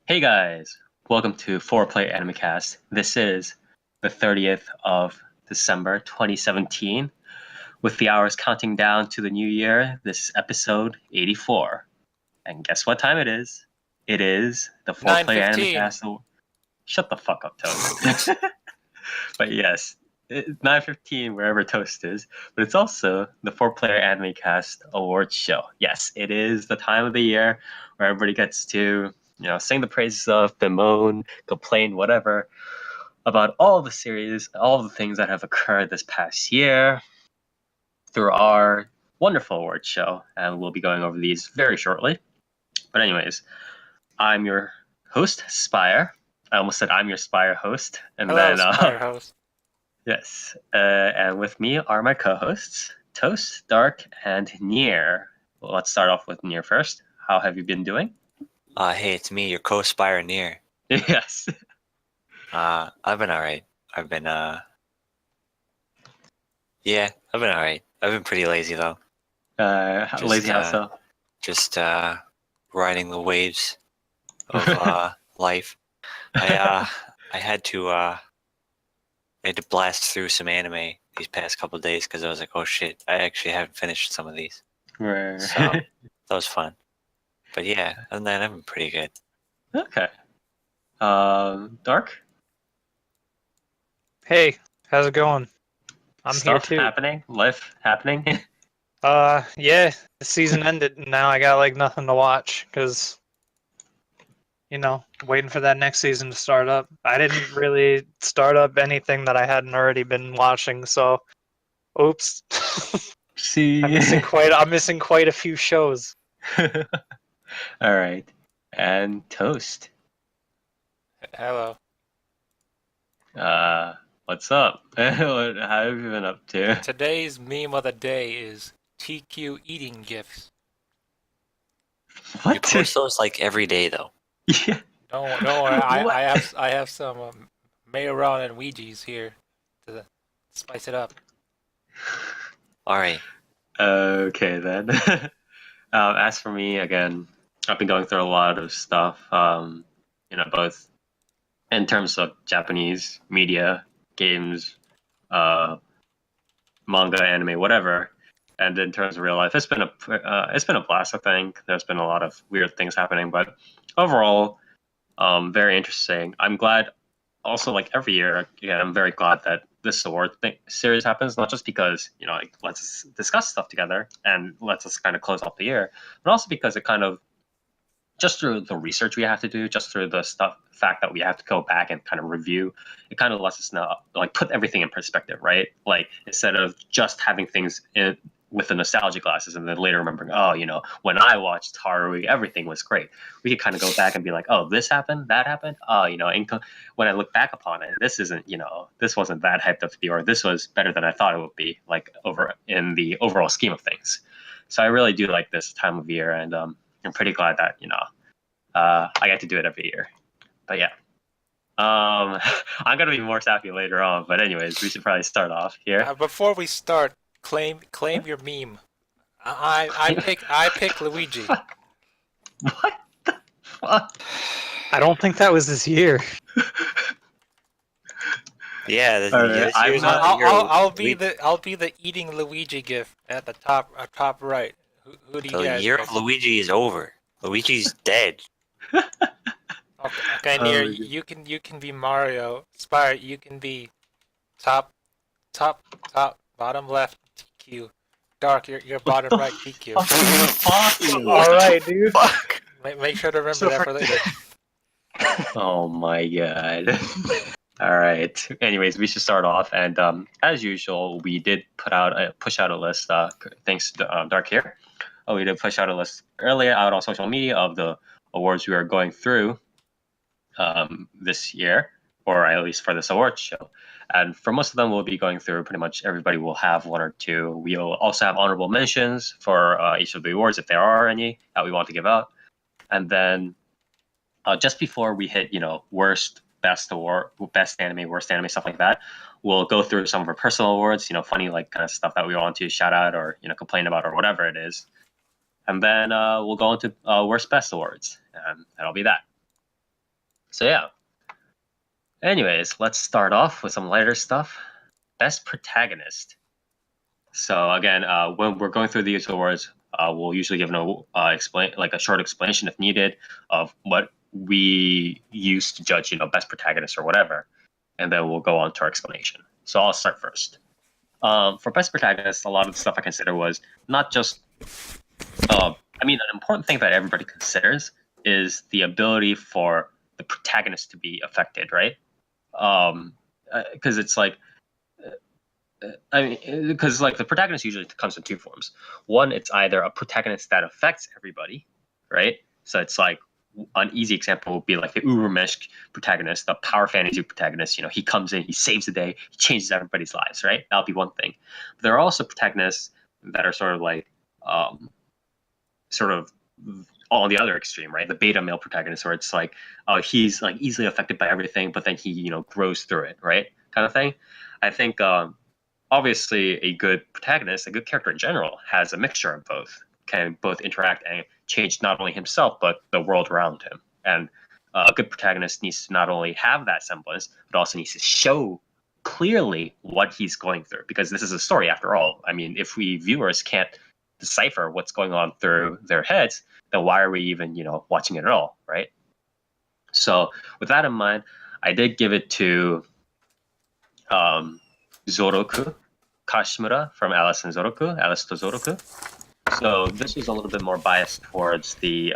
Hey guys, welcome to 4PlayerAnimecast. This is the 30th of December 2017. With the hours counting down to the new year, this is episode 84. And guess what time it is? It is the 4PlayerAnimecast. Shut the fuck up, Toast. But yes, 9:15 wherever Toast is. But it's also the 4PlayerAnimecast Awards show. Yes, it is the time of the year where everybody gets to sing the praises of, bemoan, complain, whatever, about all the series, all the things that have occurred this past year through our wonderful awards show. And we'll be going over these very shortly. But anyways, I'm your host, Spire. I almost said I'm your Spire host. And Hello, then, Spire host. Yes. And with me are my co-hosts, Toast, Dark, and Nier. Well, let's start off with Nier first. How have you been doing? Hey, it's me, your co-spire Nier. Yes. I've been alright. I've been alright. I've been pretty lazy though. Lazy how so? Just riding the waves of life. I had to blast through some anime these past couple of days because I was like, oh shit, I actually haven't finished some of these. Right. So that was fun. But yeah, other than that, I've been pretty good. Okay. Dark? Hey, how's it going? I'm Stuff here too. happening? Life happening? Yeah, the season ended and now I got like nothing to watch because, waiting for that next season to start up. I didn't really start up anything that I hadn't already been watching, so oops. See. I'm missing quite a few shows. All right. And Toast. Hello. What's up? How have you been up to? Today's meme of the day is TQ eating gifs. What? You post those like every day though. Yeah. Don't worry, I have some mayoral and Ouija's here to spice it up. Alright. Okay then. As for me, again, I've been going through a lot of stuff. Both in terms of Japanese media, games, manga, anime, whatever, and in terms of real life, it's been a blast. I think there's been a lot of weird things happening, but overall, very interesting. I'm glad. Also, like every year, again, I'm very glad that this series happens. Not just because lets us discuss stuff together and lets us kind of close off the year, but also because it kind of, just through the research we have to do, just through the fact that we have to go back and kind of review, it kind of lets us know, like, put everything in perspective, right? Like, instead of just having things with the nostalgia glasses and then later remembering, when I watched Haru, everything was great. We could kind of go back and be like, oh, this happened, that happened. When I look back upon it, this wasn't that hyped up to be, or this was better than I thought it would be, like, over in the overall scheme of things. So I really do like this time of year, and I'm pretty glad that I get to do it every year. But yeah, I'm gonna be more sappy later on. But anyways, we should probably start off here. Before we start, claim your meme. I pick Luigi. What the fuck? I don't think that was this year. Yeah, I'll be the eating Luigi gif at the top right. Who do you the guys year pick? of Luigi is over. Luigi's dead. Okay, Nier, you can be Mario. Spire, you can be top, bottom left TQ. Dark, you're bottom right TQ. All right, dude. Fuck. Make sure to remember that for later. Oh my god. All right. Anyways, we should start off, and as usual, we did push out a list. Thanks to Dark here. We did push out a list earlier out on social media of the awards we are going through this year, or at least for this awards show. And for most of them, we'll be going through, pretty much everybody will have one or two. We'll also have honorable mentions for each of the awards, if there are any that we want to give out. And then just before we hit, worst, best award, best anime, worst anime, stuff like that, we'll go through some of our personal awards, funny, like, kind of stuff that we want to shout out or, complain about or whatever it is. And then we'll go into worst best awards, and that'll be that. So yeah. Anyways, let's start off with some lighter stuff. Best protagonist. So again, when we're going through these awards, we'll usually give a short explanation if needed of what we use to judge, best protagonist or whatever, and then we'll go on to our explanation. So I'll start first. For best protagonist, a lot of the stuff I consider was not just. An important thing that everybody considers is the ability for the protagonist to be affected, right? Because it's like. Because the protagonist usually comes in two forms. One, it's either a protagonist that affects everybody, right? So it's like an easy example would be like the Ubermensch protagonist, the power fantasy protagonist. He comes in, he saves the day, he changes everybody's lives, right? That'll be one thing. But there are also protagonists that are sort of on the other extreme, right? The beta male protagonist, where it's like, he's like easily affected by everything, but then he grows through it, right? Kind of thing. I think. Obviously, a good protagonist, a good character in general, has a mixture of both. Can both interact and change not only himself, but the world around him. And a good protagonist needs to not only have that semblance, but also needs to show clearly what he's going through. Because this is a story, after all. I mean, if we viewers can't decipher what's going on through their heads, then why are we even, watching it at all, right? So with that in mind, I did give it to Zoroku Kashimura from Alice to Zoroku. So this is a little bit more biased towards the,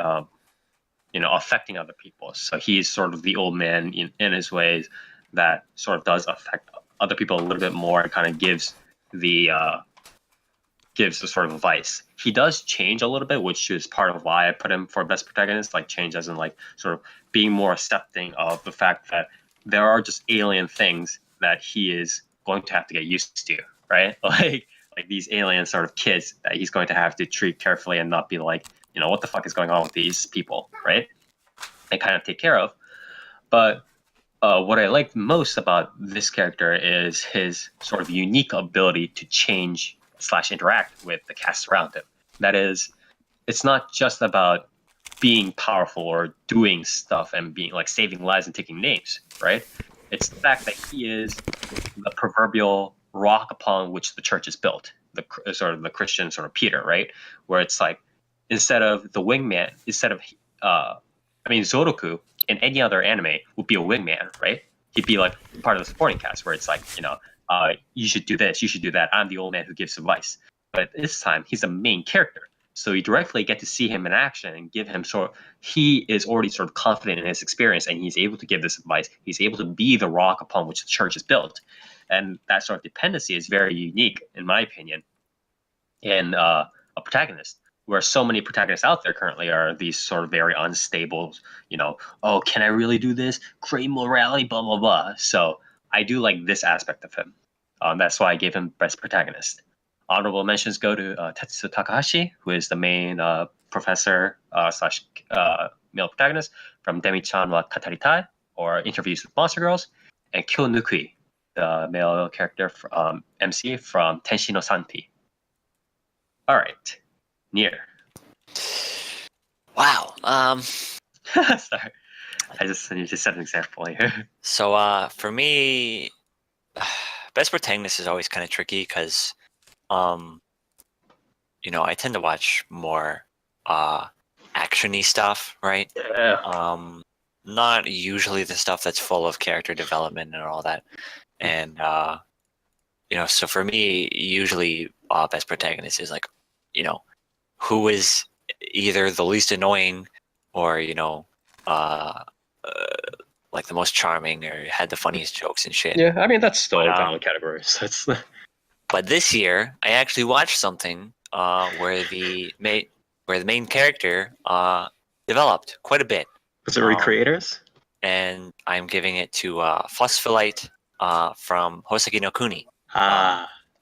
affecting other people. So he's sort of the old man in his ways that sort of does affect other people a little bit more and kind of gives the sort of advice. He does change a little bit, which is part of why I put him for best protagonist, like change as in like sort of being more accepting of the fact that there are just alien things that he is going to have to get used to, right? Like these alien sort of kids that he's going to have to treat carefully and not be like, what the fuck is going on with these people, right? And kind of take care of. But what I like most about this character is his sort of unique ability to change / interact with the cast around him. That is, it's not just about being powerful or doing stuff and being like saving lives and taking names, right? It's the fact that he is the proverbial rock upon which the church is built, the sort of the Christian sort of Peter, right? Where it's like, instead of Zoroku in any other anime would be a wingman, right? He'd be like part of the supporting cast, where it's like, you should do this, you should do that. I'm the old man who gives advice. But this time, he's the main character. So you directly get to see him in action and give him he is already sort of confident in his experience, and he's able to give this advice. He's able to be the rock upon which the church is built. And that sort of dependency is very unique, in my opinion, in a protagonist, where so many protagonists out there currently are these sort of very unstable, can I really do this? Great morality, blah, blah, blah. So I do like this aspect of him. That's why I gave him best protagonist. Honorable mentions go to Tetsu Takahashi, who is the main professor / male protagonist from Demi-chan wa Kataritai, or Interviews with Monster Girls, and Kyo Nukui, the male character from MC from Tenshi no Santi. All right, Nier. Wow. Sorry, I just need to set an example here. So for me, best protagonist is always kind of tricky because, I tend to watch more action-y stuff, right? Yeah. Not usually the stuff that's full of character development and all that. And so for me, usually best protagonist is like, who is either the least annoying or like the most charming or had the funniest jokes and shit. Yeah, I mean that's still a valid category. So it's. But this year, I actually watched something where the main character developed quite a bit. Was it Recreators? And I'm giving it to Phosphorite from Hoseki no Kuni.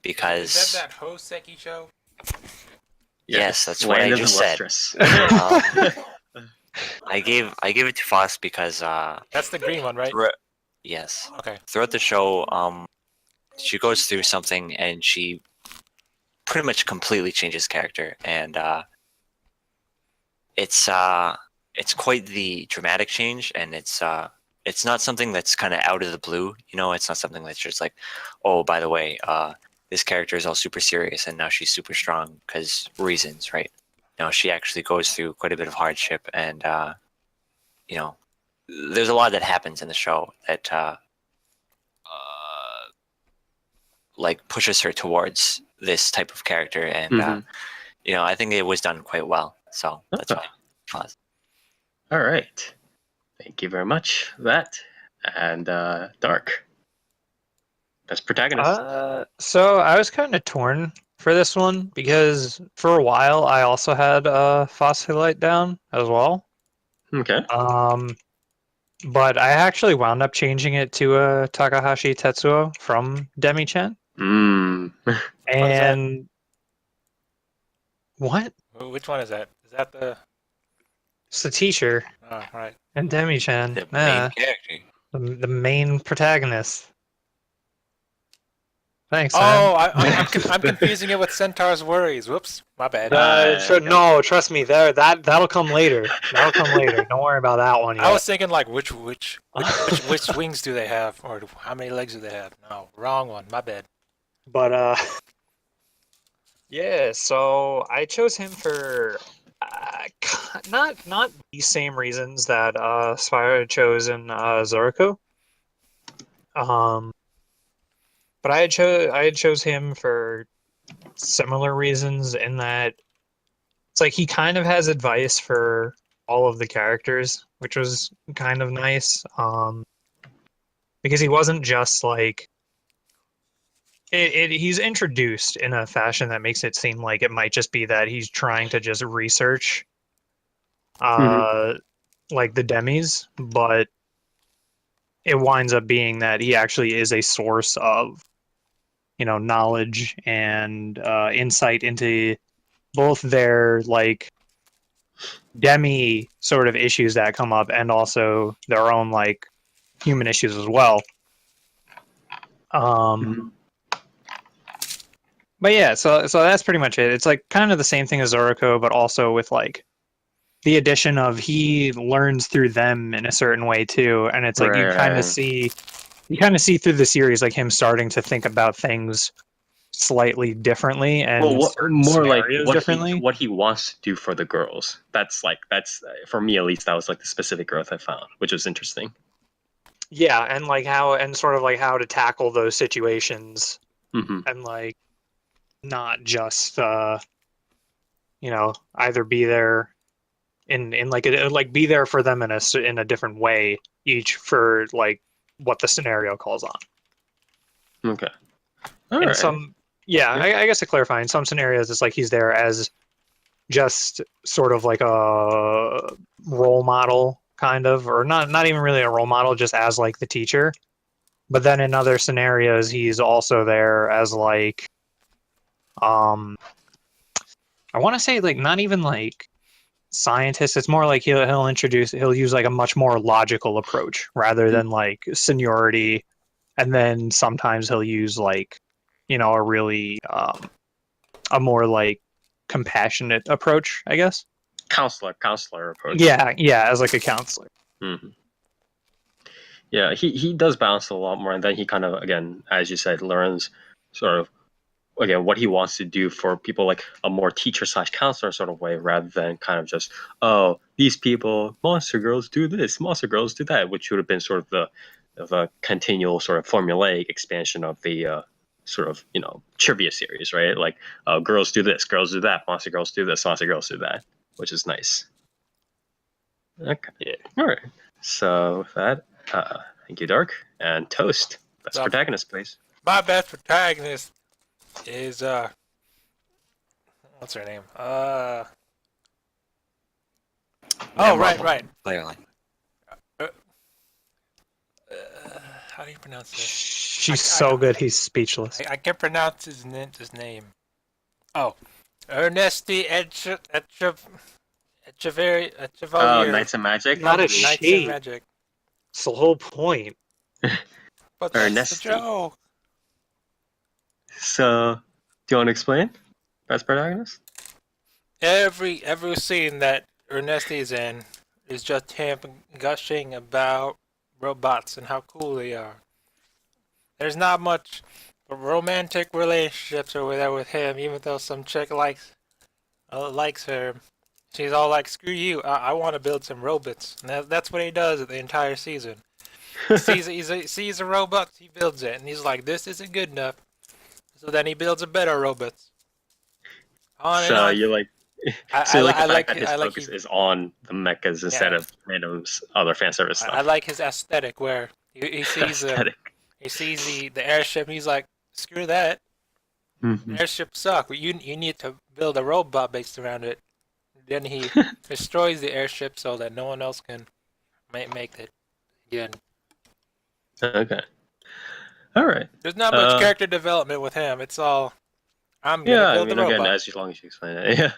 Because Is that Hoseki show? Yes, that's what I just said. I gave it to Foss because That's the green one, right? Yes. Okay. Throughout the show, she goes through something and she pretty much completely changes character, and it's quite the dramatic change, and it's it's not something that's kind of out of the blue. You know, it's not something that's just like, oh, by the way, this character is all super serious and now she's super strong because reasons, right? No, she actually goes through quite a bit of hardship, and you know, there's a lot that happens in the show that like pushes her towards this type of character, and you know, I think it was done quite well. So that's why. Pause. All right. Thank you very much for that. And Dark. Best protagonist. So I was kind of torn for this one because for a while I also had Phosphorite down as well. Okay. But I actually wound up changing it to Takahashi Tetsuo from Demi-chan. And what? Which one is that? Is that the? It's the teacher Oh, right. and Demi-chan. The main character. The main protagonist. Thanks, Oh, man. I'm confusing it with Centaur's Worries. Whoops, my bad. No, trust me. That'll come later. That'll come later. Don't worry about that one yet. I was thinking like which wings do they have, or how many legs do they have? No, wrong one. My bad. But yeah. So I chose him for not the same reasons that Spyro had chosen Zoroko. But I had chose him for similar reasons in that it's like he kind of has advice for all of the characters, which was kind of nice. Because he wasn't just like he's introduced in a fashion that makes it seem like it might just be that he's trying to just research like the demis, but it winds up being that he actually is a source of, you know, knowledge and insight into both their like demi sort of issues that come up and also their own like human issues as well. But yeah, so that's pretty much it. It's like kind of the same thing as Zoroko, but also with like the addition of he learns through them in a certain way too, and it's like you kind of see through the series like him starting to think about things slightly differently and more like what he wants to do for the girls. That's for me at least, that was like the specific growth I found, which was interesting. Yeah, and like how to tackle those situations, and like not just you know, either be there in like be there for them in a different way each for like what the scenario calls on. Okay. I guess to clarify, in some scenarios it's like he's there as just sort of like a role model kind of, or not even really a role model, just as like the teacher. But then in other scenarios he's also there as like I want to say like not even like scientist. It's more like he'll use like a much more logical approach rather than like seniority, and then sometimes he'll use like, you know, a really a more like compassionate approach, I guess. Counselor approach. Yeah, as like a counselor. Yeah, he does balance a lot more, and then he kind of, again, as you said, learns sort of again what he wants to do for people, like a more teacher/counselor sort of way, rather than kind of just, oh, these people, monster girls do this, monster girls do that, which would have been sort of a continual sort of formulaic expansion of the sort of, you know, trivia series, right? Like, girls do this, girls do that, monster girls do this, monster girls do that, which is nice. Okay. Yeah. All right. So with that, thank you, Dark, and Toast. Best protagonist, please. My best protagonist is what's her name? Right. Clearly. How do you pronounce this? She's so good, he's speechless. I can't pronounce his name. Oh, Ernesti Echeverry. Oh, Knights of Magic. Not a Knights she. of Magic. It's the whole point. But that's the joke. So, do you want to explain best protagonist? Every scene that Ernesti is in is just him gushing about robots and how cool they are. There's not much romantic relationships over there with him, even though some chick likes her. She's all like, "Screw you! I want to build some robots." And that's what he does the entire season. He sees a robot, he builds it, and he's like, "This isn't good enough." So then he builds a better robot. On and So on. you like, I the fact like that his I like focus is on the mechas instead of random other fan service I stuff. like his aesthetic where he sees Aesthetic. he sees the airship and he's like, "Screw that! Mhm. Airships suck. You need to build a robot based around it." Then he destroys the airship so that no one else can make it again. Okay. All right. There's not much character development with him. It's all, I'm gonna Yeah, I build mean, the again, robot. as long as you explain it, yeah.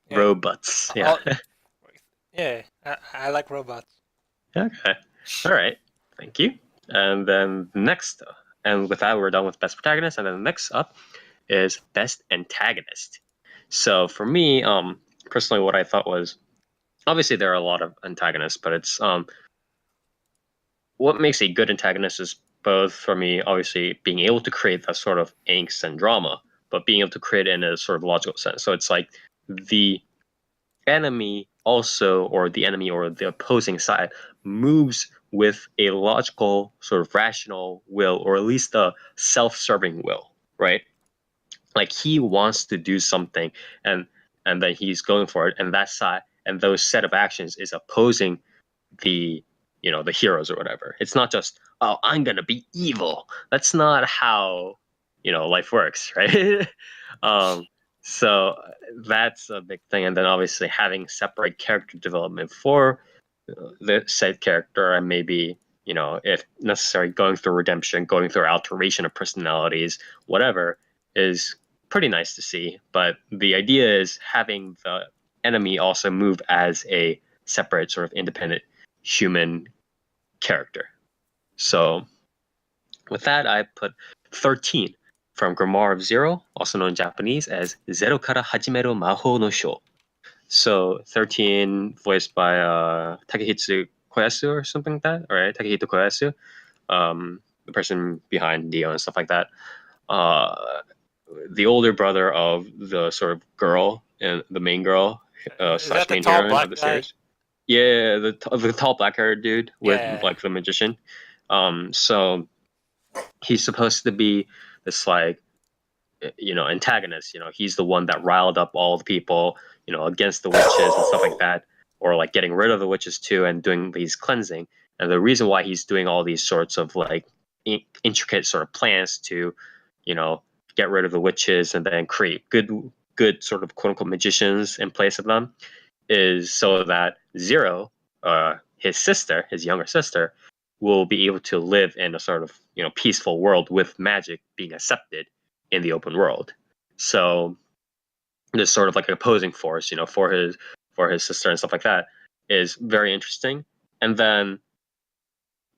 Yeah. Robots. Yeah. Yeah, I like robots. Okay. All right. Thank you. And then next, and with that, we're done with best protagonist. And then the next up is best antagonist. So for me, personally, what I thought was, obviously there are a lot of antagonists, but it's what makes a good antagonist is both for me, obviously, being able to create that sort of angst and drama, but being able to create it in a sort of logical sense. So it's like the enemy also, or the enemy or the opposing side, moves with a logical, sort of rational will, or at least a self-serving will, right? Like he wants to do something, and then he's going for it, and that side and those set of actions is opposing the the heroes or whatever. It's not just, oh, I'm gonna be evil. That's not how life works, right? um, so that's a big thing. And then obviously having separate character development for the said character, and maybe if necessary going through redemption, going through alteration of personalities, whatever, is pretty nice to see. But the idea is having the enemy also move as a separate sort of independent human character. So with that, I put 13 from Grimoire of Zero, also known in Japanese as Zero Kara Hajimeru Mahou no Shou. So 13 voiced by Takehitsu Koyasu or something like that, right? Takehito Koyasu, the person behind Dio and stuff like that. The older brother of the sort of girl and the main girl slash main heroine of the series. Yeah, the tall black haired dude with like the magician. So he's supposed to be this like antagonist. He's the one that riled up all the people against the witches and stuff like that, or like getting rid of the witches too and doing these cleansing. And the reason why he's doing all these sorts of like intricate sort of plans to get rid of the witches and then create good sort of quote unquote magicians in place of them is so that Zero, his younger sister, will be able to live in a sort of peaceful world with magic being accepted in the open world. So this sort of like opposing force, for his sister and stuff like that, is very interesting. And then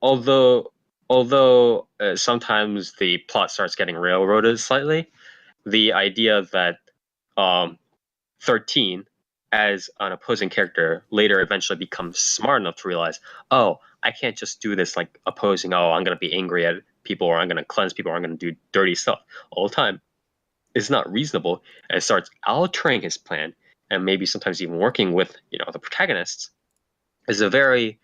although sometimes the plot starts getting railroaded slightly, the idea that 13 as an opposing character later eventually becomes smart enough to realize, oh, I can't just do this like opposing, oh, I'm going to be angry at people, or I'm going to cleanse people, or I'm going to do dirty stuff all the time. It's not reasonable, and starts altering his plan, and maybe sometimes even working with the protagonists, is a very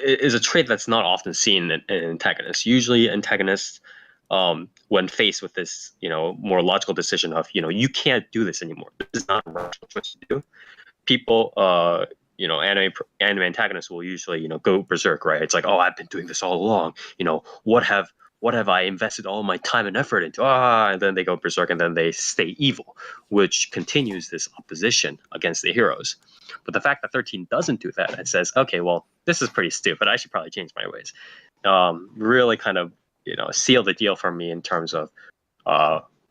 is a trait that's not often seen in antagonists. Usually antagonists, when faced with this more logical decision of you can't do this anymore, this is not a rational choice to do, people anime antagonists will usually go berserk, right? It's like, oh, I've been doing this all along, what have I invested all my time and effort into, and then they go berserk, and then they stay evil, which continues this opposition against the heroes. But the fact that 13 doesn't do that, it says, okay, well, this is pretty stupid, I should probably change my ways, really kind of seal the deal for me in terms of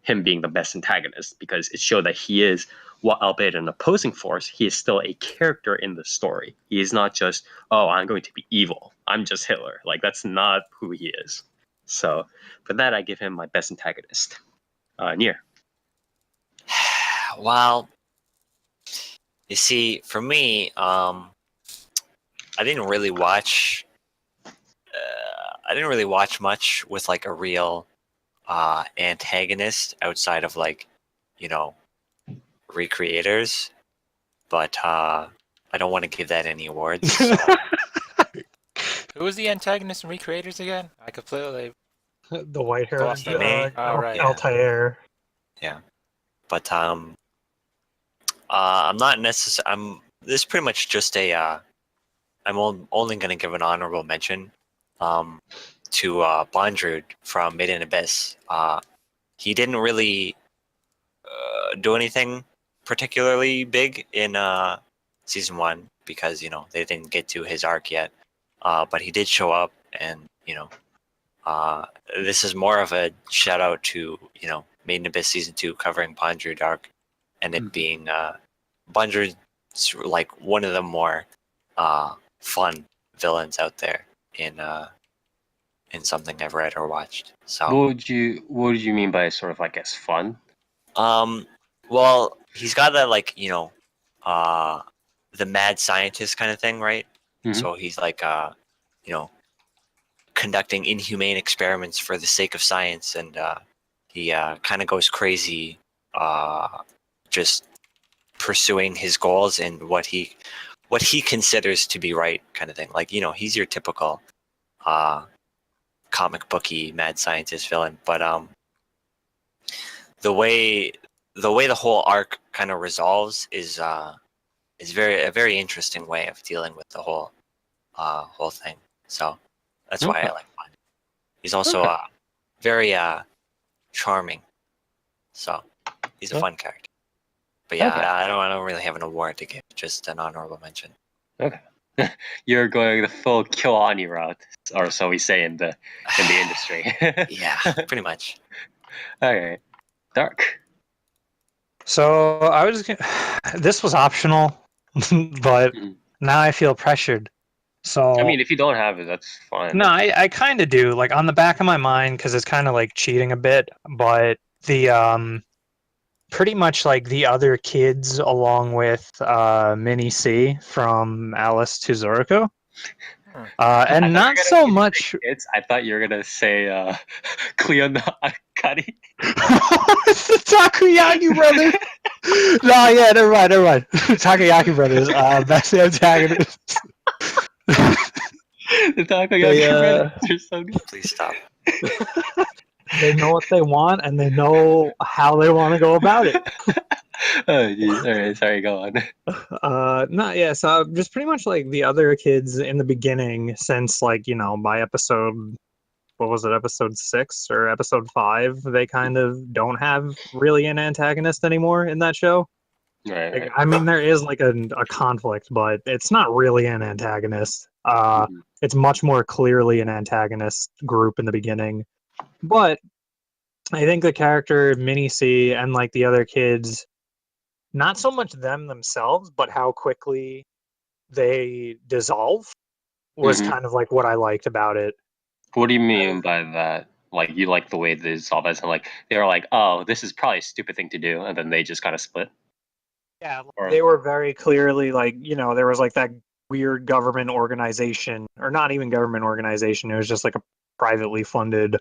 him being the best antagonist, because it showed that he is, while albeit an opposing force, he is still a character in the story. He is not just, oh, I'm going to be evil, I'm just Hitler. Like, that's not who he is. So for that, I give him my best antagonist. Nier. Well, you see, for me, I didn't really watch. I didn't really watch much with like a real antagonist outside of like, recreators. But I don't want to give that any awards. So. Who was the antagonist and recreators again? I completely The white hair, lost that. Oh, right. Altair. Yeah, but I'm not necessarily. This is pretty much just a. Only going to give an honorable mention, to Bondrewd from Mid and Abyss. He didn't really do anything particularly big in season 1 because they didn't get to his arc yet. But he did show up, and this is more of a shout out to Made in Abyss season 2 covering Bondrewd arc, and it being Bondrewd's like one of the more fun villains out there in something I've read or watched. So What would you mean by sort of like as fun? Well, he's got that like the mad scientist kind of thing, right? Mhm. So he's like conducting inhumane experiments for the sake of science, and he kind of goes crazy, just pursuing his goals and what he considers to be right, kind of thing. Like he's your typical comic booky mad scientist villain, but the way the whole arc kind of resolves is a very interesting way of dealing with the whole thing. So that's why I like him. He's also very charming. So he's a fun character. But yeah, Okay. I don't really have an award to give, just an honorable mention. Okay. You're going the full Kyoani route, or so we say in the industry. Yeah, pretty much. Okay. Dark. So I was. This was optional, but Mhm. now I feel pressured. So I mean, if you don't have it, that's fine. no, I kind of do. Like on the back of my mind, because it's kind of like cheating a bit. But the pretty much like the other kids, along with Minnie C from Alice to Zoroko, and not so much. I thought you were gonna say Cleo no Akari. The Takoyaki brothers. No, yeah, never mind. Takoyaki brothers. That's the antagonist. The Takoyaki brothers are so good. Please stop. They know what they want, and they know how they want to go about it. Oh, geez. All right, sorry, go on. No, yeah. So just pretty much like the other kids in the beginning, since like by episode, what was it, episode 6 or episode 5, they kind of don't have really an antagonist anymore in that show. Right, Like, right. I mean, there is like a conflict, but it's not really an antagonist. It's much more clearly an antagonist group in the beginning. But I think the character Minnie C and like the other kids, not so much them themselves, but how quickly they dissolve was kind of like what I liked about it. What do you mean by that? Like, you like the way they dissolve as in, like, they were like, oh, this is probably a stupid thing to do, and then they just kind of split? Yeah, Or- they were very clearly like, there was like that weird government organization, or not even government organization, it was just like a privately funded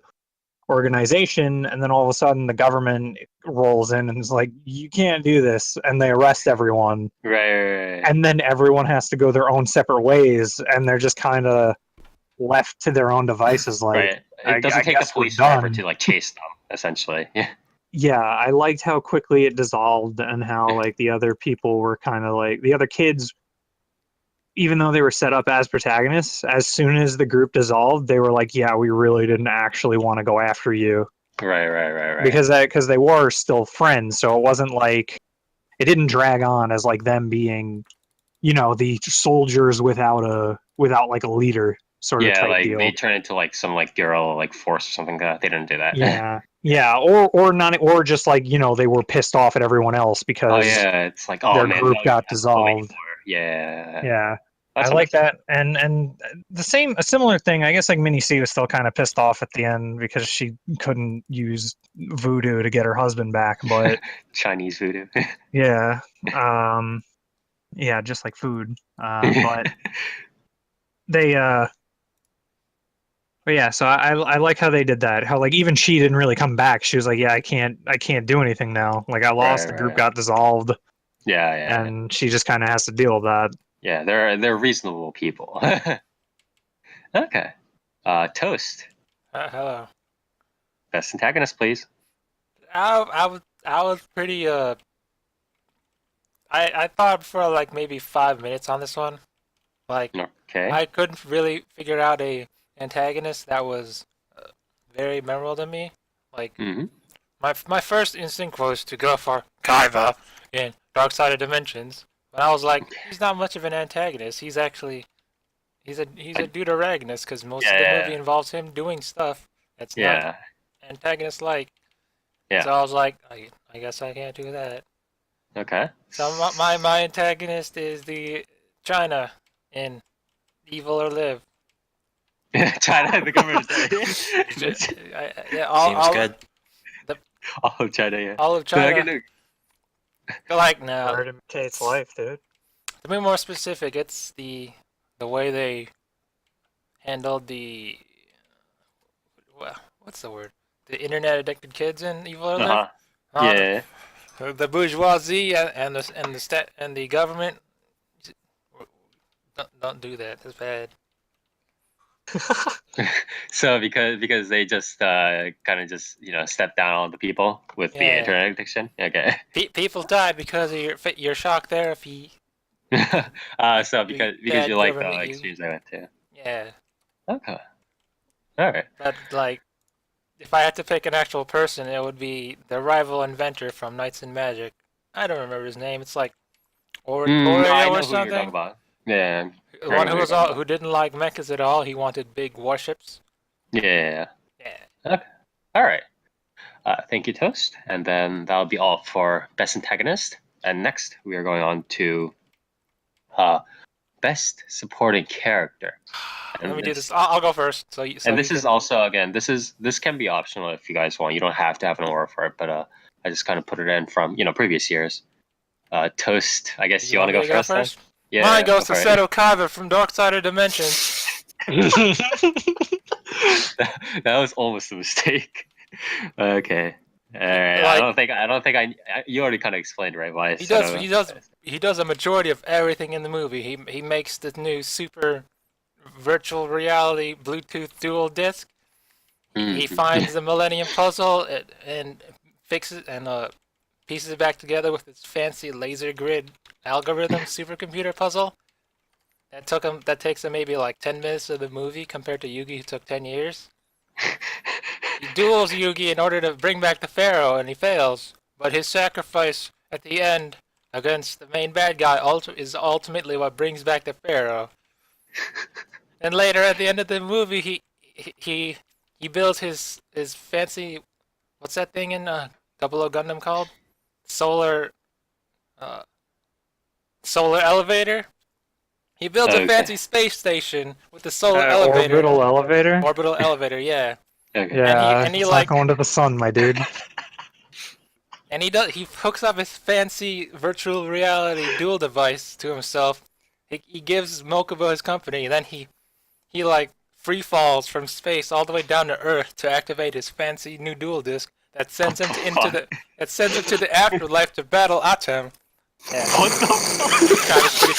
organization, and then all of a sudden the government rolls in and is like, you can't do this, and they arrest everyone, Right. and then everyone has to go their own separate ways, and they're just kind of left to their own devices. Like, Right. It doesn't I take the guess we're police forever done. to, like, chase them, essentially. Yeah. Yeah, I liked how quickly it dissolved, and how like the other people were kind of like the other kids, even though they were set up as protagonists, as soon as the group dissolved, they were like, yeah, we really didn't actually want to go after you. Right. Because they were still friends, so it wasn't like, it didn't drag on as like them being, the soldiers without like a leader sort of type like deal. they turn into like some like guerrilla like force or something like that. They didn't do that. Yeah, or not, or just like they were pissed off at everyone else because it's like, oh their man, group no, got you can't go dissolved. anymore. Yeah. Yeah. That's I like that, and a similar thing. I guess like Minnie C was still kind of pissed off at the end because she couldn't use voodoo to get her husband back, but Chinese voodoo. yeah, yeah, just like food. But they but yeah, so I like how they did that. How like even she didn't really come back. She was like, yeah, I can't do anything now. Like I lost, the group got dissolved, Yeah. and she just kind of has to deal with that. Yeah, they're reasonable people. Okay. Toast. Hello. Best antagonist, please. I was pretty I thought for like maybe 5 minutes on this one. Like Okay. I couldn't really figure out a antagonist that was very memorable to me. Like Mm-hmm. my first instinct was to go for Kaiba in Dark Side of Dimensions, but I was like, he's not much of an antagonist. He's actually he's a deuteragonist because most of the movie involves him doing stuff that's not antagonist like. Yeah. So I was like, I guess I can't do that. Okay. So my antagonist is the China in Evil or Live. China, the government. Seems good. All of China, yeah. All of China. Like no. Art imitates life, dude. To be more specific, it's the way they handled the what's the word? The internet addicted kids in Evil or Live. Yeah. The bourgeoisie and the government. Don't do that. That's bad. So because they just kind of just step down on the people with the internet addiction. Okay. People die because of your shock therapy. So because you like the extremes I went to. Yeah. Okay. All right. But like, if I had to pick an actual person, it would be the rival inventor from Knights and Magic. I don't remember his name. It's like Oreo or something. Who you're talking about. Yeah. The one who didn't like mechas at all. He wanted big warships. Yeah. Yeah. Okay. All right. Thank you, Toast. And then that'll be all for Best Antagonist. And next, we are going on to Best Supporting Character. Let me do this. I'll go first. This is also, again, this can be optional if you guys want. You don't have to have an order for it, but I just kind of put it in from previous years. Toast. I guess you want to go first? Yeah. Mine goes to Seto Kaiba from Dark Side of Dimensions. That was almost a mistake. Okay. All right. Like, I don't think you already kind of explained, right? Why he does a majority of everything in the movie. He makes the new super virtual reality Bluetooth dual disc. He finds the Millennium Puzzle and fixes and pieces it back together with its fancy laser grid algorithm supercomputer puzzle. That takes him maybe like 10 minutes of the movie compared to Yugi, who took 10 years. He duels Yugi in order to bring back the Pharaoh, and he fails. But his sacrifice at the end against the main bad guy is ultimately what brings back the Pharaoh. And later, at the end of the movie, he builds his fancy, what's that thing in Double O Gundam called? Solar elevator. He builds a fancy space station with the solar elevator. Orbital elevator? Orbital elevator, yeah. Okay. Yeah, and he it's not going to the sun, my dude. And he hooks up his fancy virtual reality dual device to himself. He gives Mokuba his company, and then he like free falls from space all the way down to Earth to activate his fancy new dual disc that sends him to the afterlife to battle Atem. Yeah. What the fuck? Kind of pretty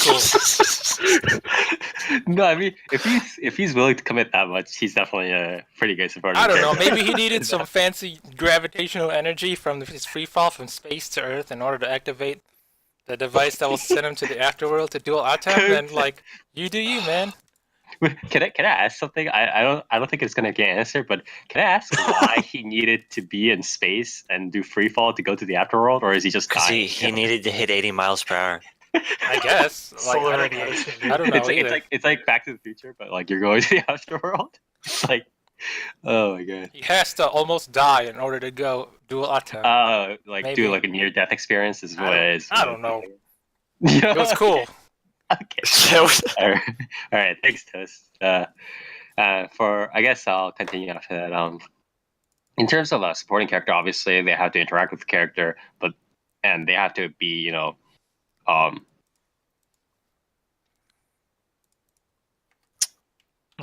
cool. No, I mean, if he's willing to commit that much, he's definitely a pretty good supporter. I don't know. Maybe he needed some fancy gravitational energy from his free fall from space to Earth in order to activate the device that will send him to the afterworld to duel Atem. And like, you do you, man. Can I ask something? I don't think it's gonna get answered, but can I ask why he needed to be in space and do free fall to go to the afterworld, or is he just dying? He needed to hit 80 miles per hour. I guess. Like, Solar radiation. I don't know either. It's like Back to the Future, but like you're going to the afterworld. Like, oh my god. He has to almost die in order to go duel Atem. Do like a near-death experience is what it is. I don't know. It was cool. Okay. All right. Thanks, Toast. I guess I'll continue after that. In terms of a supporting character, obviously they have to interact with the character, and they have to be,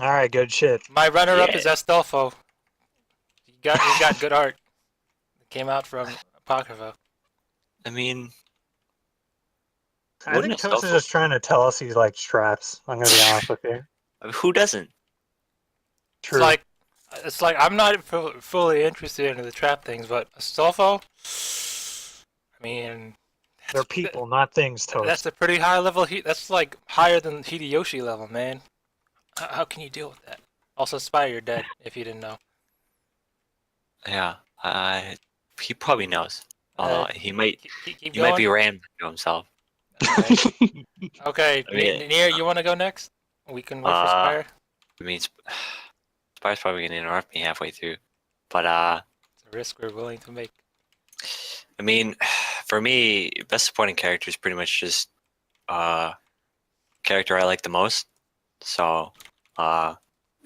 All right, good shit. My runner-up Yeah. is Astolfo. He got good art. It came out from Apocrypha. I mean, I think Wouldn't Toast is Astolfo- just trying to tell us he's like straps. I'm gonna be honest with you. who doesn't? True. It's like I'm not fully interested in the trap things, but Astolfo, I mean, They're people, not things, Toast. that's a pretty high level. That's like higher than Hideyoshi level, man. How can you deal with that? Also, Spy, you're dead if you didn't know. Yeah, he probably knows. Although he might, Keep he going. might be rambling to himself. Okay, I mean, Nier, you want to go next? We can wait for Spire. I mean, Spire's probably gonna interrupt me halfway through, but It's a risk we're willing to make. I mean, for me, best supporting character is pretty much just character I like the most. So I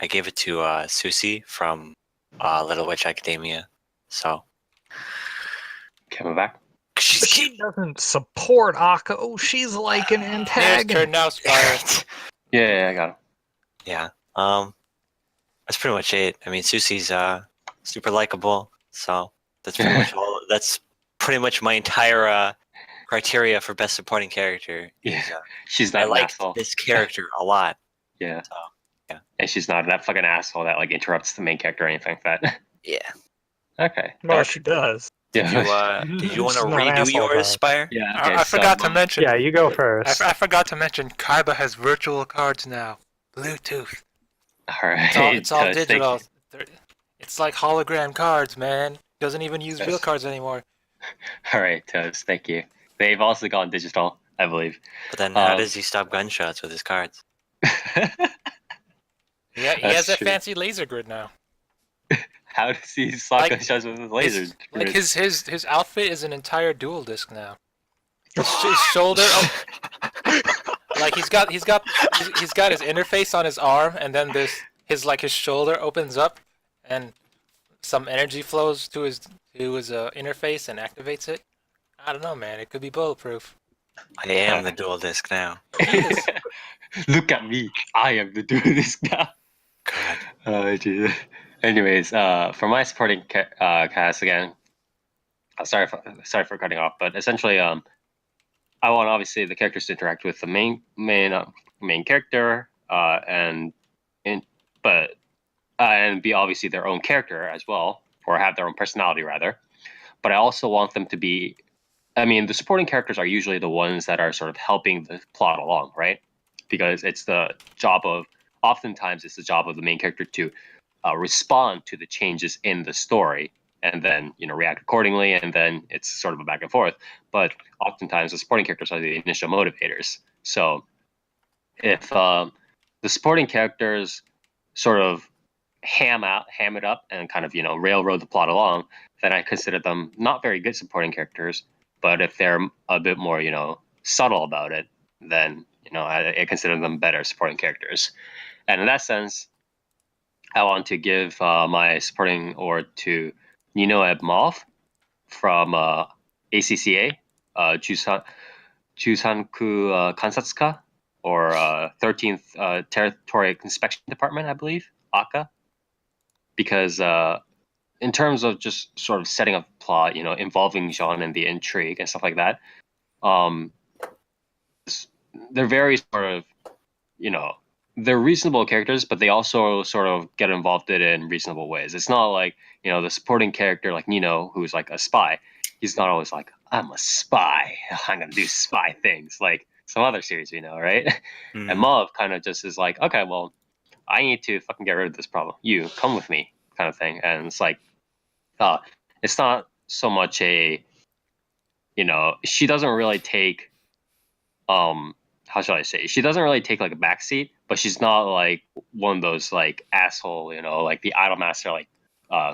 gave it to Susie from Little Witch Academia. So Coming back. She doesn't support Akko. She's like an Nier's antagonist. turn now, Spire. Yeah, I got him. Yeah. That's pretty much it. I mean, Susie's super likable. So that's pretty much all. That's pretty much my entire criteria for best supporting character. Yeah. Is, She's I not an like asshole. this character a lot. Yeah. So, yeah. And she's not that fucking asshole that like interrupts the main character or anything like that. Yeah. Okay. Well, she does. Did you want to She's not an redo asshole about yours, it. Spire? Yeah. Okay, I forgot to mention. Yeah, you go first. I forgot to mention. Kaiba has virtual cards now. Bluetooth. All right. It's all Toast, thank digital. you. It's like hologram cards, man. Doesn't even use real Yes. cards anymore. All right, Toast. Thank you. They've also gone digital, I believe. But then how does he stop gunshots with his cards? Yeah, he That's has that true. fancy laser grid now. How does he stop Like, gunshots with his lasers? His outfit is an entire dual disc now. His shoulder, like he's got his interface on his arm, and then his shoulder opens up, and some energy flows to his interface and activates it. I don't know, man. It could be bulletproof. I am the dual disc now. Look at me. I am the dude this guy. God. Oh, Jesus. Anyways, for my supporting cast again, sorry for cutting off, but essentially, I want obviously the characters to interact with the main character, and be obviously their own character as well, or have their own personality rather. But I also want them to be. I mean, the supporting characters are usually the ones that are sort of helping the plot along, right? Because it's the job of. Oftentimes, it's the job of the main character to respond to the changes in the story and then react accordingly, and then it's sort of a back and forth. But oftentimes the supporting characters are the initial motivators. So if the supporting characters sort of ham it up and kind of railroad the plot along, then I consider them not very good supporting characters. But if they're a bit more subtle about it, then I consider them better supporting characters. And in that sense, I want to give my supporting award to Nino Ebmov from ACCA, Chusanku Kansatsuka, or 13th Territory Inspection Department, I believe, AKA. Because in terms of just sort of setting up plot, involving Jean and the intrigue and stuff like that, they're very sort of, they're reasonable characters, but they also sort of get involved in reasonable ways. It's not like, the supporting character like Nino, who's like a spy. He's not always like, I'm a spy. I'm going to do spy things like some other series we know, right? Mm. And Mav kind of just is like, okay, well, I need to fucking get rid of this problem. You come with me kind of thing. And it's like, it's not so much a, she doesn't really take, how shall I say? She doesn't really take like a backseat, but she's not like one of those like asshole, like the Idolmaster like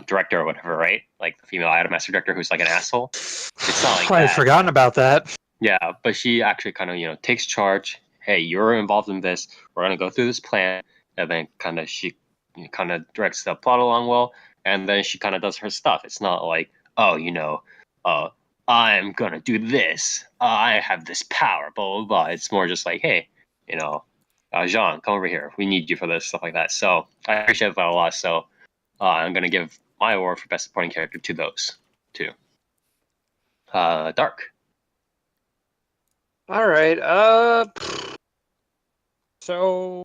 director or whatever, right? Like the female Idolmaster director who's like an asshole. It's not like I had that. forgotten about that. Yeah, but she actually kind of takes charge. Hey, you're involved in this. We're gonna go through this plan, and then she kind of directs the plot along well, and then she kind of does her stuff. It's not like, oh, I'm gonna do this. I have this power, blah blah blah. It's more just like, hey, Jean, come over here. We need you for this, stuff like that. So I appreciate that a lot. So I'm going to give my award for best supporting character to those two. Dark. All right. So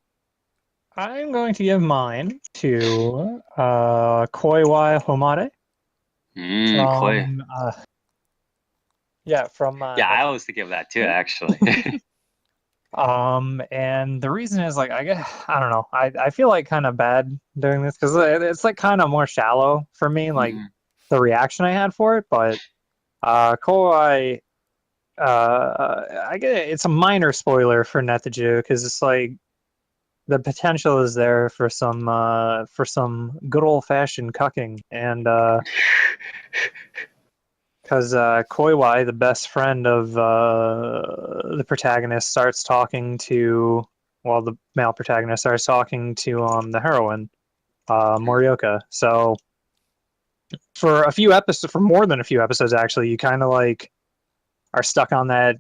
I'm going to give mine to Koiwai Homare Koi. from from Yeah, I always think of that too, actually. and the reason is like I guess I don't know. I feel like kind of bad doing this because it's like kind of more shallow for me, like the reaction I had for it. But Koiwai, I get it, it's a minor spoiler for Neteju because it's like the potential is there for some good old fashioned cucking, and because Koiwai, the best friend of the protagonist, starts talking to the male protagonist starts talking to the heroine, Morioka. So for a few episodes, for more than a few episodes, actually, you kind of like are stuck on that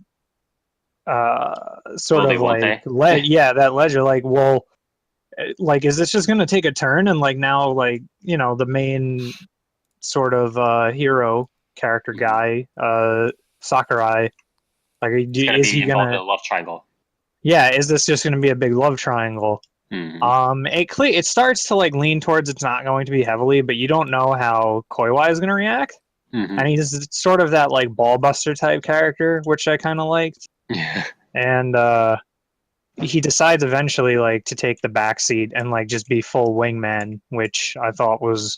sort of like that ledger. Like, well, like, is this just going to take a turn? And like now, like, you know, the main sort of hero character guy, Sakurai, like, is he involved gonna in a love triangle? Yeah, is this just gonna be a big love triangle? It starts to like lean towards it's not going to be heavily, but you don't know how Koiwai is gonna react. And he's sort of that like ball buster type character, which I kind of liked. And he decides eventually like to take the back seat and like just be full wingman, which I thought was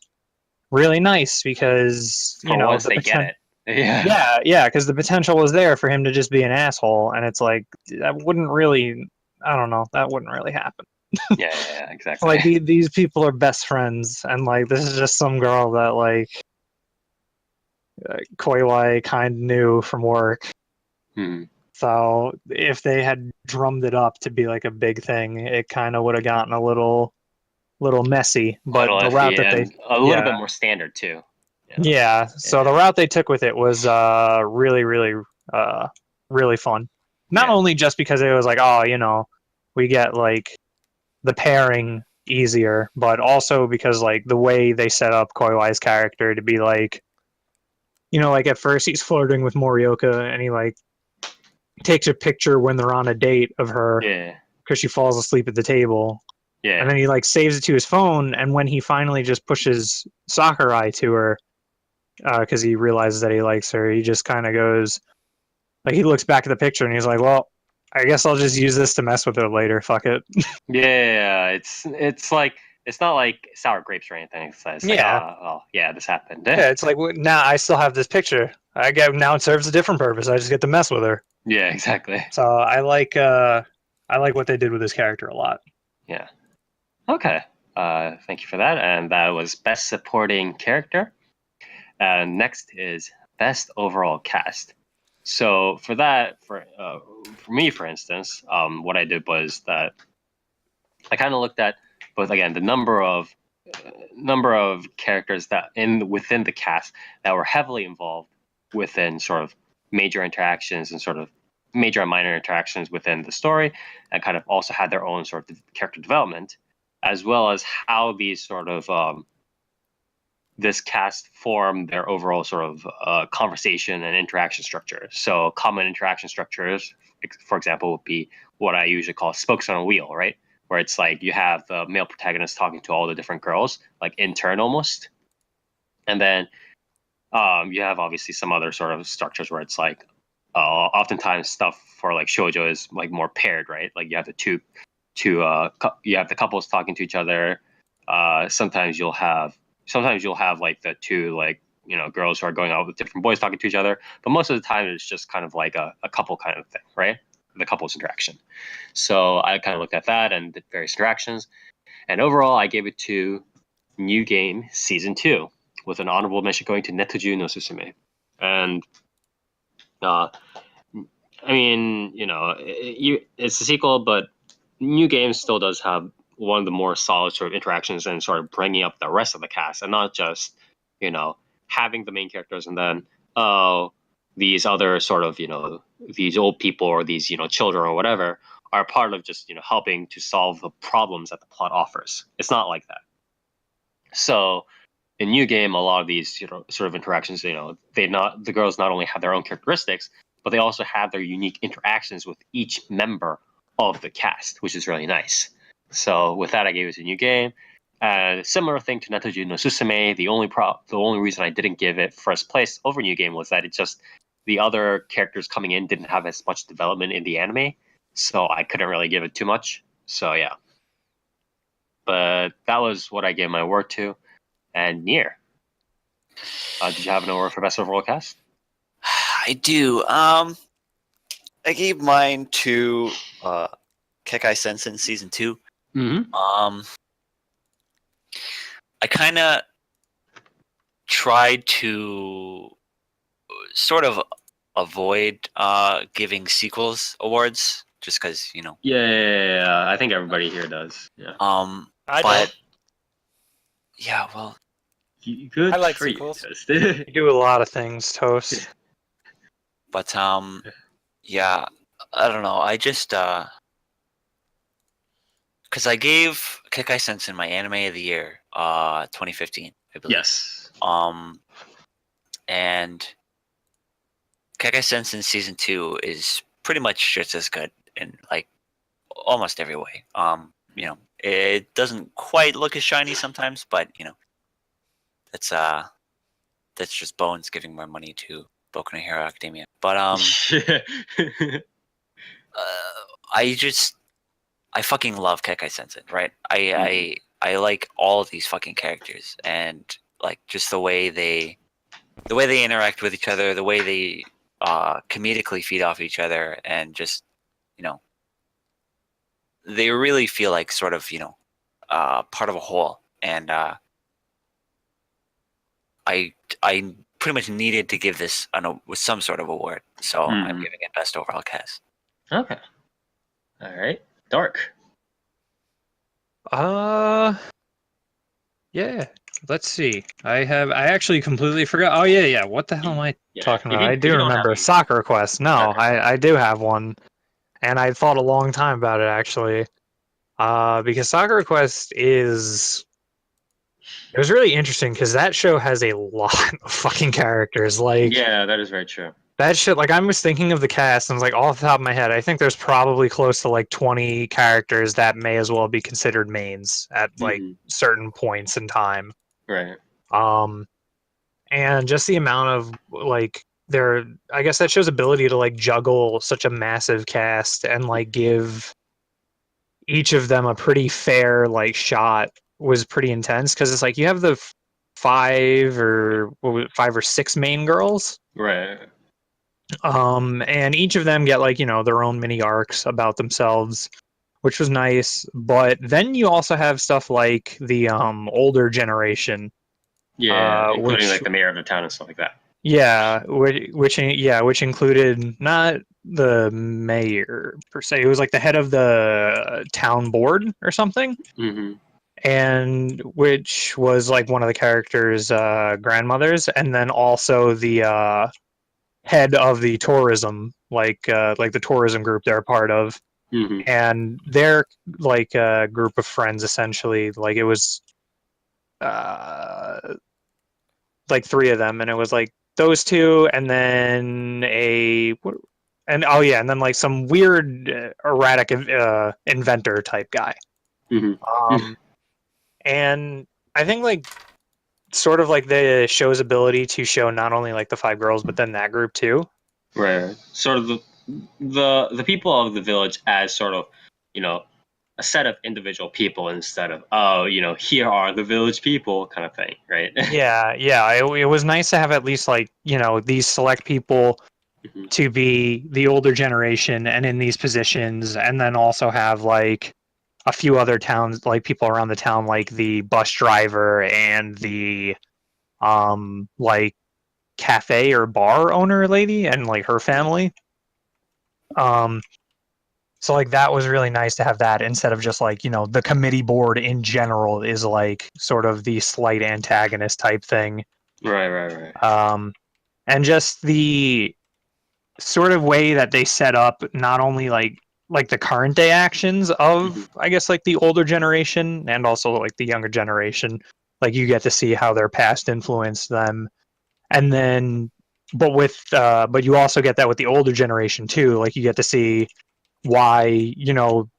really nice because For once they get it. Yeah, because the potential was there for him to just be an asshole, and it's like that wouldn't really happen. Yeah, exactly. Like these people are best friends, and like this is just some girl that like Koiwai kind of knew from work. So if they had drummed it up to be like a big thing, it kind of would have gotten a little messy. But the route that they a little bit more standard too. Yeah, so the route they took with it was really, really, really fun. Not only just because it was like, oh, you know, we get like the pairing easier, but also because like the way they set up Koiwai's character to be like, you know, like at first he's flirting with Morioka and he like takes a picture when they're on a date of her because she falls asleep at the table. Yeah. And then he like saves it to his phone, and when he finally just pushes Sakurai to her, because he realizes that he likes her, he just kind of goes, like, he looks back at the picture and he's like, well, I guess I'll just use this to mess with her later. Fuck it. Yeah, it's like, it's not like sour grapes or anything. It's like, this happened. Yeah, it's like, now I still have this picture. Now it serves a different purpose. I just get to mess with her. Yeah, exactly. So I like what they did with this character a lot. Yeah. Okay. Thank you for that. And that was best supporting character. Next is best overall cast. So for that, for me, for instance, what I did was that I kind of looked at both, again, the number of characters that within the cast that were heavily involved within sort of major interactions and sort of major and minor interactions within the story, and kind of also had their own sort of character development, as well as how these sort of this cast form their overall sort of conversation and interaction structure. So common interaction structures, for example, would be what I usually call spokes on a wheel, right? Where it's like you have the male protagonist talking to all the different girls, like in turn almost. And then you have obviously some other sort of structures where it's like oftentimes stuff for like shoujo is like more paired, right? Like you have you have the couples talking to each other. Sometimes you'll have like the two, like, you know, girls who are going out with different boys talking to each other, but most of the time it's just kind of like a couple kind of thing, right? The couple's interaction. So I kind of looked at that and the various interactions, and overall I gave it to New Game Season 2, with an honorable mention going to Netuju no Susume. And I mean, you know, it's a sequel, but New Game still does have one of the more solid sort of interactions and sort of bringing up the rest of the cast, and not just, you know, having the main characters and then these other sort of, you know, these old people or these, you know, children or whatever are part of just helping to solve the problems that the plot offers. It's not like that. So in New Game, a lot of these sort of interactions, the girls not only have their own characteristics, but they also have their unique interactions with each member of the cast, which is really nice. So with that, I gave it a New Game. Similar thing to Netoju no Susume. The only reason I didn't give it first place over New Game was that it just the other characters coming in didn't have as much development in the anime, so I couldn't really give it too much. So yeah, but that was what I gave my award to. And Nier, did you have an award for best overall cast? I do. I gave mine to Kekai Sensen Season 2. Mm-hmm. I kind of tried to sort of avoid giving sequels awards, just because Yeah, I think everybody here does. Yeah. I but don't. yeah, well, Good I like for sequels. You. You do a lot of things, Toast. but yeah, I don't know. I just because I gave Kekai Sensen my anime of the year, 2015, I believe. Yes. And Kekai Sensen Season 2 is pretty much just as good in like almost every way. It doesn't quite look as shiny sometimes, but that's just Bones giving more money to Boku no Hero Academia. But I fucking love Kekai Sensen, right? I like all of these fucking characters, and like just the way they interact with each other, the way they comedically feed off each other, and just they really feel like sort of part of a whole. And I pretty much needed to give this with some sort of award, so I'm giving it best overall cast. Okay. All right. Dark. Yeah. Let's see. I actually completely forgot. Oh yeah. What the hell am I talking about? I do remember Soccer Quest. No, I do have one, and I thought a long time about it actually. Because Soccer Quest it was really interesting because that show has a lot of fucking characters. Like, yeah, that is very true. That shit, like, I was thinking of the cast, and I was like, off the top of my head, I think there's probably close to like 20 characters that may as well be considered mains at like certain points in time. Right. And just the amount of like I guess that shows ability to like juggle such a massive cast and like give each of them a pretty fair like shot was pretty intense because it's like you have the five or six main girls. Right. And each of them get like, their own mini arcs about themselves, which was nice. But then you also have stuff like the older generation. Yeah, including like the mayor of the town and stuff like that. Yeah, which included not the mayor per se. It was like the head of the town board or something. Mm-hmm. And which was like one of the characters' grandmothers, and then also the head of the tourism, like the tourism group they're a part of, and their like group of friends essentially. Like it was like three of them, and it was like those two, and then and then like some weird erratic inventor type guy. And I think like sort of like the show's ability to show not only like the five girls, but then that group too. Right. Sort of the people of the village as sort of, a set of individual people instead of, here are the village people kind of thing, right? Yeah. It was nice to have at least like, these select people to be the older generation and in these positions, and then also have like a few other towns, like people around the town, like the bus driver and the like cafe or bar owner lady and like her family. So like that was really nice to have that instead of just like, the committee board in general is like sort of the slight antagonist type thing. Right. And just the sort of way that they set up not only like like the current day actions of Mhm. I guess like the older generation and also like the younger generation. Like you get to see how their past influenced them, and then but you also get that with the older generation too. Like you get to see why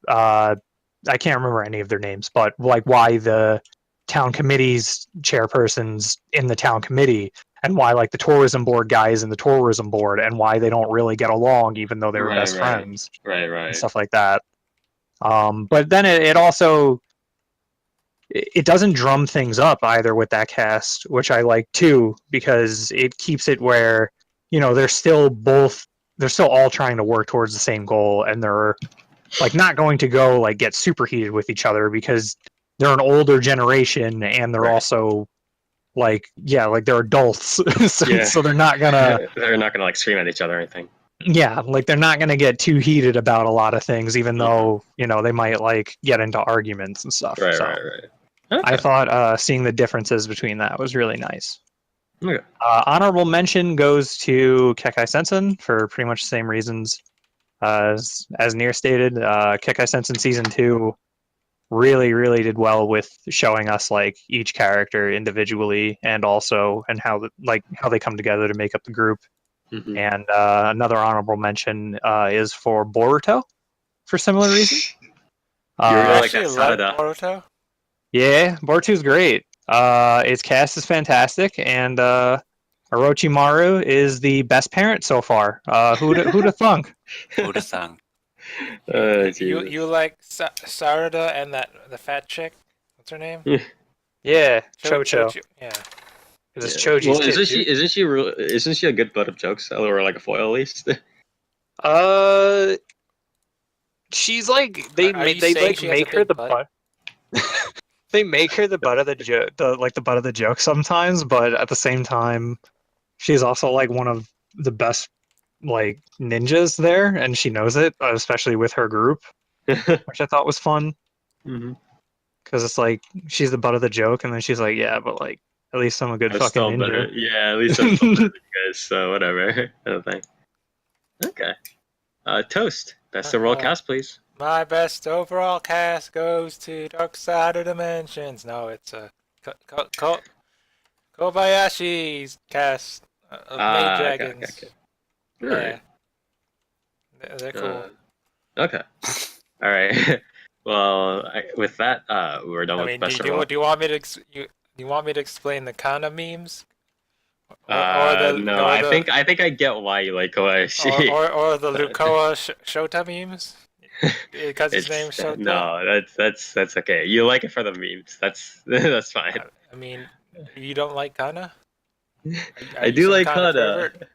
I can't remember any of their names, but like why the town committee's chairpersons in the town committee, and why like the tourism board guy is in the tourism board, and why they don't really get along even though they were Right, best right, friends right, and right. stuff like that. But then it also it doesn't drum things up either with that cast, which I like too, because it keeps it where they're still all trying to work towards the same goal, and they're like not going to go like get superheated with each other because they're an older generation and they're Right. also like like they're adults so, Yeah. so they're not gonna They're not gonna like scream at each other or anything. like they're not gonna get too heated about a lot of things, even Mhm. though they might like get into arguments and stuff. Right, So right, right. I Okay. thought seeing the differences between that was really nice. Okay. Honorable mention goes to Kekai Sensen for pretty much the same reasons as Nier stated. Kekai Sensen season 2 really did well with showing us like each character individually and also and how they come together to make up the group. Mhm. And another honorable mention is for Boruto for similar reasons. You really I like that actually like Sarada. Boruto. Yeah, Boruto's great. Its cast is fantastic, and Orochimaru is the best parent so far. Who'da thunk? Who'da thunk? Oh, You Jesus. like Sarada and the fat chick? What's her name? Yeah, Chocho. Yeah. Because it's Yeah. Choji's Well, kid too. isn't she a good butt of jokes or like a foil at least? Uh, she's like Are you they saying like she has a make her big the butt? butt. They make her the butt of the joke, the butt of the joke sometimes, but at the same time, she's also like one of the best like ninjas there, and she knows it, especially with her group, which I thought was fun hmm because it's like she's the butt of the joke, and then she's like, yeah, but like at least I'm a good I'm fucking still ninja. better. Yeah, at least I'm still better than you guys. So whatever. I don't think. Okay. Toast. Best overall Uh, cast, please. my best overall cast goes to Dark Side of Dimensions. No, it's Kobayashi's cast of Maid Ah, okay, okay, Dragons. okay. All right. Yeah, they're cool. Okay. All right. Well, with that, we're done I with mean, do best you, overall. do you want me to do you want me to explain the Kana memes, or the No, I think I get why you like Kobayashi. or the Lukoa Shota memes because his It's name's Shota? no, that's okay. You like it for the memes. That's that's fine. I mean, you don't like Kana? Are I you do some like kind of Hana. pervert?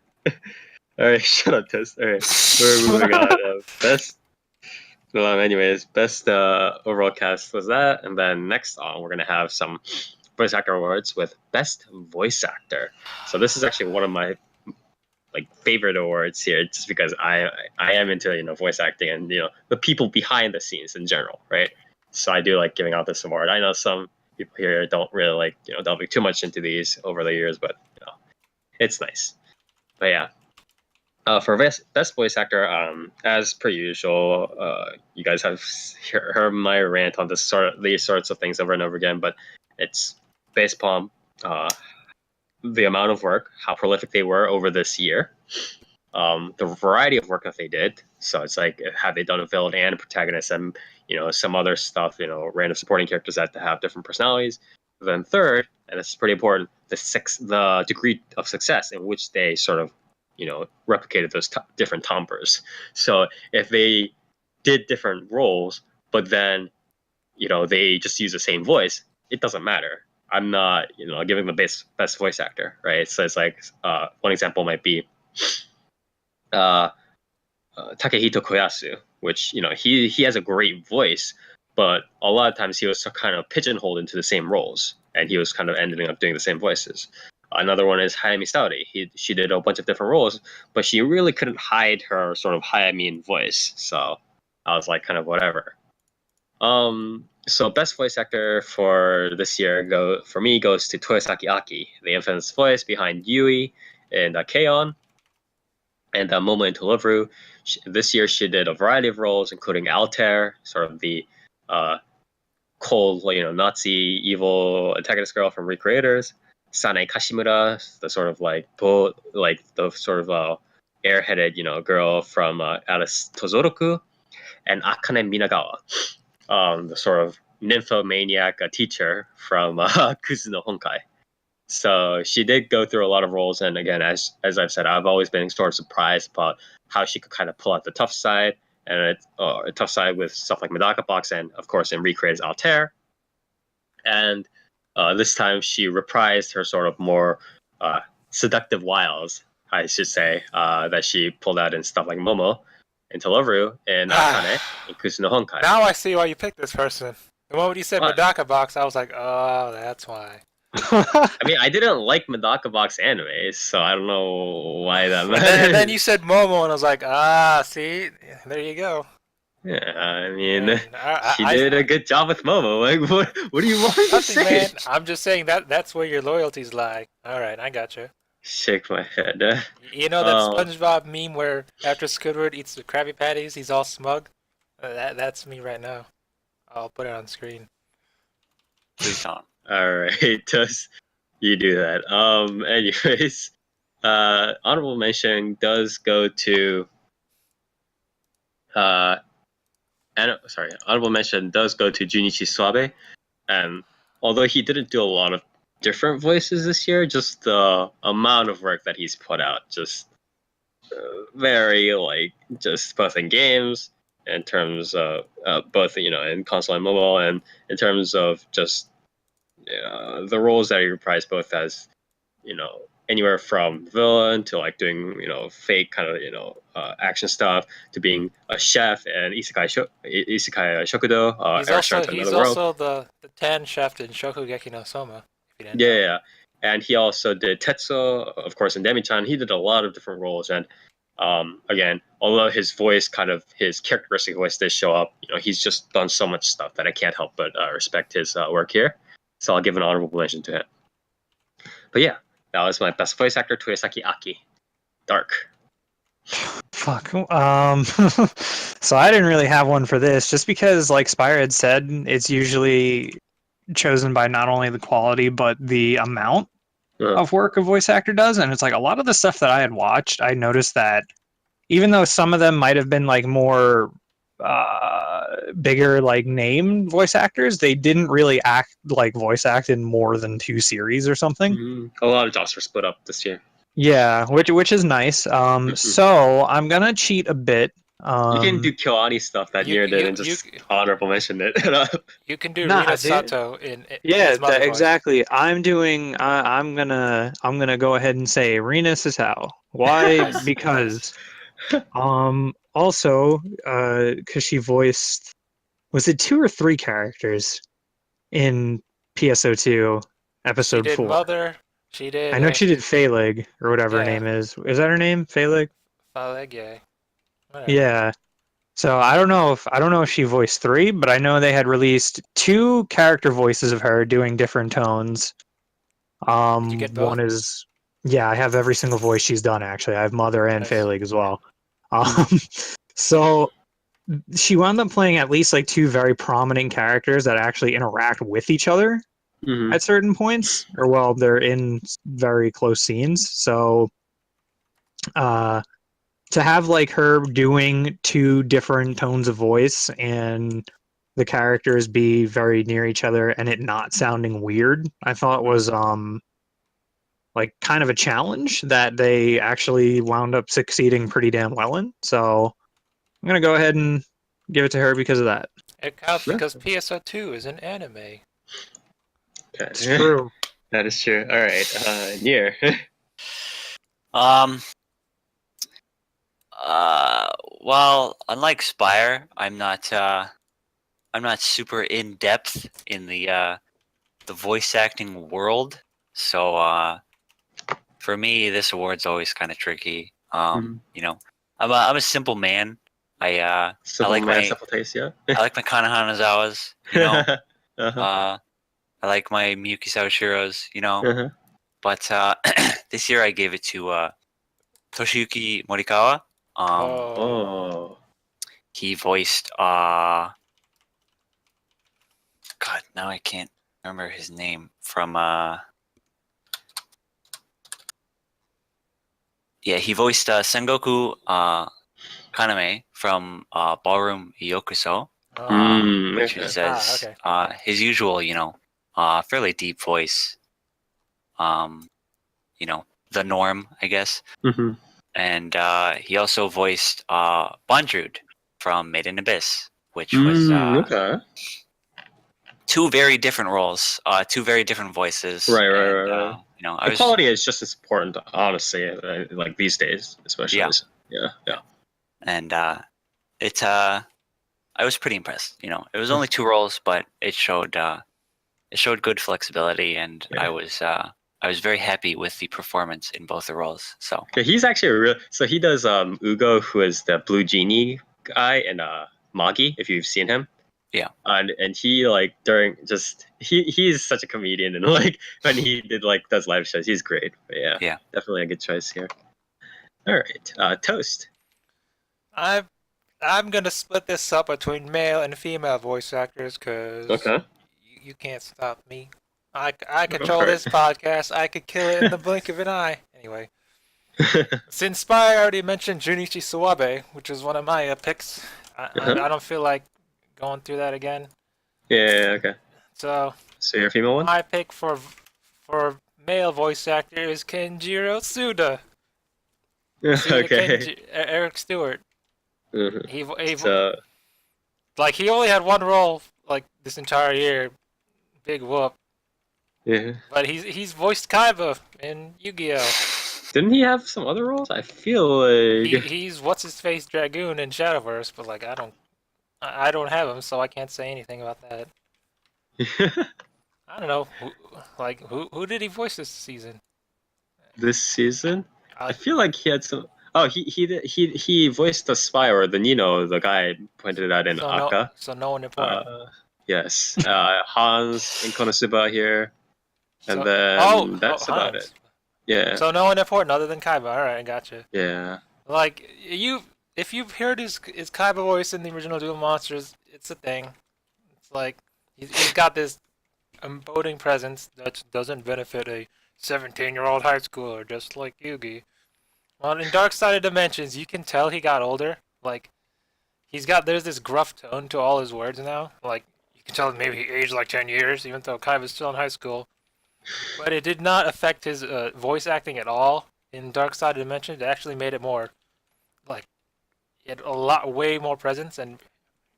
All right, shut up, Toast. All right, we're moving on. Best. Well, anyways, best overall cast was that, and then next on we're gonna have some voice actor awards with best voice actor. So this is actually one of my like favorite awards here, just because I am into voice acting and the people behind the scenes in general, right? So I do like giving out this award. I know some people here don't really like delving too much into these over the years, but it's nice. But yeah, for best voice actor, as per usual, you guys have heard my rant on these sorts of things over and over again, but it's based upon the amount of work, how prolific they were over this year, the variety of work that they did. So it's like, have they done a villain and a protagonist, and some other stuff, random supporting characters that have different personalities. Then third, and this is pretty important, the degree of success in which they sort of replicated those different timbres. So if they did different roles, but then they just use the same voice, it doesn't matter. I'm not giving the best voice actor, right? So it's like one example might be uh, Takehito Koyasu, which he has a great voice, but a lot of times he was kind of pigeonholed into the same roles, and he was kind of ending up doing the same voices. Another one is Hayami Saori. She did a bunch of different roles, but she really couldn't hide her sort of Hayamian voice. So I was like, kind of whatever. So best voice actor for this year goes to Toyosaki Aki, the infamous voice behind Yui and K-On! And Momo and Deliveroo. This year she did a variety of roles, including Altair, sort of the cold, Nazi evil antagonist girl from Recreators. Sanae Kashimura, the sort of airheaded, girl from Alice Tozoroku, and Akane Minagawa, the sort of nymphomaniac teacher from Kuzuno Honkai. So she did go through a lot of roles, and again, as I've said, I've always been sort of surprised about how she could kind of pull out the tough side, and a tough side with stuff like Medaka Box, and of course in Recreated Altair. And this time she reprised her sort of more seductive wiles, I should say, that she pulled out in stuff like Momo and Teloveru and Akane in Kusuno Honkai. Now I see why you picked this person. The moment you said Medaka Box, I was like, oh, that's why. I mean, I didn't like Medaka Box anime, so I don't know why that matters. And then you said Momo, and I was like, see? There you go. Yeah, I mean, she did a good job with Momo. Like, what do you want to say? Man, I'm just saying that's where your loyalties lie. All right, I got you. Shake my head. You know that SpongeBob meme where after Squidward eats the Krabby Patties, he's all smug? That's me right now. I'll put it on screen. Please don't. All right, just you do that. Anyways, honorable mention does go to. Honorable mention does go to Junichi Suabe, and although he didn't do a lot of different voices this year, just the amount of work that he's put out, just very just both in games, in terms of both in console and mobile, and in terms of just the roles that he reprised, both as anywhere from villain to doing fake kind of action stuff, to being a chef and isekai shokudo. He's also the tan chef in Shokugeki no Soma. Yeah, and he also did Tetsuo, of course, in Demi-chan. He did a lot of different roles, and again, although his characteristic voice did show up, he's just done so much stuff that I can't help but respect his work here. So I'll give an honorable mention to him. But yeah, that was my best voice actor, Toyosaki Aki. Dark. Fuck. So I didn't really have one for this, just because, like Spire had said, it's usually chosen by not only the quality but the amount of work a voice actor does. And it's like a lot of the stuff that I had watched, I noticed that even though some of them might have been more bigger name voice actors, they didn't really voice act in more than 2 series or something. A lot of jobs were split up this year. Yeah, which is nice. So I'm gonna cheat a bit. You can do Kyoani stuff that year, then, and just honorable mention it. You can do Rina Sato in exactly. I'm gonna go ahead and say Rina Sato. Why? Because also because she voiced, was it 2 or 3 characters in PSO2 episode 4? Mother. She did. I know she did Phaleg or whatever her name is. Is that her name? Phaleg? Phaleg, yeah. Whatever. Yeah. So I don't know if she voiced 3, but I know they had released 2 character voices of her doing different tones. Did you get both? One is, yeah, I have every single voice she's done actually. I have Mother and Phaleg as well. So she wound up playing at least 2 very prominent characters that actually interact with each other at certain points, or they're in very close scenes. So to have her doing 2 different tones of voice and the characters be very near each other and it not sounding weird, I thought was kind of a challenge that they actually wound up succeeding pretty damn well in. So I'm gonna go ahead and give it to her because of that. It counts because PSO2 is an anime. It's true. That is true. All right, Nier. Well, unlike Spire, I'm not super in depth in the voice acting world. So for me, this award's always kind of tricky. I'm a simple man. I like my simple taste, yeah. I like my Kana Hanazawas, I like my Miyuki Sawashiros, But this year I gave it to Toshiyuki Morikawa Oh. He voiced God, now I can't remember his name from he voiced Sengoku Kaname from Ballroom Yokuso, which Okay. is okay. his usual, fairly deep voice. The norm, I guess. Mm-hmm. And he also voiced Bondrewd from Made in Abyss, which was Okay. two very different roles, two very different voices. Right. I The was quality is just as important, honestly, like these days, especially. Yeah. Yeah. and it I was pretty impressed. It was only two roles, but it showed good flexibility, and Yeah. I was very happy with the performance in both the roles. So Okay, he's actually a real. So he does Ugo, who is the blue genie guy, and Magi, if you've seen him. Yeah. And he like during just he's such a comedian, and like when he does live shows, he's great. But yeah, definitely a good choice here. All right, Toast. I'm gonna split this up between male and female voice actors because Okay. you can't stop me. I control this podcast. I could kill it in the blink of an eye. Anyway, since Spy already mentioned Junichi Suwabe, which is one of my picks, I don't feel like going through that again. Yeah. Okay. So you're a female one. my pick for male voice actor is Kenjiro Suda. Okay. Eric Stewart. Mhm. He only had one role like this entire year, big whoop. Yeah. But he's voiced Kaiba in Yu-Gi-Oh. Didn't he have some other roles? I feel like He's what's his face Dragoon in Shadowverse, but like I don't have him, so I can't say anything about that. I don't know. Who did he voice this season? This season, I feel like he had some. Oh, he voiced the spy or the Nino, the guy pointed out in Aka. So no one important. Yes, Hans in Konosuba here, and that's about it. Yeah. So no one important other than Kaiba. All right, gotcha. Yeah. Like if you've heard his Kaiba voice in the original Duel Monsters, it's a thing. It's like he's got this boding presence that doesn't benefit a 17-year-old high schooler, just like Yugi. Well, in Dark Side of Dimensions, you can tell he got older. Like there's this gruff tone to all his words now. Like you can tell maybe he aged like 10 years, even though Kaiba's still in high school. But it did not affect his voice acting at all in Dark Side of Dimensions. It actually made it more, like, it had way more presence, and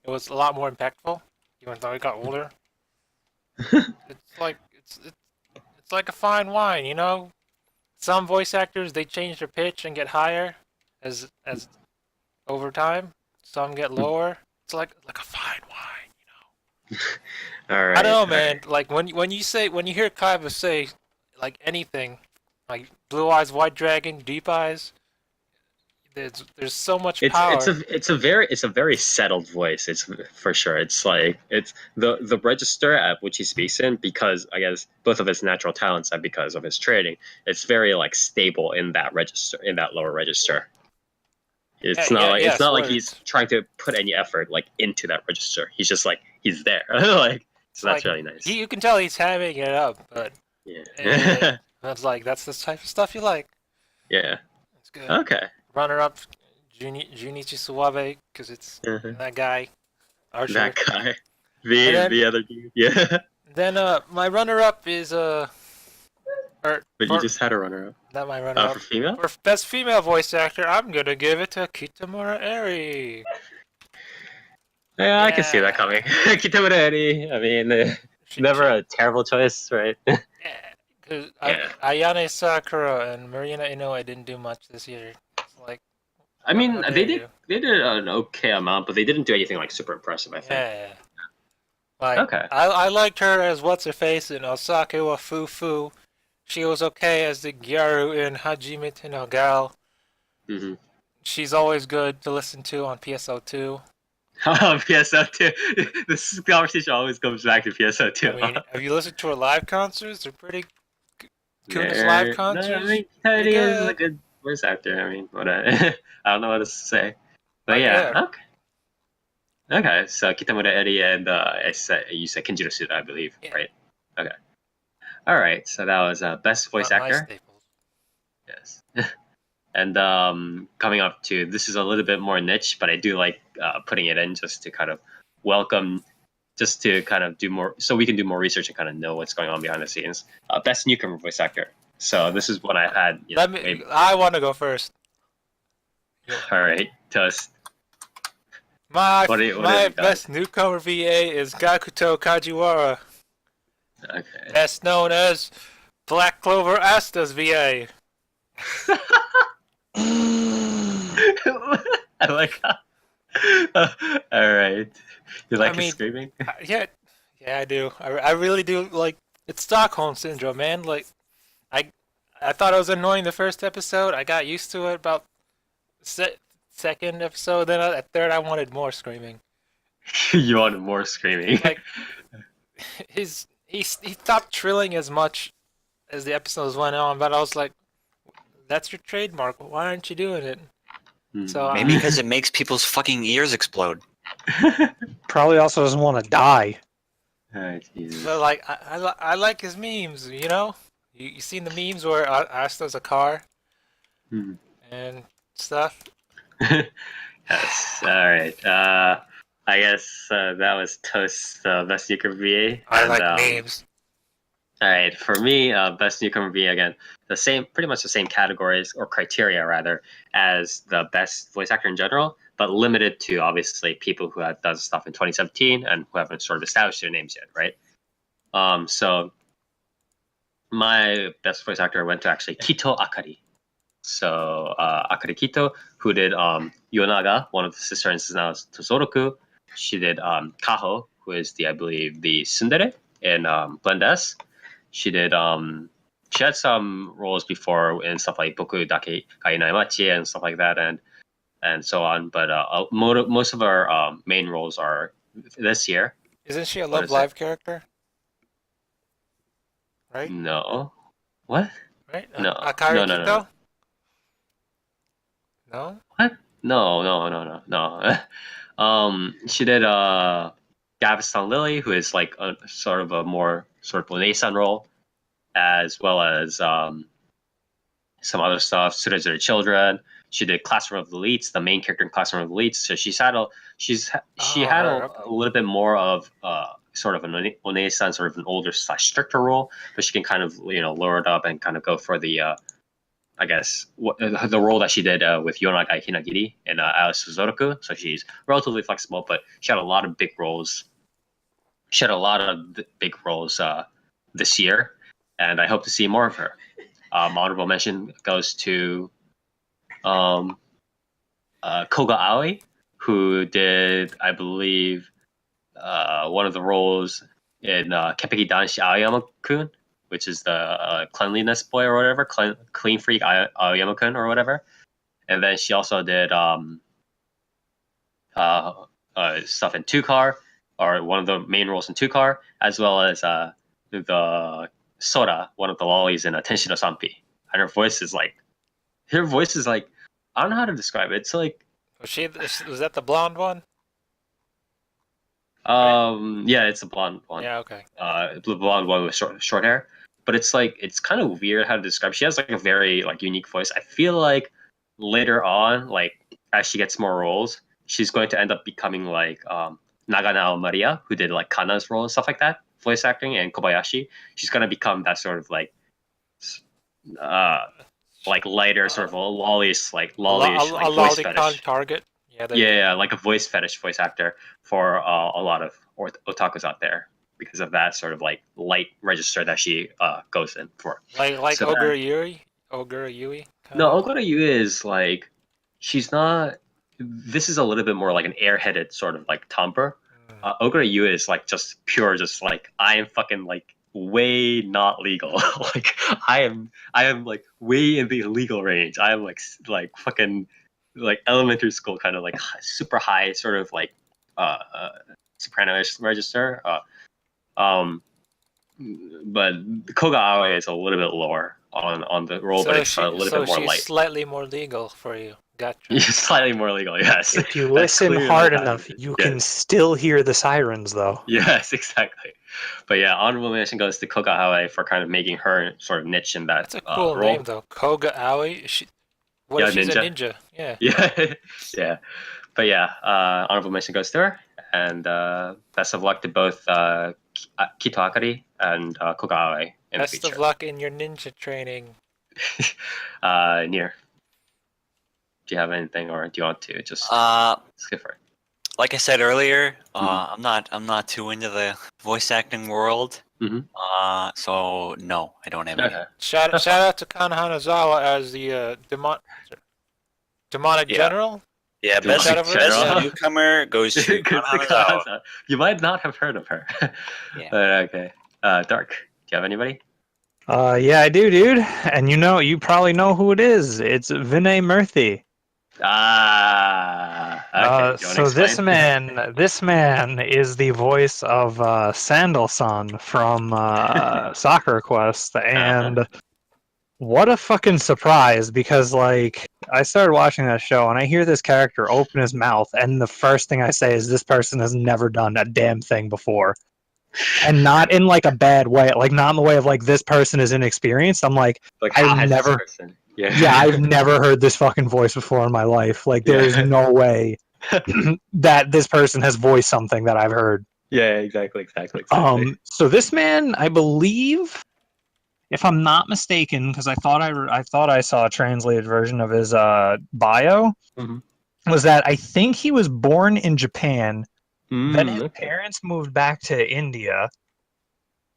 it was a lot more impactful, even though he got older. It's like a fine wine, you know? Some voice actors, they change their pitch and get higher as over time. Some get lower. It's like a fine wine, you know? All right. I don't know, man. Like when you hear Kaiba say like anything, like blue eyes, white dragon, deep eyes, there's so much power. It's a very settled voice. It's for sure. It's like it's the register at which he speaks in, because I guess both of his natural talents and because of his training, it's very like stable in that register, in that lower register. It's not like he's trying to put any effort like into that register. He's just like he's there. Like so that's really nice. You can tell he's hamming it up, but yeah, that's the type of stuff you like. Yeah, it's good. Okay. Runner up, Junichi Suwabe, because it's that guy. Archer. That guy. The other dude. Yeah. Then my runner up is you just had a runner up. Not my runner up. For female? For best female voice actor, I'm gonna give it to Kitamura Eri. Yeah, I can see that coming. Kitamura Eri. I mean, never a terrible choice, right? Yeah, because Ayane Sakura and Marina Inoue didn't do much this year. It's like, I mean, they did an okay amount, but they didn't do anything like super impressive, I think. Yeah. Like, okay. I liked her as what's her face in Osaka wa Fufu. She was okay as the Gyaru in Hajimete no Gal. Mm-hmm. She's always good to listen to on PSO2. PSO2. This conversation always comes back to PSO2. I mean, have you listened to her live concerts? They're pretty. Kuna's live concerts. No, I mean, Teddy is a good voice actor. I mean, what I don't know what to say. But Yeah. okay. Okay, so Kitamura Eri and you said Kenjiro Suda, I believe, Yeah. right? Okay. All right, so that was best voice My actor. staples. Yes. And coming up to this is a little bit more niche, but I do like putting it in just to kind of welcome, just to kind of do more, so we can do more research and kind of know what's going on behind the scenes. Best newcomer voice actor. So this is what I had. I want to go first. All right, Toast. My What have you got? best newcomer VA is Gakuto Kajiwara, Okay. best known as Black Clover Asta's VA. I like how. All right. You like his screaming? Yeah, I do. I really do. Like, it's Stockholm syndrome, man. Like, I thought it was annoying the first episode. I got used to it about second episode. Then at third, I wanted more screaming. You wanted more screaming. Like, he stopped trilling as much as the episodes went on, but I was like, that's your trademark. Why aren't you doing it? So Maybe because it makes people's fucking ears explode. Probably also doesn't want to die. Oh, Jesus. But like, I like his memes. You know, you seen the memes where Asta's a car Hmm. and stuff. Yes. All right. I guess that was Toast's best newcomer VA. I like memes. All right, for me, best newcomer VA again, pretty much the same categories or criteria rather as the best voice actor in general, but limited to obviously people who have done stuff in 2017 and who haven't sort of established their names yet, right? So my best voice actor went to actually Kito Akari. So Akari Kito, who did Yonaga, one of the sister in Suzuna's Tozoroku. She did Kaho, who is I believe the tsundere in Blend S. She did she had some roles before in stuff like Boku Dake ga Inai Machi and stuff like that and so on. But most of our main roles are this year. Isn't she a Love Live character? Right? No. What? Right? No. Akari No. Kito? No? What? No. She did Galveston Lily, who is like a sort of a more sort of Onesan role, as well as some other stuff. Surezure Children. She did Classroom of the Elites, the main character in Classroom of the Elites. So she had a little bit more of sort of an Onesan, sort of an older / stricter role, but she can kind of lower it up and kind of go for the I guess the role that she did with Yonagai Hinagiri and Alice Suzoroku. So she's relatively flexible, but she had a lot of big roles. She had a lot of big roles this year, and I hope to see more of her. Honorable mention goes to Koga Aoi, who did, I believe, one of the roles in Kepeki Danshi Aoyama-kun, which is the cleanliness boy or whatever, clean freak Aoyama-kun or whatever. And then she also did stuff in Two Car, or one of the main roles in Two Car, as well as the Sora, one of the lollies in Tenshi no Sanpi. And her voice is like, I don't know how to describe it. It's like, was that the blonde one? yeah, it's a blonde one. Yeah, okay. The blonde one with short hair. But it's like, it's kind of weird how to describe. She has like a very like unique voice. I feel like later on, like as she gets more roles, she's going to end up becoming like Naganao Maria, who did like Kana's role and stuff like that, voice acting, and Kobayashi. She's gonna become that sort of like lighter sort of a lollyish voice fetish target. Yeah, like a voice fetish voice actor for a lot of otakus out there because of that sort of like light register that she goes in for. Like So Ogura Yui. No, Ogura Yui is like, she's not. This is a little bit more like an airheaded sort of like tomper. Ogura Yui is like just pure, just like I am fucking like way not legal. Like I am like way in the illegal range. I am like fucking like elementary school kind of like super high sort of like soprano-ish register. But Koga Aoi is a little bit lower. on the role, but it's a little bit more she's light. slightly more legal for you. Gotcha. Slightly more legal, yes. If you That's listen clearly hard how enough, it is. you Yes. can still hear the sirens, though. Yes, exactly. But yeah, honorable mention goes to Koga Aoi for kind of making her sort of niche in that That's a cool role. name, though. Koga Aoi. What Yeah, if she's ninja. a ninja? Yeah. Yeah, yeah. But yeah, honorable mention goes to her, and best of luck to both Kito Akari and Koga Aoi in the Best future. of luck in your ninja training. Near. Do you have anything, or do you want to just skip for it? Like I said earlier, I'm not too into the voice acting world. Mhm. So no, I don't have any. Okay. Shout out to Kan Hanazawa as the demonic Yeah. general. Yeah, Demonic best General. newcomer goes to Good to Kanazawa. You might not have heard of her. Yeah. But okay. Dark. Do you have anybody? Yeah, I do, dude. And you probably know who it is. It's Vinay Murthy. Okay. Do you So want to this man is the voice of Sandal-san from Soccer Quest, and what a fucking surprise! Because like I started watching that show, and I hear this character open his mouth, and the first thing I say is, "This person has never done a damn thing before," and not in like a bad way, like not in the way of like this person is inexperienced. I'm like, like how I've has never. this person? Yeah, I've never heard this fucking voice before in my life. Like, there is Yeah. no way that this person has voiced something that I've heard. Yeah, exactly. So this man, I believe, if I'm not mistaken, because I thought I saw a translated version of his bio, Mhm. was that I think he was born in Japan. Then his Okay. parents moved back to India.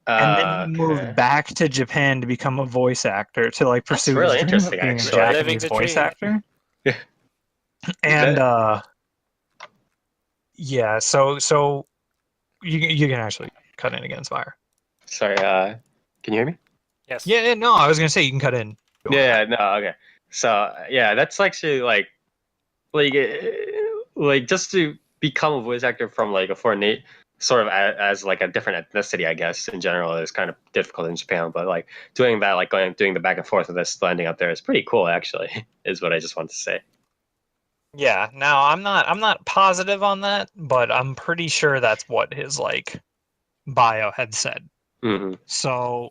And then he moved back to Japan to become a voice actor, to like That's pursue really his dream of interesting, being a actually. Living Japanese the voice dream. actor. Yeah. And yeah, so you can actually cut in against fire. Sorry. Can you hear me? Yes. Yeah, no, I was gonna say you can cut in. Yeah. No. Okay. So yeah, that's actually like just to become a voice actor from like a foreign sort of as like a different ethnicity, I guess in general is kind of difficult in Japan. But like doing that, like doing the back and forth of this landing up there is pretty cool. Actually, is what I just want to say. Yeah, now I'm not positive on that, but I'm pretty sure that's what his like bio had said. Mm-hmm. So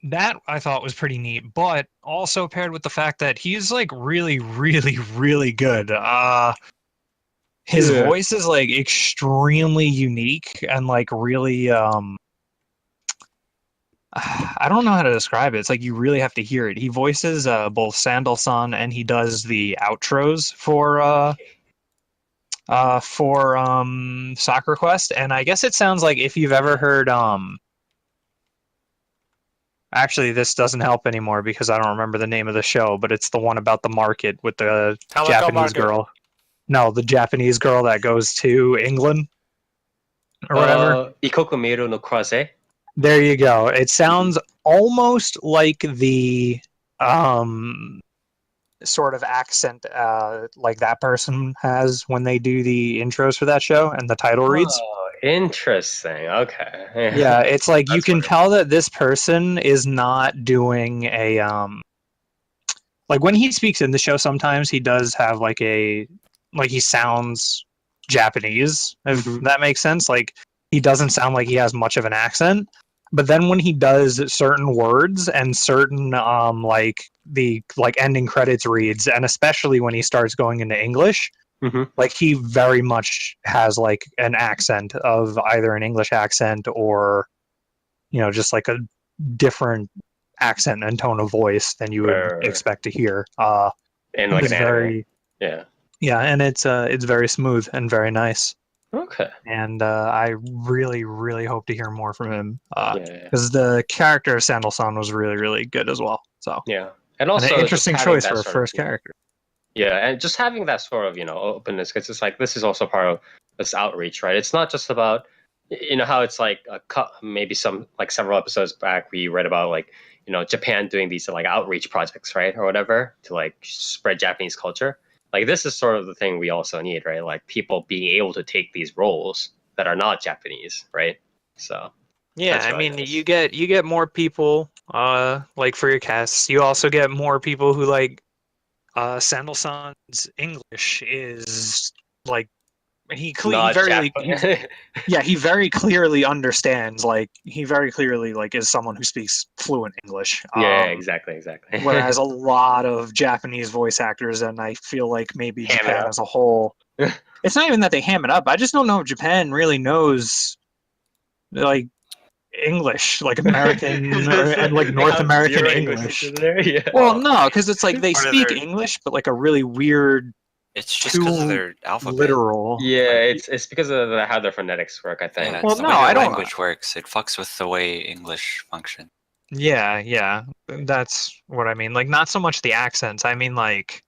that I thought was pretty neat, but also paired with the fact that he's like really, really, really good. His voice is like extremely unique and like really I don't know how to describe it. It's like you really have to hear it. He voices both Sandal-san and he does the outros for Soccer Quest, and I guess it sounds like if you've ever heard actually this doesn't help anymore because I don't remember the name of the show, but it's the one about the market with the Tamako Japanese market. girl. No, the Japanese girl that goes to England or whatever. Ikoku Miru no Kurase. There you go. It sounds almost like the sort of accent like that person has when they do the intros for that show and the title reads. Oh, interesting. Okay. Yeah, it's like you That's can wonderful. tell that this person is not doing a like when he speaks in the show sometimes he does have like he sounds Japanese, if that makes sense. Like he doesn't sound like he has much of an accent. But then when he does certain words and certain like the like ending credits reads, and especially when he starts going into English, like he very much has like an accent of either an English accent or just like a different accent and tone of voice than you would expect to hear. And like it's an anime. very and it's very smooth and very nice. Okay. And I really, really hope to hear more from him Yeah. because the character of Sandal-san was really, really good as well. So Yeah, and also an interesting just having choice that for a sort first of, character. Yeah, and just having that sort of openness, because it's like this is also part of this outreach, right? It's not just about how it's like maybe several episodes back we read about like Japan doing these like outreach projects, right, or whatever, to like spread Japanese culture. Like this is sort of the thing we also need, right? Like people being able to take these roles that are not Japanese, right? So yeah, that's I really mean nice. you get more people like for your casts. You also get more people who like Sandal-san's English is like he Not very Japanese. yeah, he very clearly understands, like he very clearly like is someone who speaks fluent English. Yeah, exactly. Whereas a lot of Japanese voice actors, and I feel like maybe Ham it Japan up. as a whole, it's not even that they ham it up. I just don't know if Japan really knows like English, like American and like They North have American zero English. into there. Yeah. Well, no, because it's like they Part of speak their- English, but like a really weird, It's just because of too their alphabet. literal. Yeah, it's because of how their phonetics work, I think. Yeah, Well, it's the no, way their I don't- language works. It fucks with the way English functions. Yeah, that's what I mean. Like, not so much the accents. I mean, like,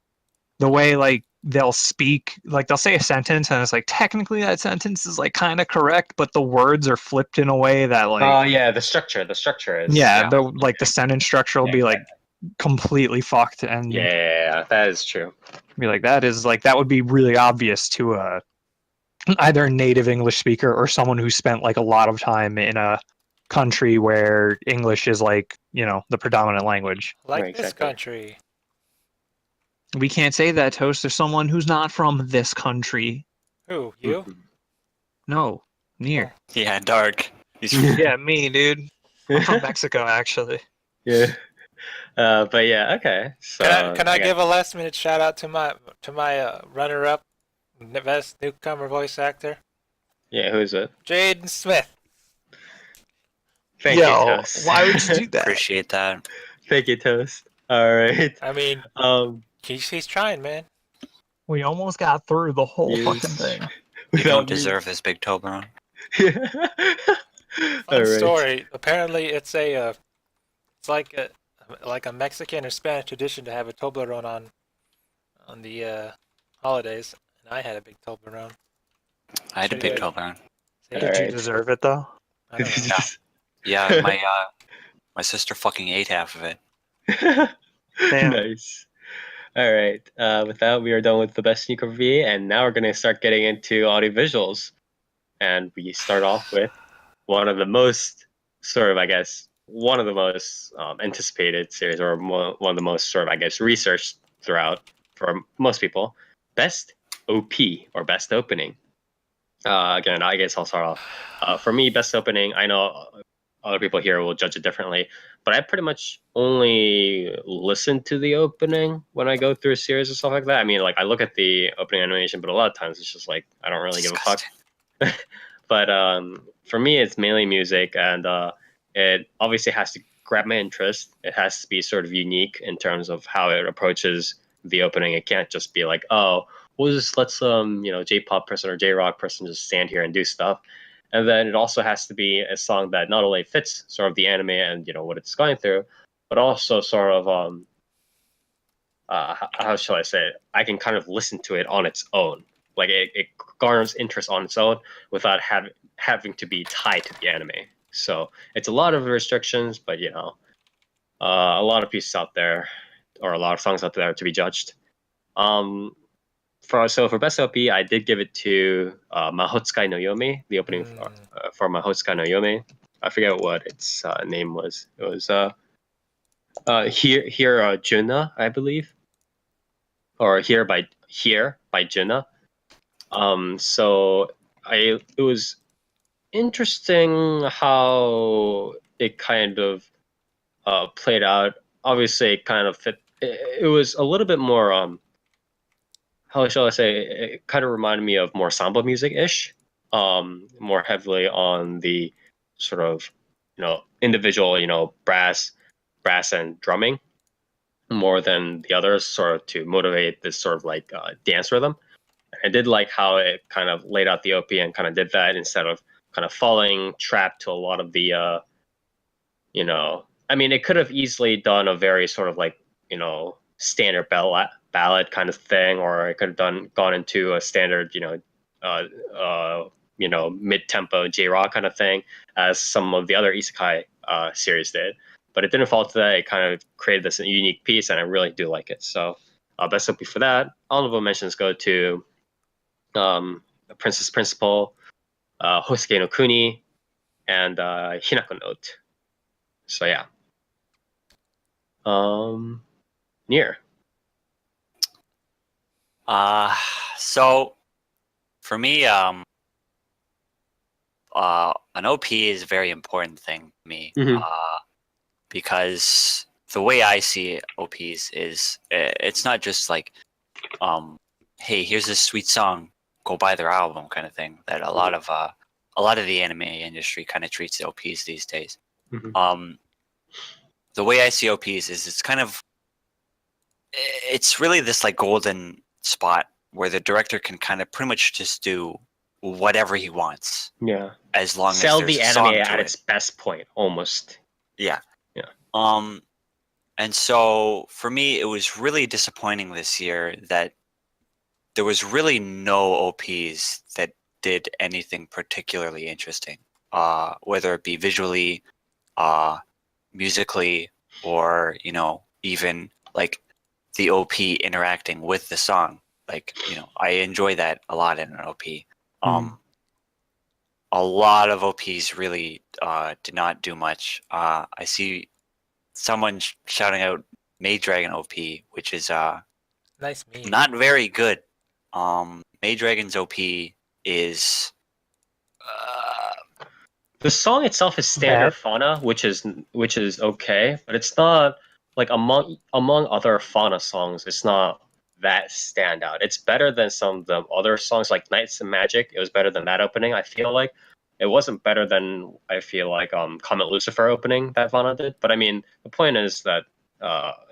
the way, like, they'll speak, like, they'll say a sentence, and it's like, technically that sentence is, like, kind of correct, but the words are flipped in a way that, like, Oh yeah, the structure is. yeah, the sentence structure will Yeah, be, like, completely fucked, and Yeah, that is true. be like, that would be really obvious to either a native English speaker or someone who spent, like, a lot of time in a country where English is, like, the predominant language. Like Right, this exactly. country. We can't say that, Toast. There's someone who's not from this country. Who? You? Mhm. No, near. Yeah, dark. He's Yeah, me, dude. I'm from Mexico, actually. Yeah. But yeah, okay. So Can I guess- give a last minute shout out to my runner up, best newcomer voice actor, Yeah, who is it? Jaden Smith. Thank you, Yo, Toast. why would you do that? appreciate that. Thank you, Toast. All right. I mean, Um, he's trying, man. We almost got through the whole Yes. fucking thing. You don't deserve this big Toblerone. Fun All right. story. Apparently, it's like a Mexican or Spanish tradition to have a Toblerone on the holidays, and I had a big Toblerone. I had a big Shit. Toblerone. See, Did you Alright. deserve it, though? I don't know. Yeah, my sister fucking ate half of it. Damn. Nice. All right. With that, we are done with the best sneaker review, and now we're going to start getting into audio visuals. And we start off with one of the most anticipated series, or one of the most researched throughout for most people. Best OP, or best opening. Again, I guess I'll start off. For me, best opening, I know other people here will judge it differently, but I pretty much only listen to the opening when I go through a series and stuff like that. I mean, like, I look at the opening animation, but a lot of times it's just like, I don't really give a fuck. But for me, it's mainly music, and it obviously has to grab my interest. It has to be sort of unique in terms of how it approaches the opening. It can't just be like, oh, we'll just let some J-pop person or J-rock person just stand here and do stuff. And then it also has to be a song that not only fits sort of the anime and what it's going through, but also sort of how shall I say it? I can kind of listen to it on its own. Like it garners interest on its own without having to be tied to the anime. So it's a lot of restrictions, but a lot of pieces out there, or a lot of songs out there to be judged. For best OP, I did give it to Mahotsukai no Yome, the opening for Mahotsukai no Yome. I forget what its name was. It was Here Juna, I believe, or Here by Juna. So it was interesting how it kind of played out. Obviously, it kind of fit. It was a little bit more how shall I say? It kind of reminded me of more samba music-ish, more heavily on the sort of individual brass and drumming more than the others, sort of to motivate this sort of like dance rhythm. I did like how it kind of laid out the OP and kind of did that instead of kind of falling trapped to a lot of the I mean, it could have easily done a very sort of like standard ballad kind of thing, or it could have gone into a standard mid-tempo J-rock kind of thing, as some of the other isekai series did. But it didn't fall to that. It kind of created this unique piece, and I really do like it. So best OP for that. Honorable mentions go to Princess Principal, Hosuke no Kuni, and Hinako Note. So yeah. Nier. So for me, an OP is a very important thing to me. Mhm. Because the way I see OPs is it's not just like, hey, here's this sweet song, go buy their album kind of thing that a lot of the anime industry kind of treats the OPs these days. Mhm. The way I see OPs is it's really this like golden spot where the director can kind of pretty much just do whatever he wants Yeah. as long Sell as there's the a anime song at to it. its best point, almost. Yeah. Yeah. And so for me, it was really disappointing this year that there was really no OPs that did anything particularly interesting, whether it be visually, musically, or even like the OP interacting with the song. Like I enjoy that a lot in an OP. A lot of OPs really did not do much. I see someone shouting out Maid Dragon OP, which is Nice meme. not very good. Maid Dragon's OP is The song itself is standard Bad. fauna, which is okay, but it's not like among other fauna songs. It's not that standout. It's better than some of the other songs, like Knights and Magic. It was better than that opening. I feel like it wasn't better than Comet Lucifer opening that fauna did. But I mean, the point is that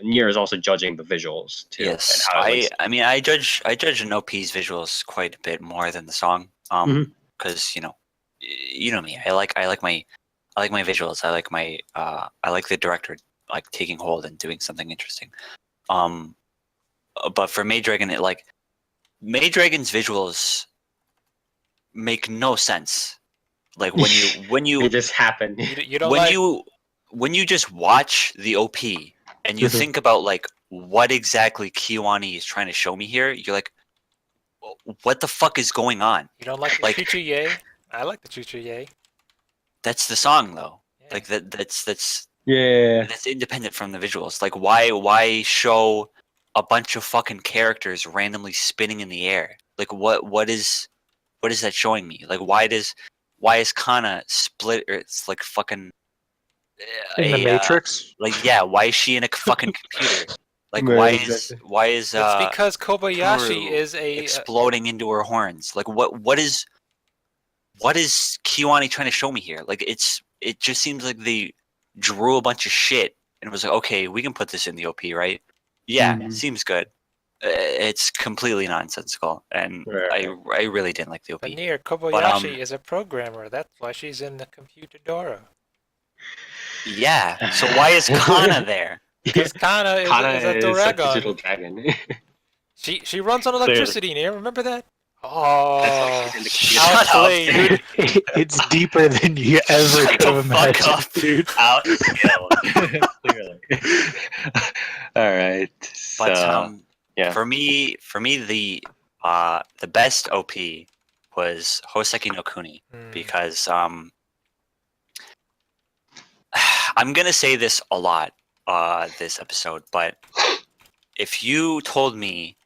Nier is also judging the visuals too. yes. And how it looks. I mean I judge an OP's visuals quite a bit more than the song. Mhm. Because you know me. I like my visuals. I like the director like taking hold and doing something interesting. But for Maid Dragon, Maid Dragon's visuals make no sense. Like when you It just happened. You don't like. when you just watch the OP and you Mhm. think about like what exactly Kiwani is trying to show me here, you're like, what the fuck is going on? You don't like the Like- Choo Choo Yay? I like the Choo Choo Yay. That's the song though. Yeah. Like that's Yeah. that's independent from the visuals. Like why show a bunch of fucking characters randomly spinning in the air? Like what is that showing me? Like why is Kana split, or it's like fucking In the Matrix. like yeah, why is she in a fucking computer? Like Yeah, why exactly. is It's because Kobayashi Guru is a exploding into her horns? Like what is Kiwani trying to show me here? Like it just seems like they drew a bunch of shit and was like, okay, we can put this in the OP, right? Yeah, Mhm. seems good. It's completely nonsensical, and Right. I really didn't like the OP. But Nier Kobayashi is a programmer. That's why she's in the computer Dora. Yeah, so why is Kana there? Because Kana is Kana a is a digital dragon. dragon. She runs on electricity, Nier. Remember that? Oh, That's how she's in the computer. Shut up, outplayed. dude. It's deeper than you ever Shut could the have fuck imagined, up. dude. Outskill. Clearly. All right. But So, yeah. for me the best OP was Hoseki no Kuni, because I'm gonna say this a lot this episode, but if you told me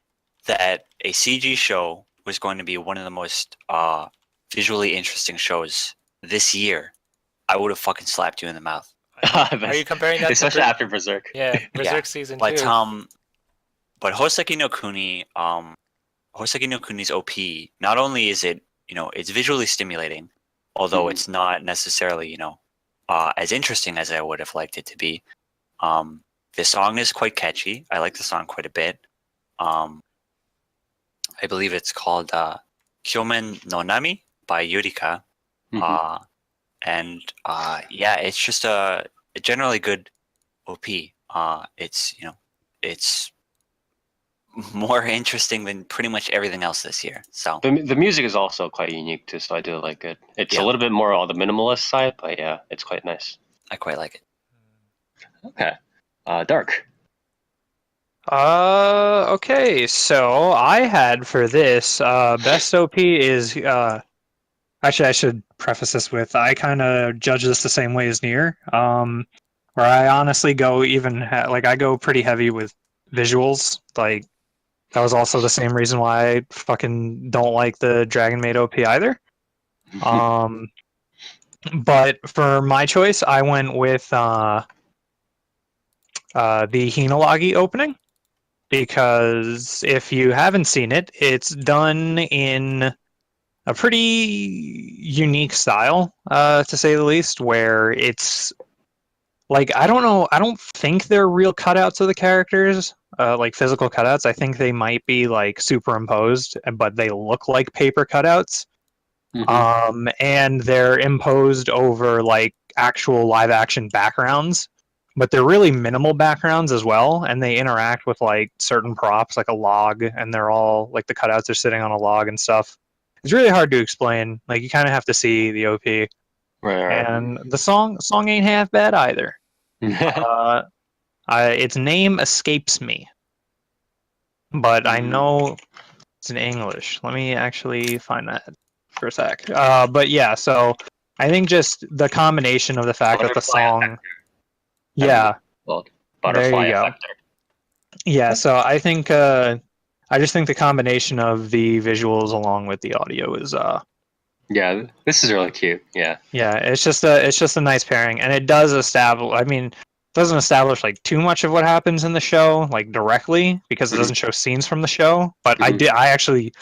that a CG show was going to be one of the most visually interesting shows this year, I would have fucking slapped you in the mouth. Are you comparing that especially to after Berserk? Yeah, Berserk season But 2. but Hoseki no Kuni, Hoseki no Kuni's OP, not only is it, it's visually stimulating, although it's not necessarily, as interesting as I would have liked it to be. The song is quite catchy. I like the song quite a bit. I believe it's called Kyomen no Nami by Yurika. And yeah, it's just a generally good OP. It's it's more interesting than pretty much everything else this year. So The music is also quite unique too, so I do like it. It's a little bit more on the minimalist side, but yeah, it's quite nice. I quite like it. Okay. Dark. Okay, so I had for this best OP is actually I should preface this with I kind of judge this the same way as Nier. Or I honestly go like I go pretty heavy with visuals. Like that was also the same reason why I fucking don't like the Dragon Maid OP either. But for my choice, I went with the Hinalagi opening because if you haven't seen it, it's done in a pretty unique style, to say the least, where it's like I don't know, I don't think they're real cutouts of the characters, like physical cutouts. I think they might be like superimposed, but they look like paper cutouts. And they're imposed over like actual live action backgrounds, but they're really minimal backgrounds as well, and they interact with like certain props like a log, and they're all like the cutouts are sitting on a log and stuff. It's really hard to explain. Like you kind of have to see the OP, Right. and the song ain't half bad either. Its name escapes me, but I know it's in English. Let me actually find that for a sec. But yeah, so I think just the combination of the fact that the song, yeah, Well, there butterfly you go. effector. Yeah, so I think I just think the combination of the visuals along with the audio is Yeah, this is really cute. Yeah. yeah, it's just a nice pairing, and it does establish. I mean, it doesn't establish like too much of what happens in the show like directly because it doesn't show scenes from the show. But I actually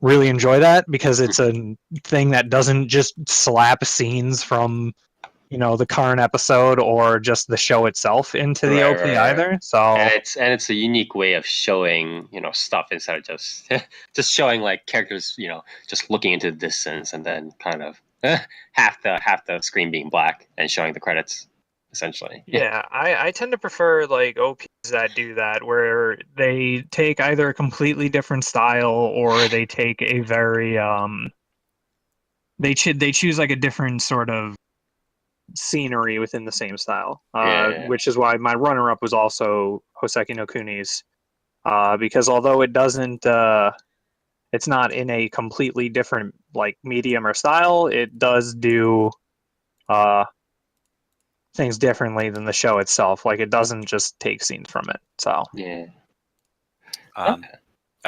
really enjoy that because it's a thing that doesn't just slap scenes from the current episode or just the show itself into the OP either. So and it's a unique way of showing stuff instead of just just showing like characters just looking into the distance and then kind of half the screen being black and showing the credits essentially. yeah, I tend to prefer like OPs that do that where they take either a completely different style or they take a very they choose like a different sort of scenery within the same style, which is why my runner-up was also Hoseki no Kuni's, because although it doesn't, it's not in a completely different like medium or style, it does do things differently than the show itself. Like it doesn't just take scenes from it. So yeah. I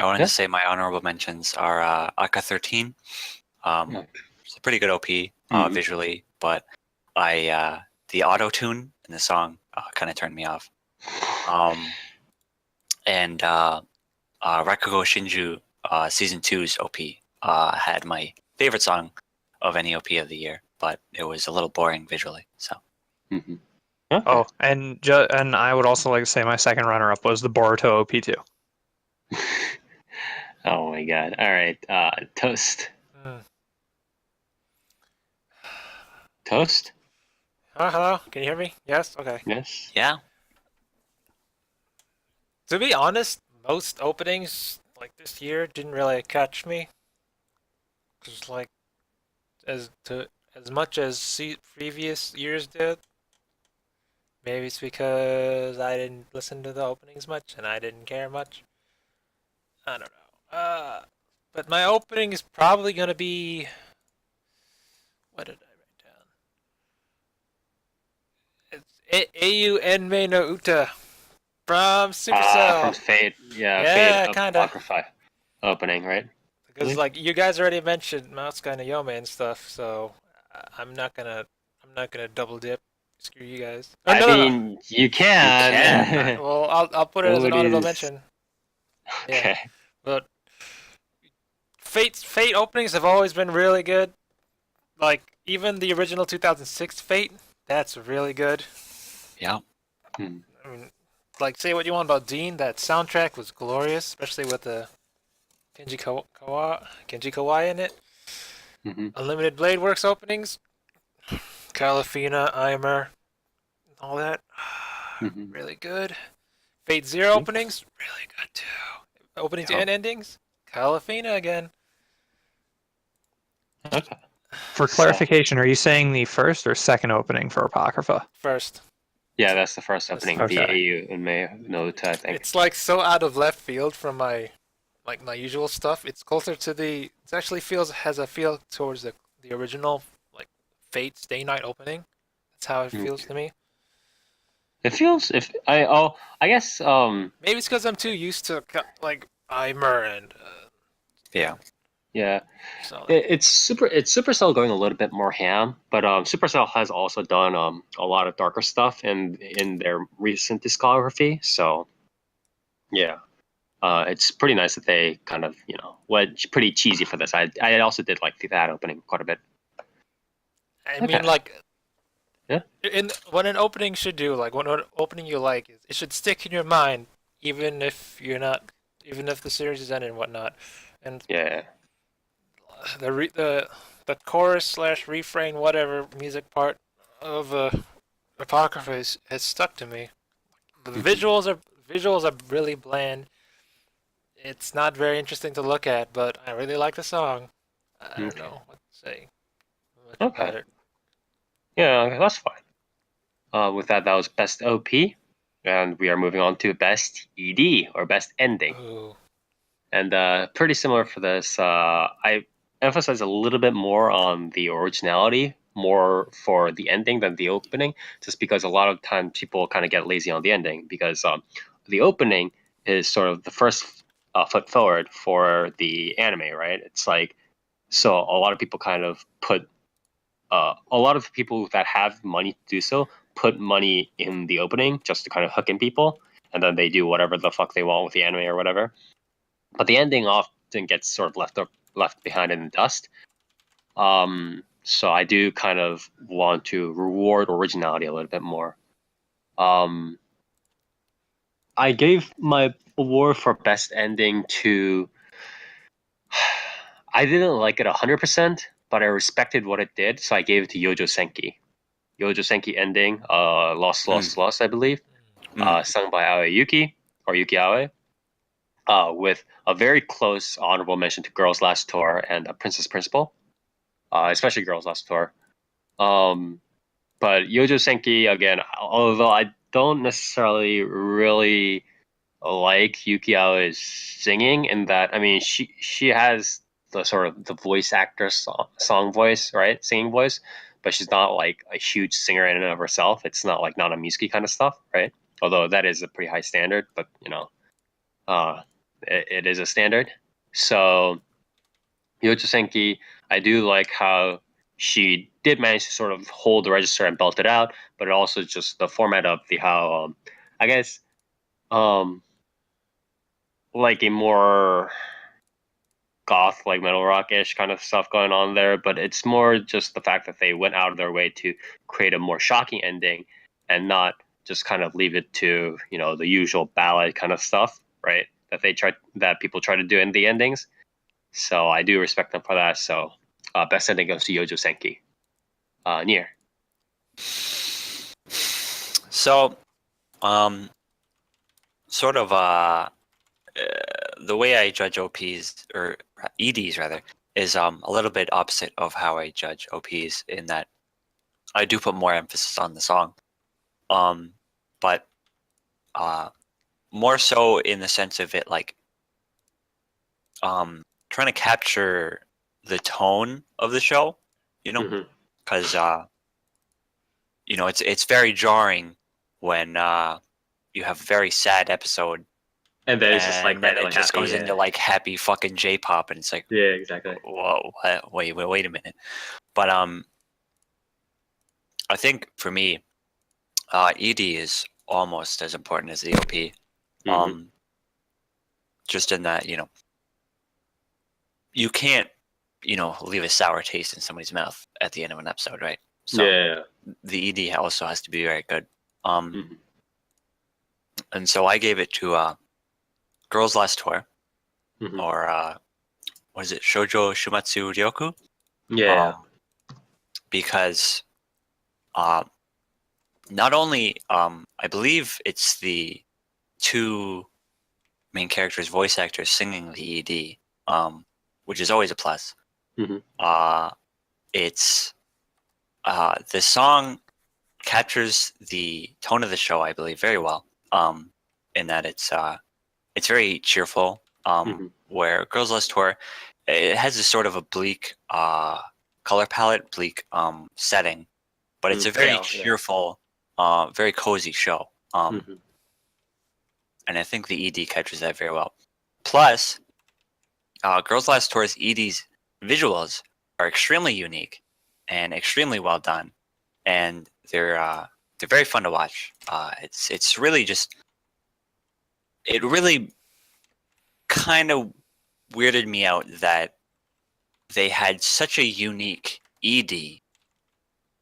wanted to say my honorable mentions are Aka 13. It's a pretty good OP visually, but the auto tune in the song kind of turned me off. And Rakugo Shinju season 2's OP had my favorite song of any OP of the year, but it was a little boring visually. So. Okay. Oh, and I would also like to say my second runner-up was the Boruto OP too. Oh my god! All right, Toast. Toast. Hello? Can you hear me? Yes? Okay. Yes. Yeah. To be honest, most openings like this year didn't really catch me. Just like as much as previous years did. Maybe it's because I didn't listen to the openings much and I didn't care much. I don't know. But my opening is probably gonna be. What did I write down? It's Au Enmei no Uta from Supercell. From Fate. Yeah, Fate kinda. Apocrypha opening, right? Because like you guys already mentioned Maotsukai no Yome and stuff, so I'm not gonna double dip. Screw you guys. Oh, I mean, no. you can. Well, I'll put it as an honorable mention. Okay. Yeah. But Fate openings have always been really good. Like even the original 2006 Fate, that's really good. Yeah. I mean, like say what you want about Dean, that soundtrack was glorious, especially with the Kenji Kawai in it. Unlimited Blade Works openings, Calafina, Eimer, all that, really good. Fate Zero openings, really good too. Openings and endings, Calafina again. Okay. For clarification, are you saying the first or second opening for Apocrypha? First. Yeah, that's the first opening. Okay. The AU and May no Uta, I think. It's like so out of left field from my usual stuff. It's closer to it actually has a feel towards the original like Fate Stay Night opening. That's how it feels to me. It feels I guess Maybe it's because I'm too used to like Eimer and Yeah. yeah. so It's Supercell going a little bit more ham, but Supercell has also done a lot of darker stuff in their recent discography. So yeah, it's pretty nice that they kind of went pretty cheesy for this. I also did like that opening quite a bit. I Okay. mean like Yeah. in what an opening should do, like what an opening you like, it should stick in your mind, even if the series is ended and whatnot. And Yeah. the chorus slash refrain whatever music part of Apocrypha has stuck to me. The visuals are really bland. It's not very interesting to look at, but I really like the song. I don't Okay. know what to say much Okay. about it. Yeah, that's fine. With that was best OP, and we are moving on to best ED or best ending. Ooh. And pretty similar for this. I emphasize a little bit more on the originality, more for the ending than the opening, just because a lot of times people kind of get lazy on the ending because the opening is sort of the first foot forward for the anime, right? It's like so a lot of people kind of put a lot of people that have money to do so put money in the opening just to kind of hook in people, and then they do whatever the fuck they want with the anime or whatever. But the ending often gets sort of left behind in the dust. So I do kind of want to reward originality a little bit more. Um, I gave my award for best ending to. I didn't like it 100%, but I respected what it did, so I gave it to Yojo Senki. Yojo Senki ending, Lost, Lost, Lost, I believe, sung by Aoi Yuki, or Yuki Aoi, with a very close honorable mention to Girls Last Tour and Princess Principal, especially Girls Last Tour. But Yojo Senki, again, although I don't necessarily really like Yuki Aoi's singing, in that, I mean, she has the sort of the voice actor song voice, right? Singing voice, but she's not like a huge singer in and of herself. It's not like Nana Music kind of stuff, right? Although that is a pretty high standard, but it is a standard. So Yojo Senki, I do like how she did manage to sort of hold the register and belt it out, but also just the format of the how I guess um like a more goth, like metal rock-ish kind of stuff going on there, but it's more just the fact that they went out of their way to create a more shocking ending and not just kind of leave it to the usual ballad kind of stuff, right? That people try to do in the endings. So I do respect them for that. So best ending goes to Yojo Senki. Nier. So, sort of the way I judge OPs or EDs rather is a little bit opposite of how I judge OPs, in that I do put more emphasis on the song, but more so in the sense of it like trying to capture the tone of the show, because it's very jarring when you have a very sad episode And then it's just like then it just goes into like happy fucking J-pop, and it's like, yeah, exactly. whoa, wait a minute. But I think for me, ED is almost as important as the OP. Just in that, you can't, leave a sour taste in somebody's mouth at the end of an episode, right? So yeah. the ED also has to be very good. And so I gave it to Girls Last Tour, or what is it, Shoujo Shumatsu Ryoku? Yeah. Because not only I believe it's the two main characters, voice actors singing the ED, which is always a plus. It's the song captures the tone of the show, I believe, very well. In that it's very cheerful. Where Girls Last Tour, it has this sort of a bleak color palette, bleak setting, but it's a very cheerful very cozy show. Mm-hmm. And I think the ED catches that very well. Plus, Girls Last Tour's ED's visuals are extremely unique and extremely well done, and they're very fun to watch. It's really just, it really kind of weirded me out that they had such a unique ED,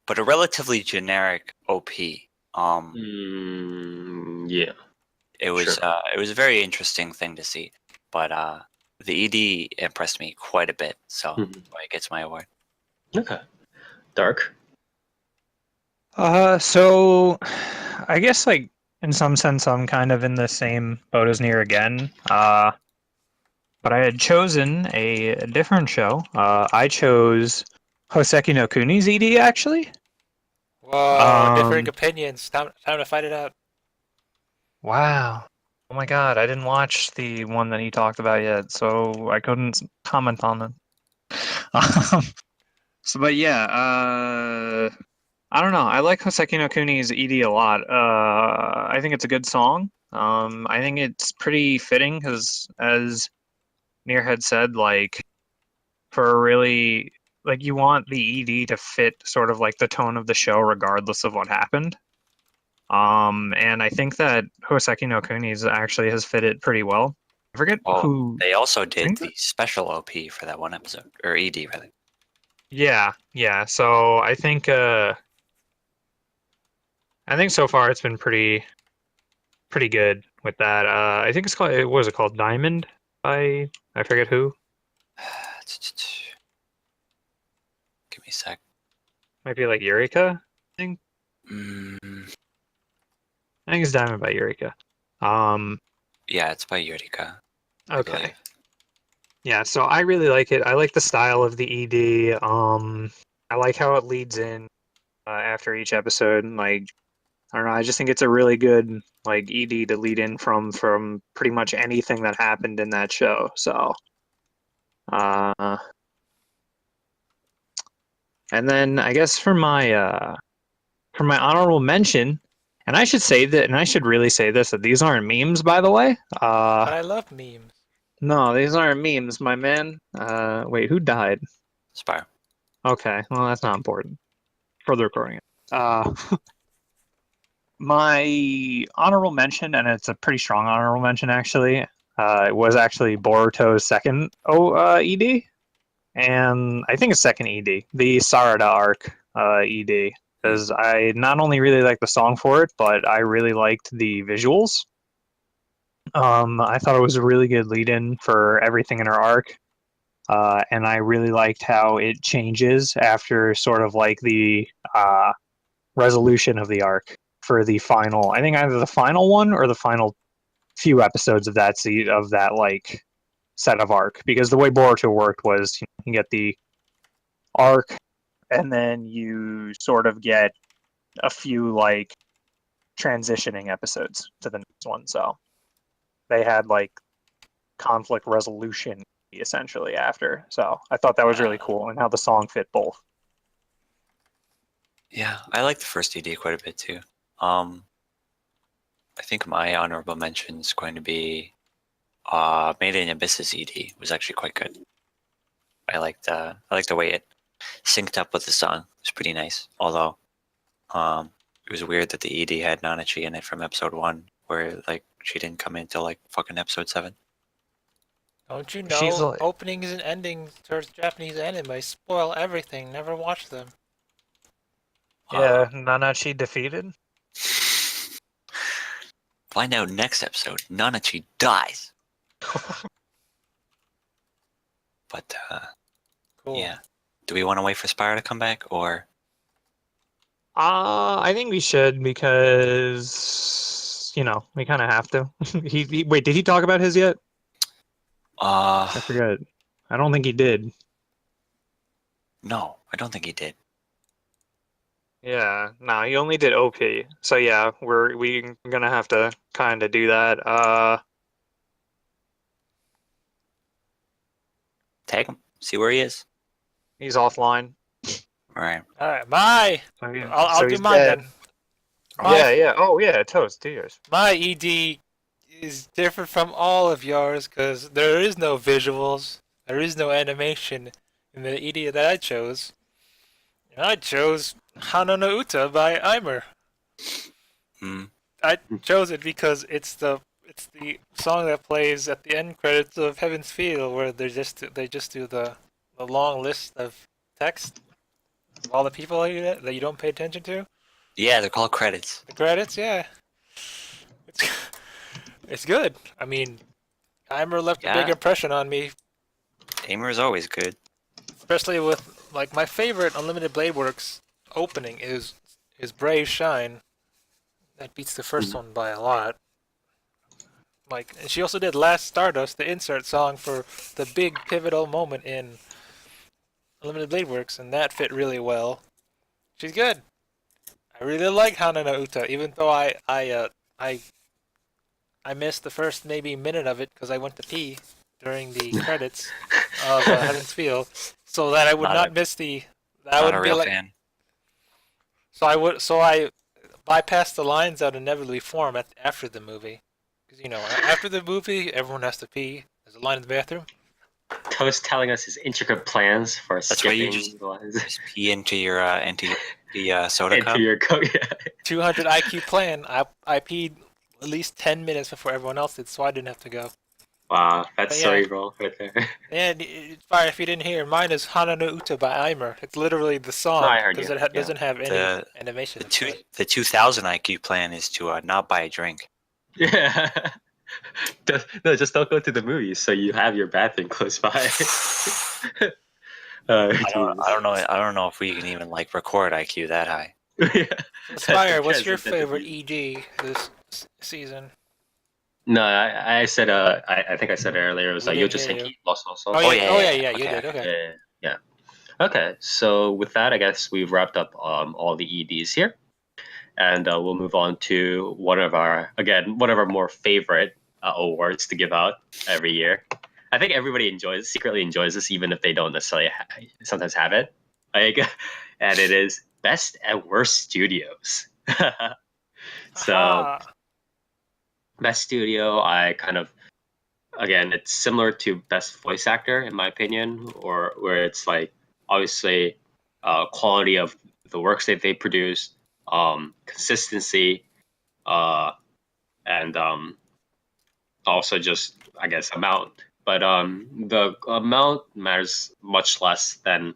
but a relatively generic OP. Yeah. It was Sure. it was a very interesting thing to see, but the ED impressed me quite a bit, so it gets my award. Okay. Dark. So I guess like in some sense I'm kind of in the same boat as Nier again. But I had chosen a different show. I chose Hoseki no Kuni's ED actually. Whoa, differing opinions. Time to fight it out. Wow. Oh my god, I didn't watch the one that he talked about yet, so I couldn't comment on it. But yeah, I don't know. I like Hoseki no Kuni's ED a lot. I think it's a good song. I think it's pretty fitting because, as Nier had said, like for a really like you want the ED to fit sort of like the tone of the show regardless of what happened. And I think that Hoseki no Kuni's actually has fit it pretty well. I forget who. They also did think the special OP for that one episode, or ED rather. Yeah. So I think so far it's been pretty good with that. I think it's called. What was it called? Diamond by I forget who. Give me a sec. Might be like Eureka. I think. Mm, I think it's Diamond by Eureka. yeah, it's by Eureka. I Okay. believe. Yeah, so I really like it. I like the style of the ED. I like how it leads in after each episode. Like, I don't know. I just think it's a really good like ED to lead in from pretty much anything that happened in that show. So, and then I guess for my honorable mention, and I should say that, and I should really say this, that these aren't memes, by the way. But I love memes. No, these aren't memes, my man. Wait, who died? Spire. Okay, well that's not important for the recording. My honorable mention, and it's a pretty strong honorable mention actually. It was actually Boruto's second ED, and I think it's second ED, the Sarada arc ED, because I not only really liked the song for it, but I really liked the visuals. I thought it was a really good lead-in for everything in her arc. And I really liked how it changes after sort of like the resolution of the arc for the final. I think either the final one or the final few episodes of that like set of arc. Because the way Boruto worked was you get the arc, and then you sort of get a few like transitioning episodes to the next one. So they had like conflict resolution essentially after. So I thought that was really cool and how the song fit both. Yeah, I like the first ED quite a bit too. I think my honorable mention is going to be Made in Abyss's ED was actually quite good. I liked the way it synced up with the song. It was pretty nice. Although it was weird that the ED had Nanachi in it from episode 1, where like she didn't come in until like fucking episode 7. Don't you She's know like- openings and endings towards Japanese anime spoil everything? Never watch them. Yeah, Nanachi defeated. Find out next episode. Nanachi dies. But Cool. yeah, do we want to wait for Spire to come back, or? I think we should because we kind of have to. Wait, did he talk about his yet? I forget. I don't think he did. No, I don't think he did. Yeah, no, he only did OP. So yeah, we're gonna have to kind of do that. Tag him. See where he is. He's offline. All right. All right, bye. So I'll do he's mine dead. then. Yeah. Oh, yeah. Toast. 2 years. My ED is different from all of yours because there is no visuals, there is no animation in the ED that I chose. And I chose Hana no Uta by Eimer. Hmm. I chose it because it's the song that plays at the end credits of Heaven's Feel, where they just do the long list of text of all the people that you don't pay attention to. Yeah, they're called credits. The credits, yeah, it's it's good. I mean, Eimer left a big Yeah. impression on me, Aimer is always good. especially with like my favorite Unlimited Blade Works opening is Brave Shine. That beats the first one by a lot. Like, and she also did Last Stardust, the insert song for the big pivotal moment in Unlimited Blade Works, and that fit really well. She's good. I really like Hana no Uta, even though I missed the first maybe minute of it because I went to pee during the credits of Heaven's Feel, so that I would not miss the. I Not a wouldn't be real like. fan. So I bypassed the lines that inevitably form after the movie, because after the movie everyone has to pee. There's a line in the bathroom. Toast telling us his intricate plans for That's why you skipping the lines just pee into your soda cup. into your coat. Yeah. 200 IQ plan. I peed at least 10 minutes before everyone else did, so I didn't have to go. Wow, that's But yeah. cerebral right there. And it's fine if you didn't hear. Mine is Hana no Uta by Eimer. It's literally the song No, I heard because you. it doesn't have any The- animation. The 2000 IQ plan is to not buy a drink. Yeah. No, just don't go to the movies so you have your bathroom close by. I don't know if we can even like record IQ that high. Yeah. Spire, what's That's your the favorite beauty. ED this season? No, I said I think I said it earlier. It was We like didn't Yojo hear you. Senki Lost Soul. Oh yeah, yeah. you did. Okay. Yeah. Okay, so with that, I guess we've wrapped up all the EDs here, and we'll move on to one of our more favorite awards to give out every year. I think everybody secretly enjoys this, even if they don't necessarily sometimes have it. Like, and it is Best and Worst Studios. So. Aha. Best studio, I kind of it's similar to best voice actor in my opinion, or where it's like obviously quality of the works that they produce, consistency, and also just I guess amount. But the amount matters much less than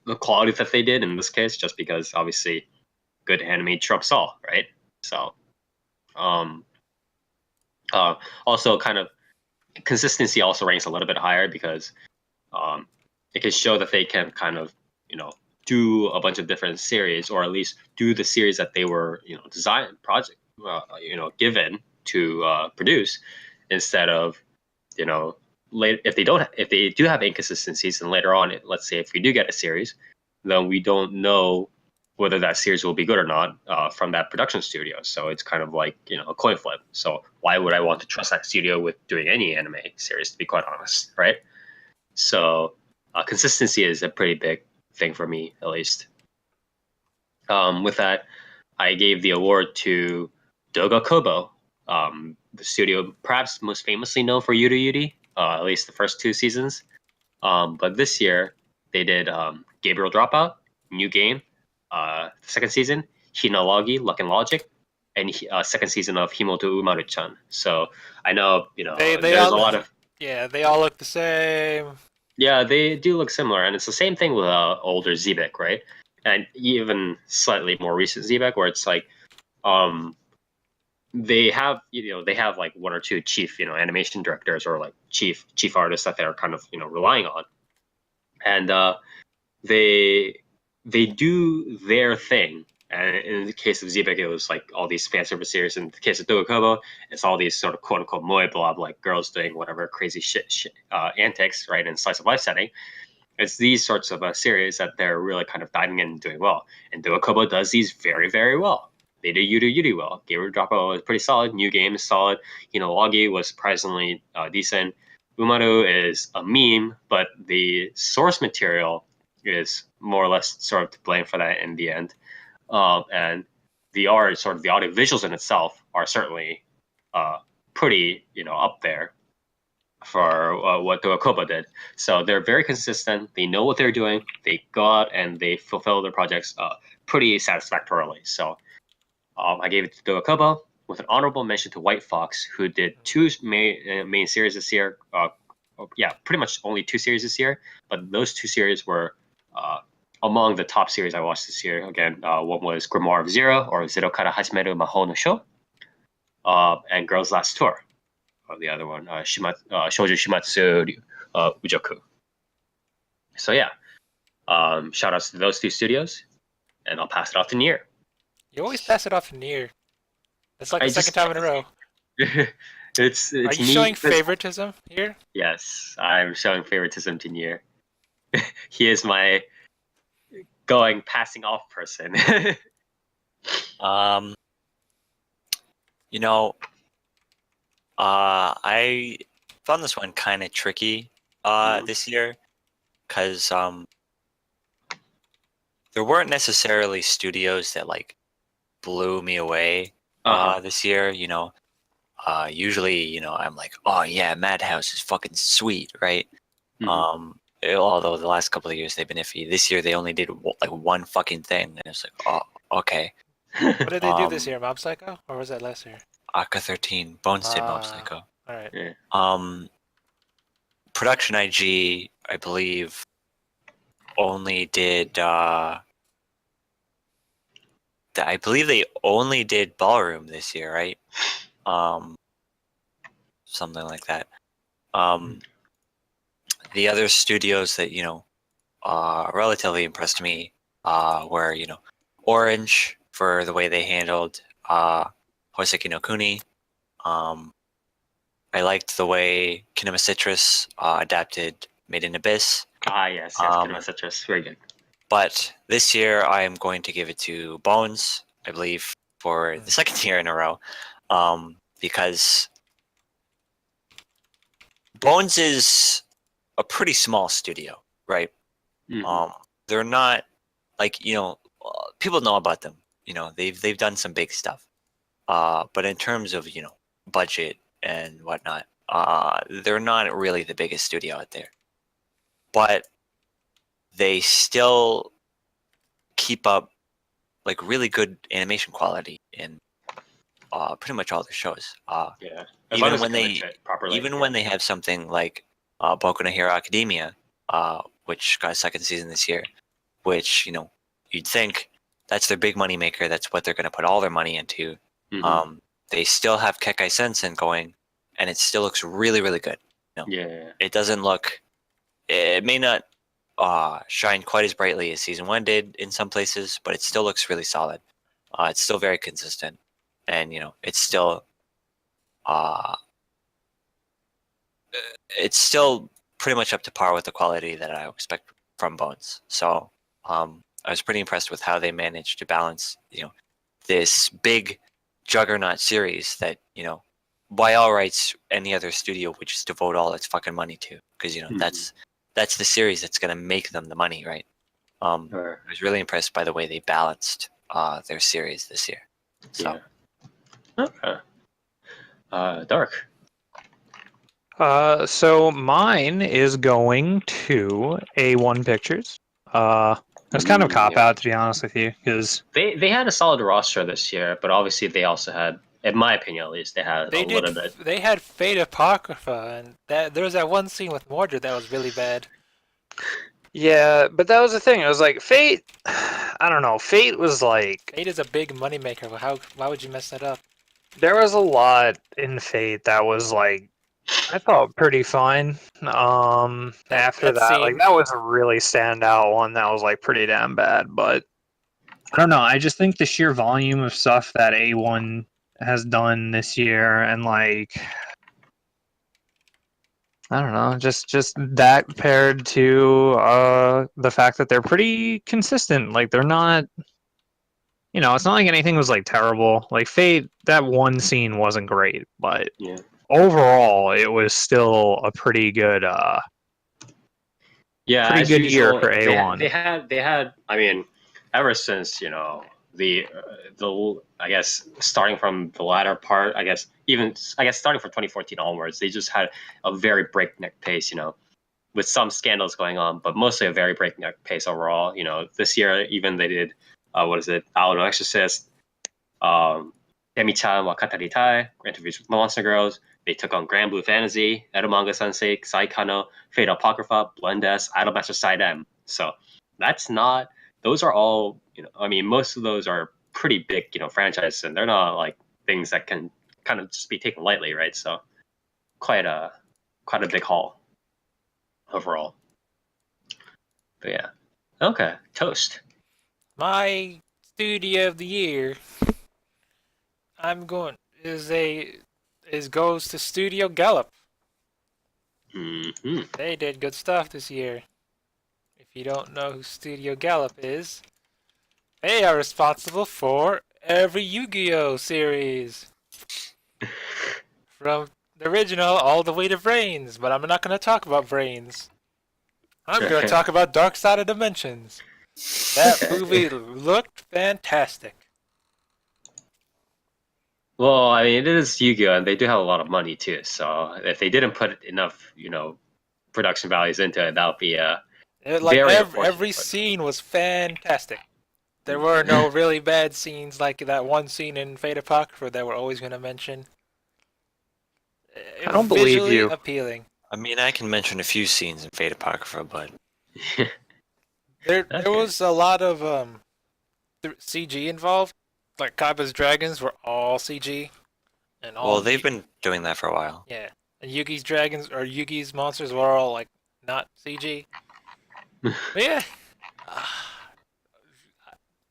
the quality that they did in this case, just because obviously good anime trumps all, right? So. Also, kind of consistency also ranks a little bit higher because it can show that they can kind of do a bunch of different series, or at least do the series that they were given to produce, instead of if they do have inconsistencies, and later on, let's say if we do get a series, then we don't know whether that series will be good or not from that production studio. So it's kind of like a coin flip. So why would I want to trust that studio with doing any anime series, to be quite honest, right? So consistency is a pretty big thing for me, at least. With that, I gave the award to Doga Kobo, the studio perhaps most famously known for Yuru Yuri, at least the first 2 seasons. But this year they did Gabriel Dropout, New Game, second season, Hinalogi, Luck and Logic, and second season of Himoto Umaru-chan. So I know there's a lot of they all look the same. Yeah, they do look similar, and it's the same thing with older Zebek, right? And even slightly more recent Zebek, where it's like they have like 1 or 2 chief animation directors, or like chief artists that they're kind of relying on, and they do their thing. And in the case of Zebek, it was like all these fan service series. In the case of Dogakobo, it's all these sort of quote unquote moe blob, like girls doing whatever crazy shit antics, right, in slice of life setting. It's these sorts of series that they're really kind of diving in and doing well. And Dogakobo does these very, very well. They do Yuru well. Gabriel Dropout was pretty solid. New Game is solid. Logi was surprisingly decent. Umaru is a meme, but the source material is more or less sort of to blame for that in the end. And the art, sort of the audio visuals in itself, are certainly pretty, up there for what Dokuokoba did. So they're very consistent. They know what they're doing. They go out and they fulfill their projects pretty satisfactorily. So I gave it to Dokuokoba with an honorable mention to White Fox, who did two main series this year. Pretty much only 2 series this year, but those 2 series were among the top series I watched this year. Again, one was Grimoire of Zero, or Zero Kara Hasimeru Mahou no Sho, and Girl's Last Tour, or the other one, Shoujo Shimatsu Ujoku. So yeah, shout outs to those 2 studios, and I'll pass it off to Nier. You always pass it off to Nier. It's like the second time in a row. It's Are you showing favoritism here? Yes, I'm showing favoritism to Nier. He is my passing off person. I found this one kind of tricky this year because there weren't necessarily studios that like blew me away this year. Usually, I'm like, oh yeah, Madhouse is fucking sweet, right? Although the last couple of years they've been iffy. This year they only did like one fucking thing, and it's like, oh, okay. What did they do this year? Mob Psycho, or was that last year? Aka 13, Bones did Mob Psycho. All right. Yeah. Production IG, I believe, only did. I believe they only did Ballroom this year, right? Something like that. The other studios that relatively impressed me were Orange for the way they handled Hoseki no Kuni. I liked the way Kinema Citrus adapted Made in Abyss. Yes, Kinema Citrus, very good. But this year I am going to give it to Bones, I believe, for the second year in a row, because Bones is a pretty small studio, right? They're not like people know about them. They've done some big stuff, but in terms of budget and whatnot, they're not really the biggest studio out there. But they still keep up like really good animation quality in pretty much all their shows. Yeah, even when they have something like Boku no Hero Academia, which got a second season this year, which you'd think that's their big money maker. That's what they're going to put all their money into. They still have Kekai Sensen going, and it still looks really, really good. Yeah. It doesn't look. It may not shine quite as brightly as season 1 did in some places, but it still looks really solid. It's still very consistent, and it's still pretty much up to par with the quality that I expect from Bones. So I was pretty impressed with how they managed to balance this big juggernaut series that by all rights any other studio would just devote all its fucking money to, because that's the series that's going to make them the money, right? I was really impressed by the way they balanced their series this year. So. Yeah. Okay. Dark. So mine is going to A1 Pictures. It's kind of a cop out, to be honest with you, because they had a solid roster this year, but obviously they also had, in my opinion at least, they had a little bit. They had Fate Apocrypha, and there was that one scene with Mordred that was really bad. Yeah, but that was the thing. It was like Fate. I don't know. Fate was like. Fate is a big moneymaker. Why would you mess that up? There was a lot in Fate that was like, I thought pretty fine. After that, like that was a really standout one that was like pretty damn bad. But I don't know. I just think the sheer volume of stuff that A1 has done this year, and like, I don't know, just that paired to the fact that they're pretty consistent. Like they're not. It's not like anything was like terrible. Like Fate, that one scene wasn't great, but overall, it was still a pretty good, pretty good year for A1. They had. I mean, ever since I guess starting from the latter part, I guess starting from 2014 onwards, they just had a very breakneck pace, with some scandals going on, but mostly a very breakneck pace overall. This year even they did what is it? I don't know, Exorcist, Demi-chan wa Katari Tai, Interviews with Monster Girls. They took on Grand Blue Fantasy, Edamanga Sensei, Saikano, Fate Apocrypha, Blend-S, Idolmaster Side M. So those are all, most of those are pretty big, franchises, and they're not like things that can kind of just be taken lightly, right? So quite a big haul overall. But yeah. Okay. Toast. My studio of the year, goes to Studio Gallop. Mm-hmm. They did good stuff this year. If you don't know who Studio Gallop is, they are responsible for every Yu-Gi-Oh series. From the original all the way to Brains, but I'm not going to talk about Brains. I'm going to talk about Dark Side of Dimensions. That movie looked fantastic. Well, it is Yu-Gi-Oh, and they do have a lot of money too. So if they didn't put enough, production values into it, that would be every scene was fantastic. There were no really bad scenes like that one scene in Fate Apocrypha that we're always going to mention. I don't believe you. Appealing. I can mention a few scenes in Fate Apocrypha, but there was a lot of CG involved. Like Kaiba's dragons were all CG, and all. Well, they've been doing that for a while. Yeah, and Yugi's dragons or Yugi's monsters were all like not CG. But yeah,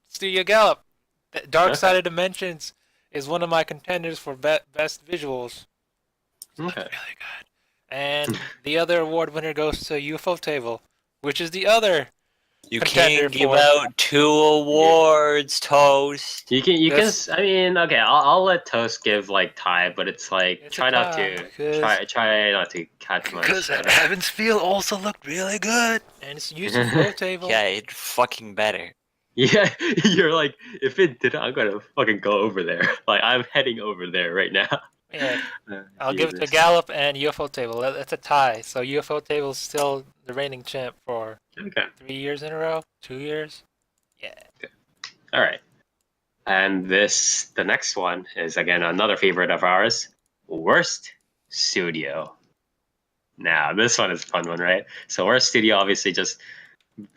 Studio Gallop, Dark Side of Dimensions is one of my contenders for best visuals. Okay. Really good. And the other award winner goes to UFO Table, which is the other. You can't give out 2 awards, Toast. You can. Okay. I'll let Toast give like tie, but it's like try not to catch much. Because Heaven's Feel also looked really good, and it's UFO Table. Yeah, it fucking better. Yeah, you're like, if it didn't, I'm gonna fucking go over there. Like I'm heading over there right now. Yeah, I'll give it to Gallop and UFO Table. That's a tie. So UFO Table's still the reigning champ for 3 years in a row, 2 years. Yeah. Okay. All right. And the next one is again another favorite of ours. Worst Studio. Now this one is a fun one, right? So Worst Studio, obviously, just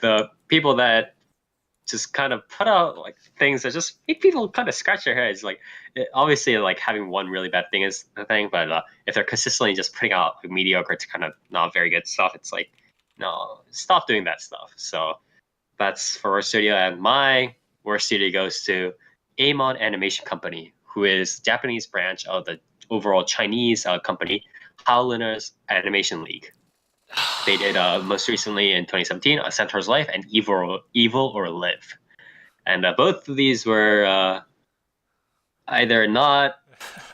the people that just kind of put out like things that just make people kind of scratch their heads. Like obviously, like having one really bad thing is the thing, but if they're consistently just putting out like, mediocre to kind of not very good stuff, it's like, no, stop doing that stuff. So that's for Worst Studio, and my Worst Studio goes to Amon Animation Company, who is Japanese branch of the overall Chinese company Howliners Animation League. They did most recently in 2017 A Centaur's Life and Evil or Live. And both of these were either not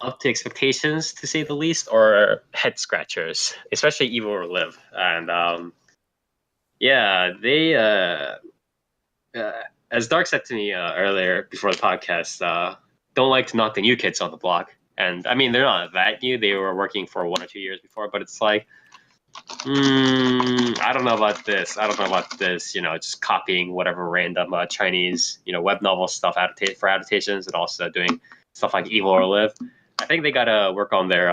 up to expectations, to say the least, or head scratchers, especially Evil or Live. And they, as Dark said to me earlier before the podcast, don't like to knock the new kids on the block. And they're not that new. They were working for 1 or 2 years before, but it's like, I don't know about this. Just copying whatever random Chinese, web novel stuff for adaptations, and also doing stuff like Evil or Live. I think they gotta work on their.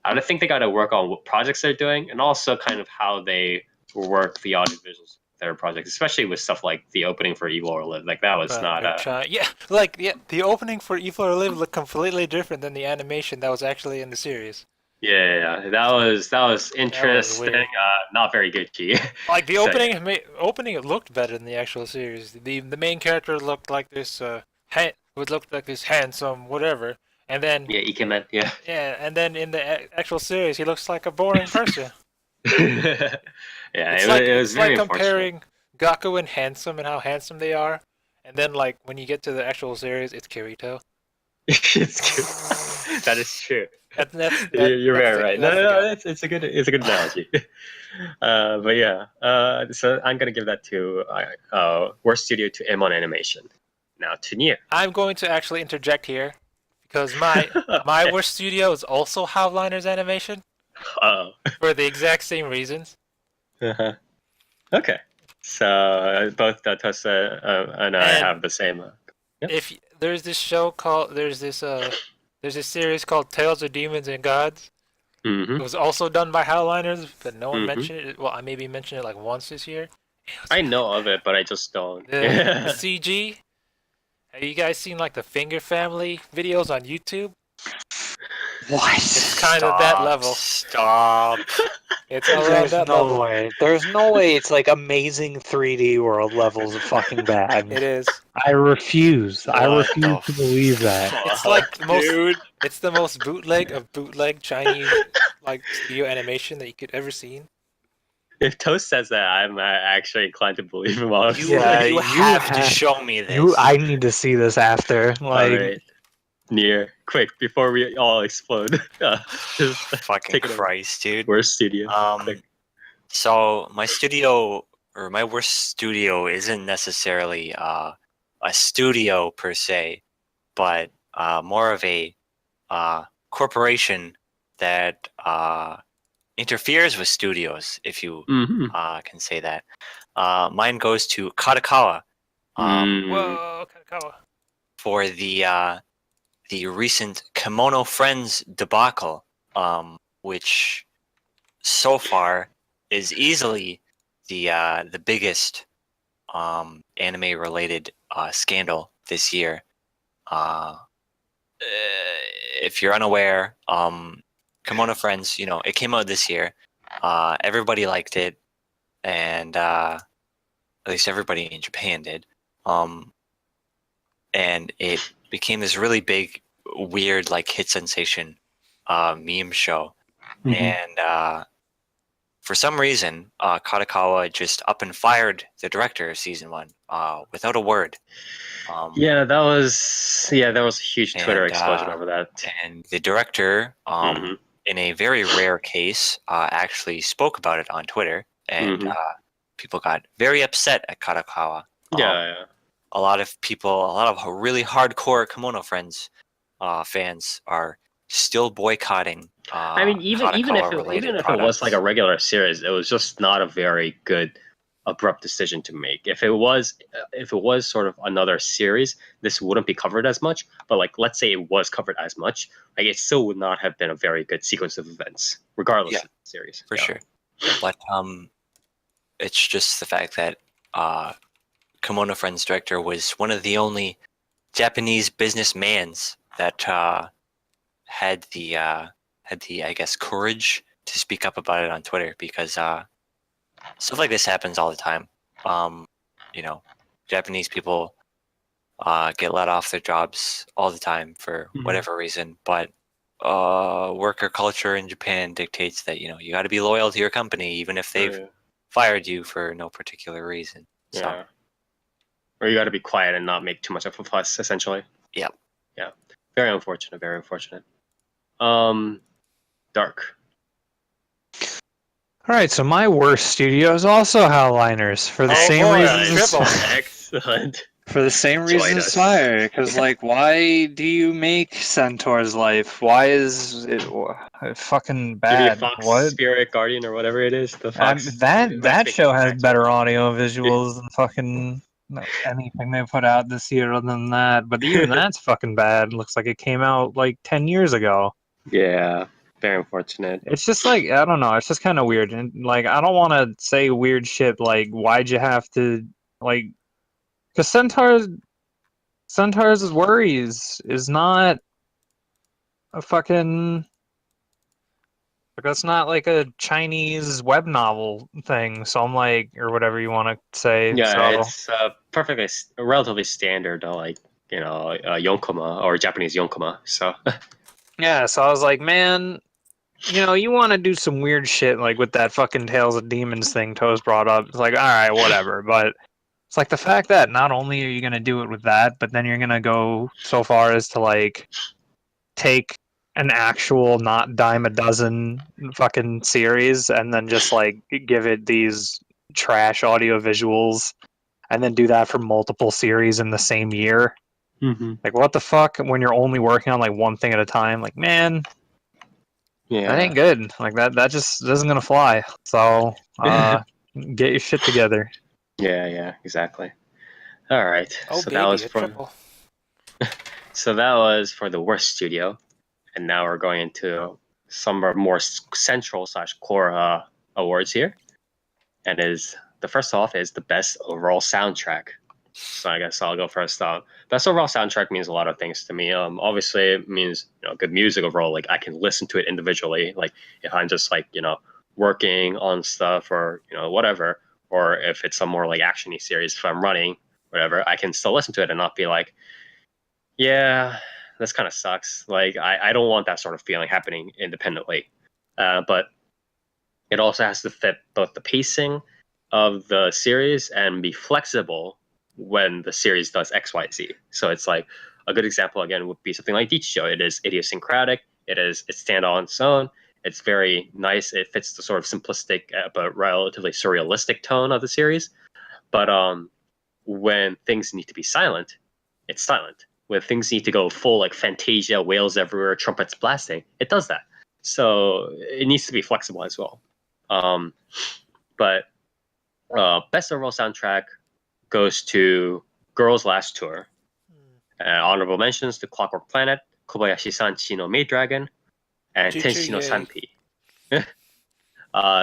I think they gotta work on what projects they're doing, and also kind of how they work the audio visuals of their projects, especially with stuff like the opening for Evil or Live. Like that was not. The opening for Evil or Live looked completely different than the animation that was actually in the series. Yeah, that was interesting. Not very good, G. Like the opening, it looked better than the actual series. The main character looked like this handsome whatever, and then Ikemen, yeah. Yeah, and then in the actual series, he looks like a boring person. It was like comparing Gaku and Handsome and how handsome they are, and then like when you get to the actual series, it's Kirito. That is true. You're very right. No, it's a good analogy. But yeah, so I'm gonna give that to Worst Studio to Amon Animation. now to Nier. I'm going to actually interject here because my worst studio is also Howliner's Animation Oh. for the exact same reasons. Uh-huh. Okay. So both Tosa and I And have the same. Yep. If there's this show called there's this series called Tales of Demons and Gods. Mm-hmm. It was also done by Howliners, but no one Mhm. mentioned it. Well, I maybe mentioned it like once this year. I know of it, but I just don't. The CG. Have you guys seen like the Finger Family videos on YouTube? What? It's kind of that level. Stop. It's around There's that no level. way. There's no way it's like amazing 3D world levels of fucking bad. It is. I refuse. I What refuse the to believe that. It's like the most. dude. It's the most bootleg of bootleg Chinese like studio animation that you could ever seen. If Toast says that, I'm actually inclined to believe him. Honestly. Yeah, You you have to have- show me this. I need to see this after. Like, All right. Nier, quick before we all explode. Just Fucking take it over. Christ, dude. Worst studio. Quick. So my studio, or my worst studio, isn't necessarily a studio per se, but more of a corporation that interferes with studios, if you Mhm. can say that. Mine goes to Katakawa Whoa, Kanakawa. for the recent Kimono Friends debacle, which so far is easily the biggest anime related scandal this year. If you're unaware, Kimono Friends, it came out this year. Everybody liked it, and at least everybody in Japan did. And it became this really big, weird, like hit sensation meme show. Mhm. And for some reason, Katakawa just up and fired the director of season 1 without a word. Yeah, there was a huge Twitter and, explosion over that. And the director, Mhm. in a very rare case, actually spoke about it on Twitter, and Mhm. people got very upset at Katakawa. Yeah. A lot of really hardcore Kimono Friends fans are still boycotting. I mean, even if it was like a regular series, it was just not a very good, abrupt decision to make. If it was sort of another series, this wouldn't be covered as much. But like, let's say it was covered as much, like it still would not have been a very good sequence of events, regardless Yeah, of the series. for sure. But it's just the fact that Kimono Friends director was one of the only Japanese businessmans that had the I guess courage to speak up about it on Twitter, because stuff like this happens all the time. Japanese people get let off their jobs all the time for Mhm. whatever reason, but worker culture in Japan dictates that you got to be loyal to your company even if they've fired you for no particular reason. So Yeah. Or you got to be quiet and not make too much of a fuss, essentially. Yep. Yeah. Very unfortunate. Very unfortunate. Dark. all right, so my worst studio is also Howliners for the same boy, reasons. triple. Excellent. For the same Join reasons us. as Fire, because like, why do you make Centaur's Life? Why is it fucking Give me a bad? Fox What? Spirit Guardian or whatever it is. The Fox. That matchmaking show has match. better audio visuals than fucking anything they put out this year other than that. But even that's fucking bad. Looks like it came out like 10 years ago. Yeah. Very unfortunate. It's just like, I don't know. It's just kind of weird. And like, I don't want to say weird shit like, why'd you have to, like, because Centaur's worries is not a fucking. That's not like a Chinese web novel thing. So I'm like, or whatever you want to say. Yeah, So, it's relatively standard, yonkoma or Japanese yonkoma. So yeah, so I was like, man, you want to do some weird shit like with that fucking Tales of Demons thing Toast brought up. It's like, all right, whatever. But it's like the fact that not only are you going to do it with that, but then you're going to go so far as to like take an actual not dime a dozen fucking series and then just like give it these trash audio visuals and then do that for multiple series in the same year. Mm-hmm. Like, what the fuck? When you're only working on like one thing at a time, like, man, Yeah. that ain't good. Like that just isn't gonna fly. So, get your shit together. Yeah, exactly. All right. Oh, So that baby, was a for triple. the worst studio, and now we're going into some of our more central / core awards here, and the first off is the best overall soundtrack. So I guess I'll go first. Best overall soundtrack means a lot of things to me. Obviously it means good music overall. Like I can listen to it individually. Like if I'm just like working on stuff or whatever, or if it's a more like actiony series, if I'm running whatever, I can still listen to it and not be like, yeah, this kind of sucks. Like I don't want that sort of feeling happening independently. But it also has to fit both the pacing of the series and be flexible when the series does XYZ. So it's like a good example again would be something like Dichijo. It is idiosyncratic. It stands on its own. It's very nice. It fits the sort of simplistic but relatively surrealistic tone of the series. But when things need to be silent, it's silent. When things need to go full like Fantasia, whales everywhere, trumpets blasting, it does that. So it needs to be flexible as well. But best overall soundtrack goes to Girls' Last Tour. Honorable mentions to Clockwork Planet, Kobayashi-san Chi no Maid Dragon, and Tenshi no Sanpi.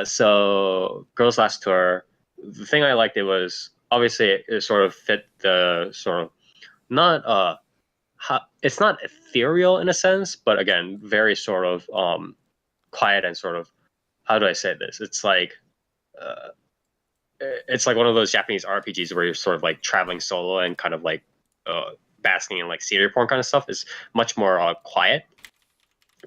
So Girls' Last Tour, the thing I liked, it was obviously it sort of fit the sort of not it's not ethereal in a sense, but again very sort of quiet and sort of, how do I say this? It's like one of those Japanese RPGs where you're sort of like traveling solo and kind of like basking in like scenery porn kind of stuff. Is much more quiet.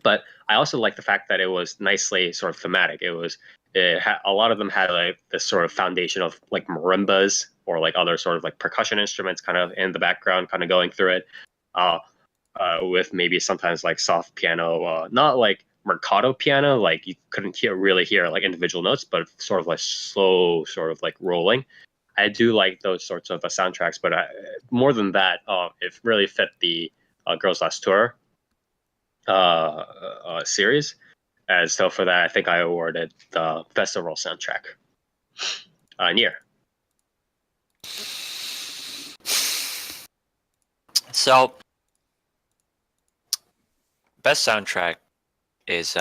But I also like the fact that it was nicely sort of thematic. A lot of them had like this sort of foundation of like marimbas or like other sort of like percussion instruments kind of in the background, kind of going through it, with maybe sometimes like soft piano, not like Mercado piano, like you couldn't really hear like individual notes, but sort of like slow, sort of like rolling. I do like those sorts of soundtracks, but more than that, it really fit the Girls' Last Tour series. And so for that, I think I awarded the best overall soundtrack. Nier. So, best soundtrack is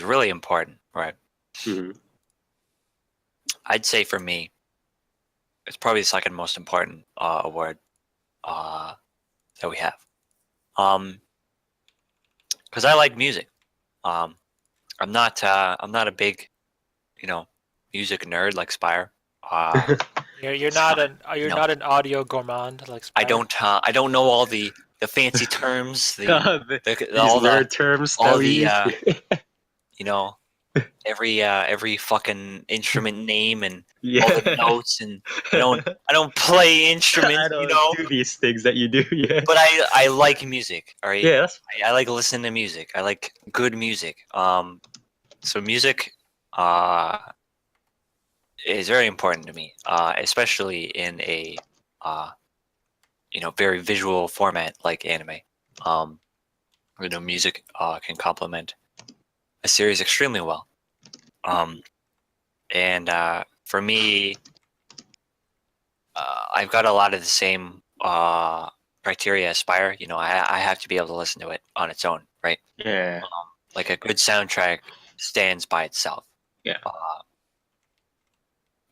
really important, right? Mm-hmm. I'd say for me, it's probably the second most important award that we have. Because I like music. I'm not a big, music nerd like Spire. You're not an audio gourmand like Spire. I don't know all the fancy terms, These all nerd terms. all the every fucking instrument name and all the notes, and I don't play instruments, I don't do these things that you do, yeah. But I like music, all right? Yeah, I like listening to music. I like good music. So music is very important to me, especially in a very visual format like anime. Music can complement a series extremely well. And for me, I've got a lot of the same criteria as Spire. I have to be able to listen to it on its own, right? Yeah. Like a good soundtrack stands by itself. Yeah.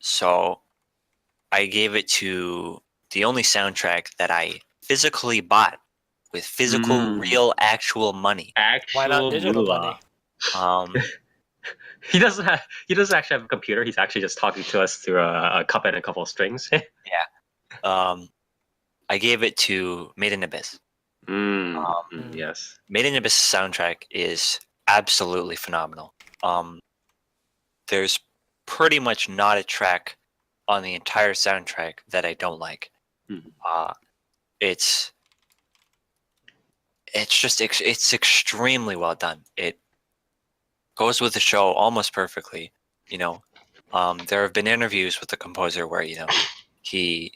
So I gave it to the only soundtrack that I physically bought with physical, real, actual money. Why not digital money? He doesn't actually have a computer. He's actually just talking to us through a cup and a couple of strings. Yeah. I gave it to Made in Abyss. Yes. Made in Abyss soundtrack is absolutely phenomenal. There's pretty much not a track on the entire soundtrack that I don't like. It's extremely well done. It goes with the show almost perfectly. there have been interviews with the composer where he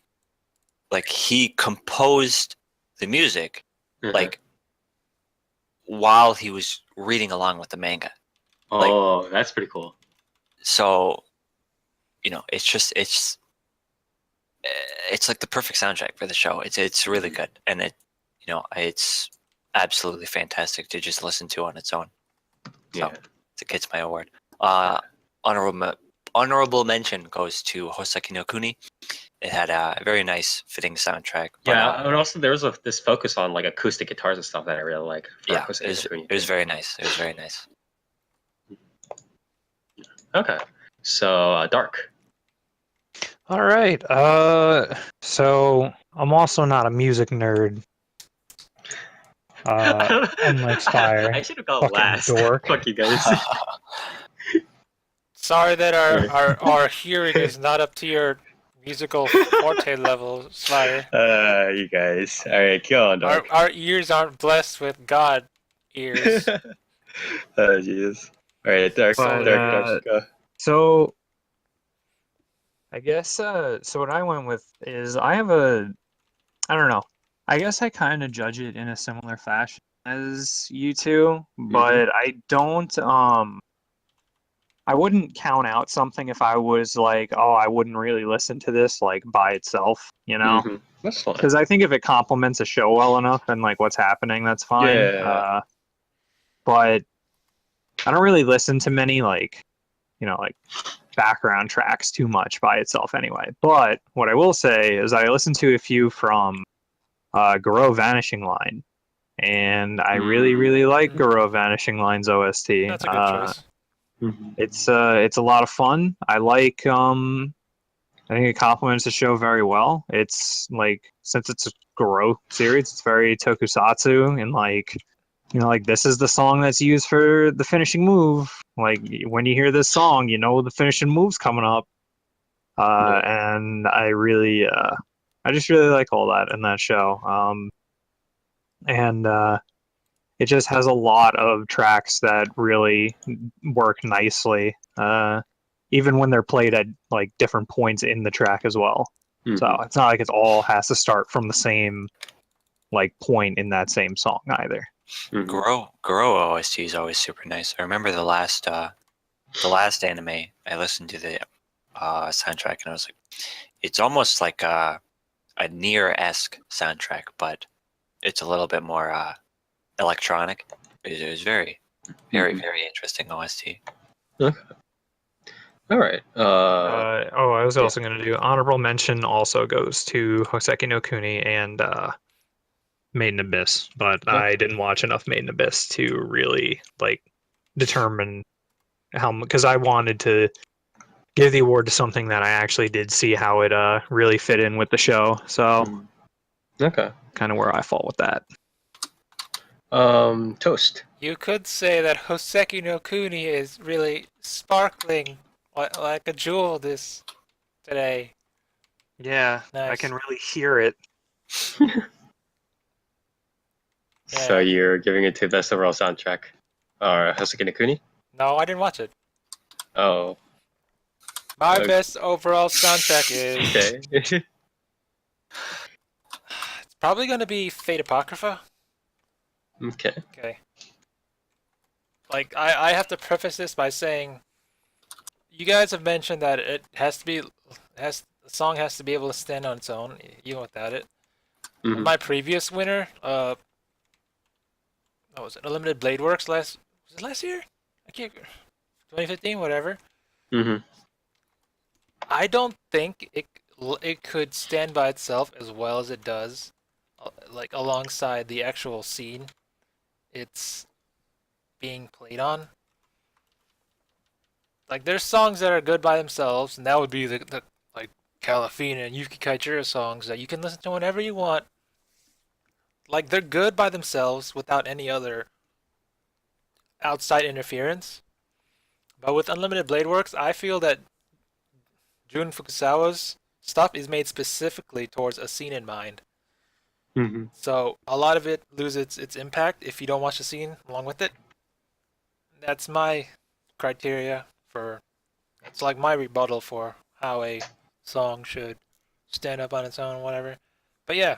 composed the music like while he was reading along with the manga. Oh, that's pretty cool. So, it's like the perfect soundtrack for the show. It's really good, and it's absolutely fantastic to just listen to on its own. So it gets my award. Honorable mention goes to Hoseki no Kuni. It had a very nice, fitting soundtrack. And also there was this focus on like acoustic guitars and stuff that I really like. It was very nice. It was very nice. Okay, so Dark. All right. So I'm also not a music nerd. Unlike Spire. I should have gone Fucking last. dork. Fuck you guys. Sorry that our hearing is not up to your musical forte level, Spire. You guys. All right, go on, Dark. Our ears aren't blessed with God ears. Oh, jeez. All right, Dark. But, Dark, go. So I guess so what I went with is I don't know. I guess I kind of judge it in a similar fashion as you two, but I don't I wouldn't count out something if I was like, oh, I wouldn't really listen to this like by itself, That's fine. Because I think if it complements a show well enough and like what's happening, that's fine. Yeah. But I don't really listen to many like background tracks too much by itself anyway. But what I will say is I listened to a few from Garo Vanishing Line, and I really, really like Garo Vanishing Line's OST. That's a good choice. It's a lot of fun. I like I think it complements the show very well. It's like, since it's a Garo series, it's very tokusatsu, and like this is the song that's used for the finishing move. Like when you hear this song, the finishing move's coming up. And I really I just really like all that in that show. And it just has a lot of tracks that really work nicely, even when they're played at like different points in the track as well. So it's not like it all has to start from the same like point in that same song either. Garo OST is always super nice. I remember the last anime I listened to the soundtrack, and I was like, it's almost like a Nier-esque soundtrack, but it's a little bit more electronic. It was very, very, very interesting OST. Okay. All right. I was also going to do honorable mention. Also goes to Hoseki no Kuni and Made in Abyss, but I didn't watch enough Made in Abyss to really like determine how, because I wanted to give the award to something that I actually did see how it really fit in with the show. So okay, kind of where I fall with that. Toast. You could say that Hoseki no Kuni is really sparkling like a jewel today. Yeah, nice. I can really hear it. So you're giving it to best overall soundtrack, or Hoseki no Kuni? No, I didn't watch it. Oh. My best overall soundtrack is... Okay. It's probably going to be Fate Apocrypha. Okay. Like, I have to preface this by saying, you guys have mentioned that it has to be... the song has to be able to stand on its own, even without it. My previous winner, what was it? Unlimited Blade Works was it last year? I can't... 2015, whatever. I don't think it could stand by itself as well as it does, like alongside the actual scene it's being played on. Like, there's songs that are good by themselves, and that would be the like Calafina and Yuki Kaijiro songs that you can listen to whenever you want. Like, they're good by themselves without any other outside interference. But with Unlimited Blade Works, I feel that Jun Fukusawa's stuff is made specifically towards a scene in mind. So a lot of it loses its impact if you don't watch the scene along with it. That's my criteria for It's like my rebuttal for how a song should stand up on its own, whatever. But yeah,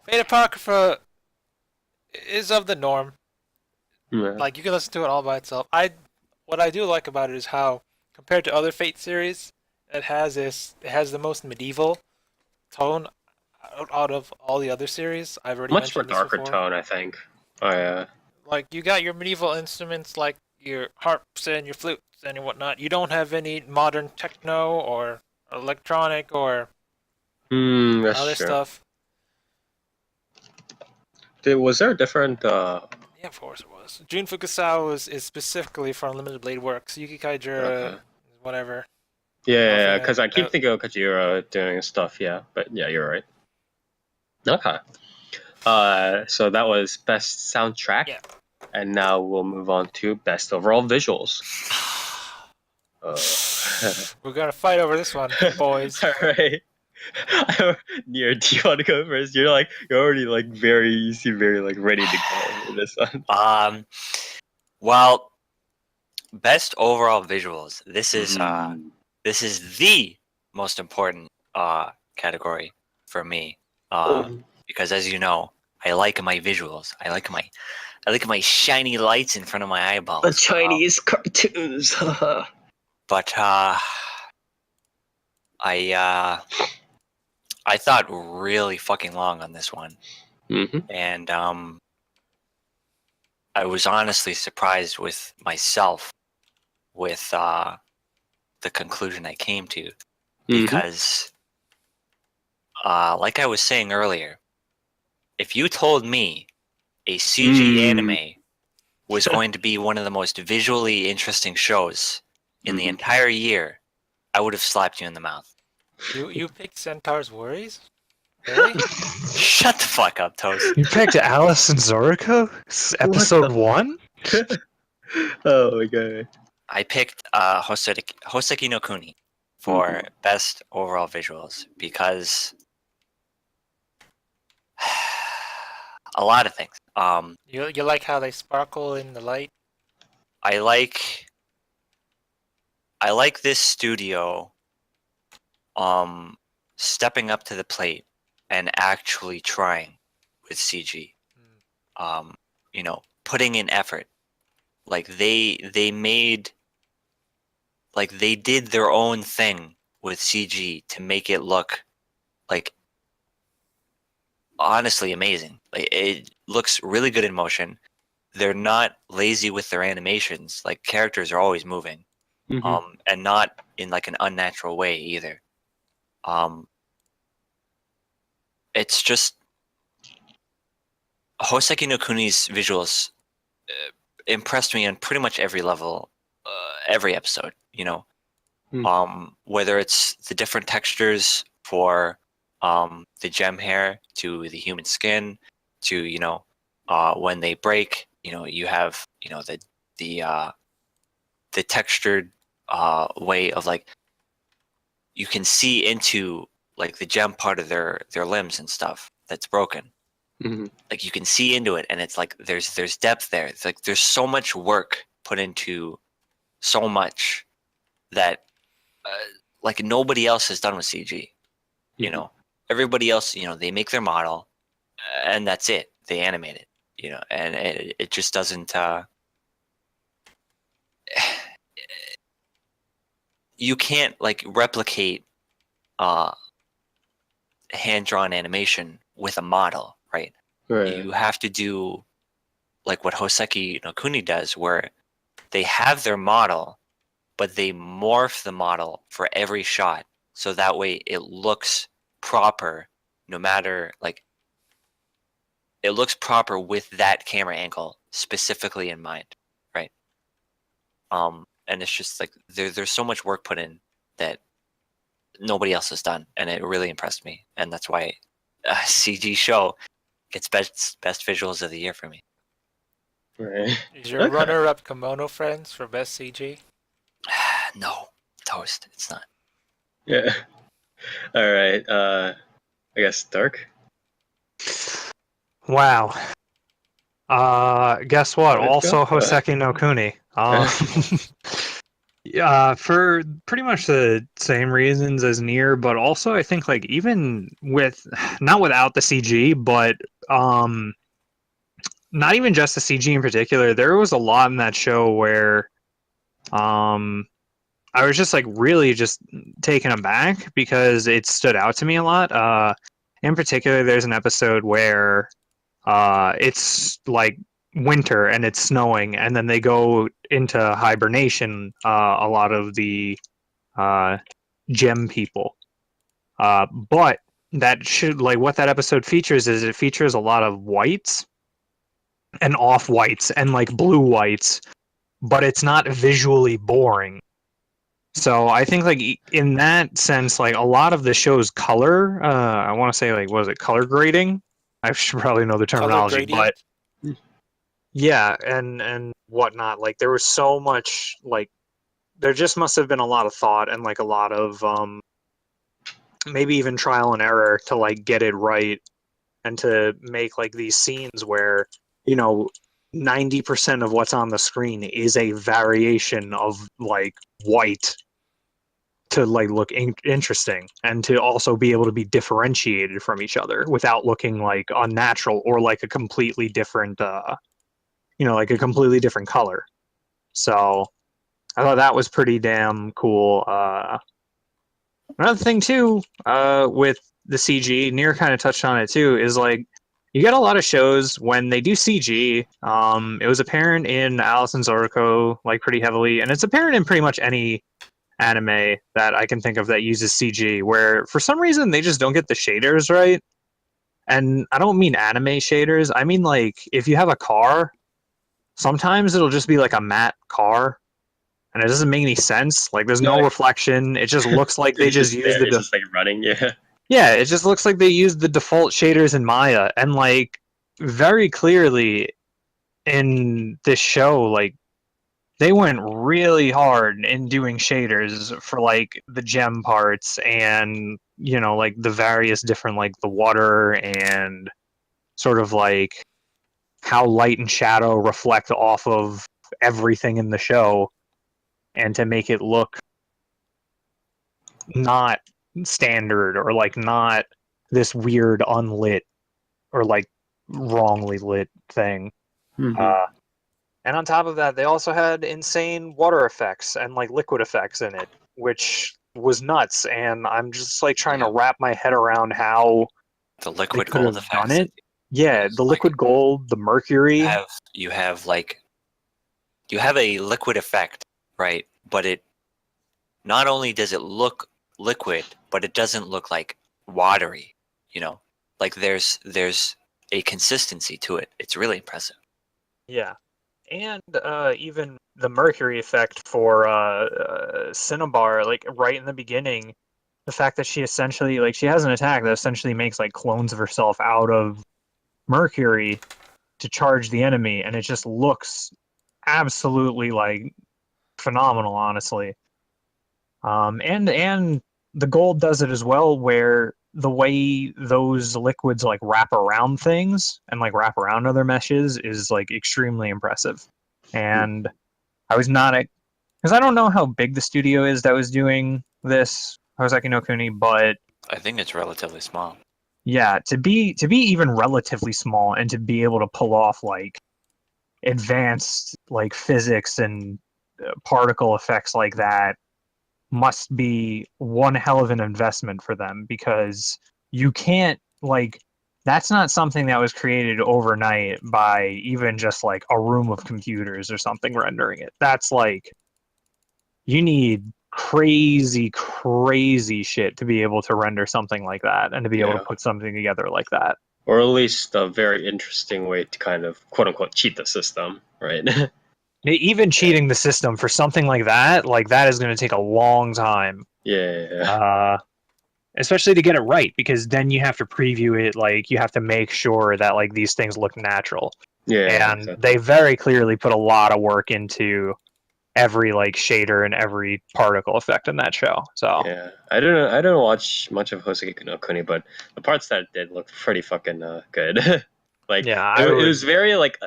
Fate Apocrypha is of the norm. Yeah. Like you can listen to it all by itself. What I do like about it is how, compared to other Fate series, it has the most medieval tone out of all the other series. I've already Much more mentioned this darker before. tone, I think. Oh yeah. Like you got your medieval instruments like your harps and your flutes and whatnot. You don't have any modern techno or electronic or That's other true. stuff. Was there a different? Yeah, of course it was. Jun Fukasawa is specifically for Unlimited Blade Works. Yuki Kaijura, Okay. whatever. Yeah, Nothing because I keep that- thinking of Kajira doing stuff. Yeah, but yeah, you're right. Okay. So that was best soundtrack. Yeah. And now we'll move on to best overall visuals. We're gonna fight over this one, boys. All right. Near, do you want to go first? You're already like you seem very like ready to go with this one. Well, best overall visuals. This is Mm. this is the most important category for me. Because as you know, I like my visuals. I like my shiny lights in front of my eyeballs. The Chinese cartoons. But I thought really fucking long on this one, and I was honestly surprised with myself with the conclusion I came to, because like I was saying earlier, if you told me a CG anime was going to be one of the most visually interesting shows in the entire year, I would have slapped you in the mouth. You picked Centaur's Worries? Really? Shut the fuck up, Toast. You picked Alice and Zoriko? Episode 1? Oh my god. I picked Hoseki no Kuni for best overall visuals because a lot of things. You like how they sparkle in the light? I like this studio stepping up to the plate and actually trying with CG. You know, putting in effort. Like they did their own thing with CG to make it look like honestly amazing. Like it looks really good in motion. They're not lazy with their animations. Like characters are always moving. And not in like an unnatural way either. It's just Hoseki no Kuni's visuals impressed me on pretty much every level, every episode. You know, whether it's the different textures for the gem hair to the human skin to when they break, you have the textured way of like you can see into like the gem part of their limbs and stuff that's broken. Like you can see into it, and it's like there's depth there. It's like there's so much work put into so much that like nobody else has done with CG. You know, everybody else, they make their model, and that's it. They animate it. And it just doesn't. You can't like replicate hand-drawn animation with a model, right? You have to do like what Hoseki no Kuni does, where they have their model, but they morph the model for every shot, so that way it looks proper, no matter like it looks proper with that camera angle specifically in mind, right? And it's just like there's so much work put in that nobody else has done, and it really impressed me, and that's why a CG show gets best visuals of the year for me. Right. Is your runner-up Kimono Friends for best CG? No, Toast, it's not. Yeah. All right. I guess Dark. Wow. Guess what? Let's Also go. Hoseki no Kuni. For pretty much the same reasons as Nier, but also I think like even with not without the CG, but not even just the CG in particular, there was a lot in that show where I was just like really just taken aback because it stood out to me a lot. In particular, there's an episode where it's like winter and it's snowing, and then they go into hibernation. A lot of the gem people, but that should like what that episode features is it features a lot of whites and off whites and like blue whites, but it's not visually boring. So I think like in that sense, like a lot of the show's color, I want to say like was it color grading? I should probably know the Color terminology, but gradient. yeah, and whatnot. Like there was so much like there just must have been a lot of thought and like a lot of maybe even trial and error to like get it right and to make like these scenes where 90% of what's on the screen is a variation of like white to like look interesting and to also be able to be differentiated from each other without looking like unnatural or like a completely different like a completely different color. So I thought that was pretty damn cool. Another thing too, with the CG, Nier kind of touched on it too, is like you get a lot of shows when they do CG. It was apparent in Alice and Zorko like pretty heavily, and it's apparent in pretty much any anime that I can think of that uses CG, where for some reason they just don't get the shaders right. And I don't mean anime shaders. I mean like if you have a car, sometimes it'll just be like a matte car, and it doesn't make any sense. Like there's no reflection. It just looks like they He's just just used there. He's just like running. Yeah. yeah, it just looks like they used the default shaders in Maya, and like very clearly in this show, like they went really hard in doing shaders for like the gem parts and like the various different like the water and sort of like how light and shadow reflect off of everything in the show, and to make it look not standard or like not this weird unlit or like wrongly lit thing. Mm-hmm. And on top of that, they also had insane water effects and like liquid effects in it, which was nuts. And I'm just like trying to wrap my head around how The they liquid could gold have done effects. it. Yeah, the Like, liquid gold, the mercury. you have a liquid effect, right? But it not only does it look liquid, but it doesn't look like watery. Like there's a consistency to it. It's really impressive. Yeah. And even the mercury effect for Cinnabar, like right in the beginning, the fact that she essentially like she has an attack that essentially makes like clones of herself out of mercury to charge the enemy, and it just looks absolutely like phenomenal, honestly. And the gold does it as well, where the way those liquids like wrap around things and like wrap around other meshes is like extremely impressive. And I was not because I don't know how big the studio is that was doing this Hoseki no Kuni, but I think it's relatively small. yeah, to be even relatively small and to be able to pull off like advanced like physics and particle effects like that must be one hell of an investment for them, because you can't like that's not something that was created overnight by even just like a room of computers or something rendering it. That's like you need crazy shit to be able to render something like that and to be able to put something together like that. Or at least a very interesting way to kind of quote unquote cheat the system, right? Even cheating the system for something like that is going to take a long time. Yeah. Especially to get it right, because then you have to preview it, like you have to make sure that like these things look natural. Yeah. And Exactly. they very clearly put a lot of work into every like shader and every particle effect in that show. So Yeah, I don't watch much of Hoseki no Kuni, but the parts that did look pretty fucking good. Like yeah, it was very like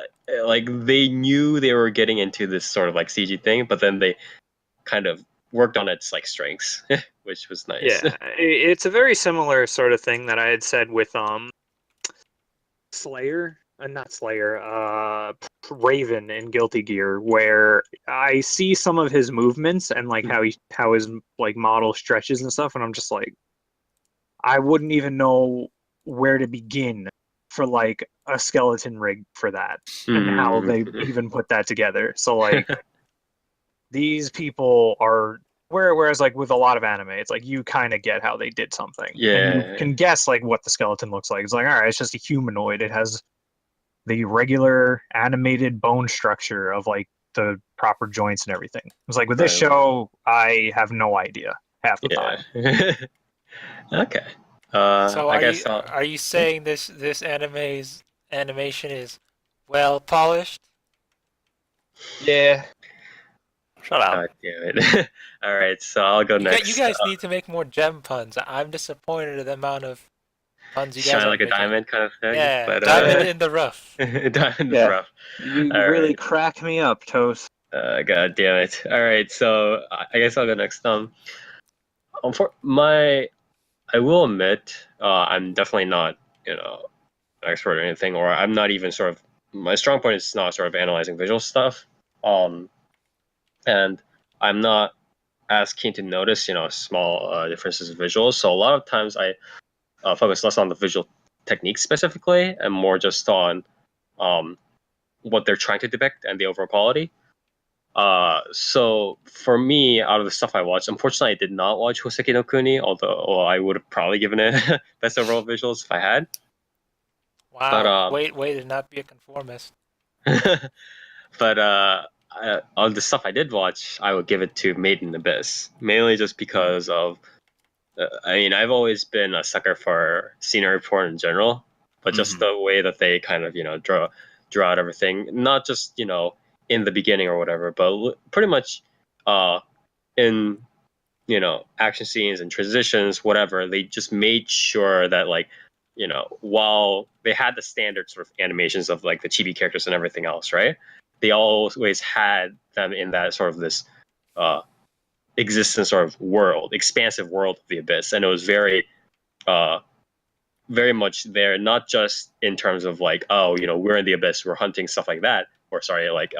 they knew they were getting into this sort of like CG thing, but then they kind of worked on its like strengths, which was nice. Yeah, it's a very similar sort of thing that I had said with Slayer, not Slayer, Raven in Guilty Gear, where I see some of his movements and like how his like model stretches and stuff, and I'm just like, I wouldn't even know where to begin for like a skeleton rig for that and how they even put that together. So like these people are whereas like with a lot of anime, it's like you kind of get how they did something. Yeah. And you can guess like what the skeleton looks like. It's like, all right, it's just a humanoid. It has the regular animated bone structure of like the proper joints and everything. It's like with this show, I have no idea half the time. Okay. So I guess are you saying this anime's animation is well polished? Yeah. Shut up. God damn it. All right, so I'll go next. You guys need to make more gem puns. I'm disappointed at the amount of puns you guys Shine are like a making. diamond kind of thing. Yeah, but, diamond in the rough. diamond in the Yeah. rough. You All really right. crack me up, Toast. God damn it. All right, so I guess I'll go next. I will admit, I'm definitely not, an expert or anything, or I'm not even sort of. My strong point is not sort of analyzing visual stuff, and I'm not as keen to notice, small differences in visuals. So a lot of times I focus less on the visual techniques specifically, and more just on what they're trying to depict and the overall quality. So for me, out of the stuff I watched, unfortunately, I did not watch Hoseki no Kuni, although I would have probably given it best overall visuals if I had. Wow. Wait to not be a conformist. But on the stuff I did watch, I would give it to Made in Abyss, mainly just because of. I've always been a sucker for scenery porn in general, but just the way that they kind of draw out everything, not just in the beginning or whatever, but pretty much in action scenes and transitions, whatever. They just made sure that while they had the standard sort of animations of like the chibi characters and everything else, right? They always had them in that sort of this existence sort of world, expansive world of the Abyss, and it was very much there, not just in terms of like, we're in the Abyss, we're hunting stuff like that, or sorry, like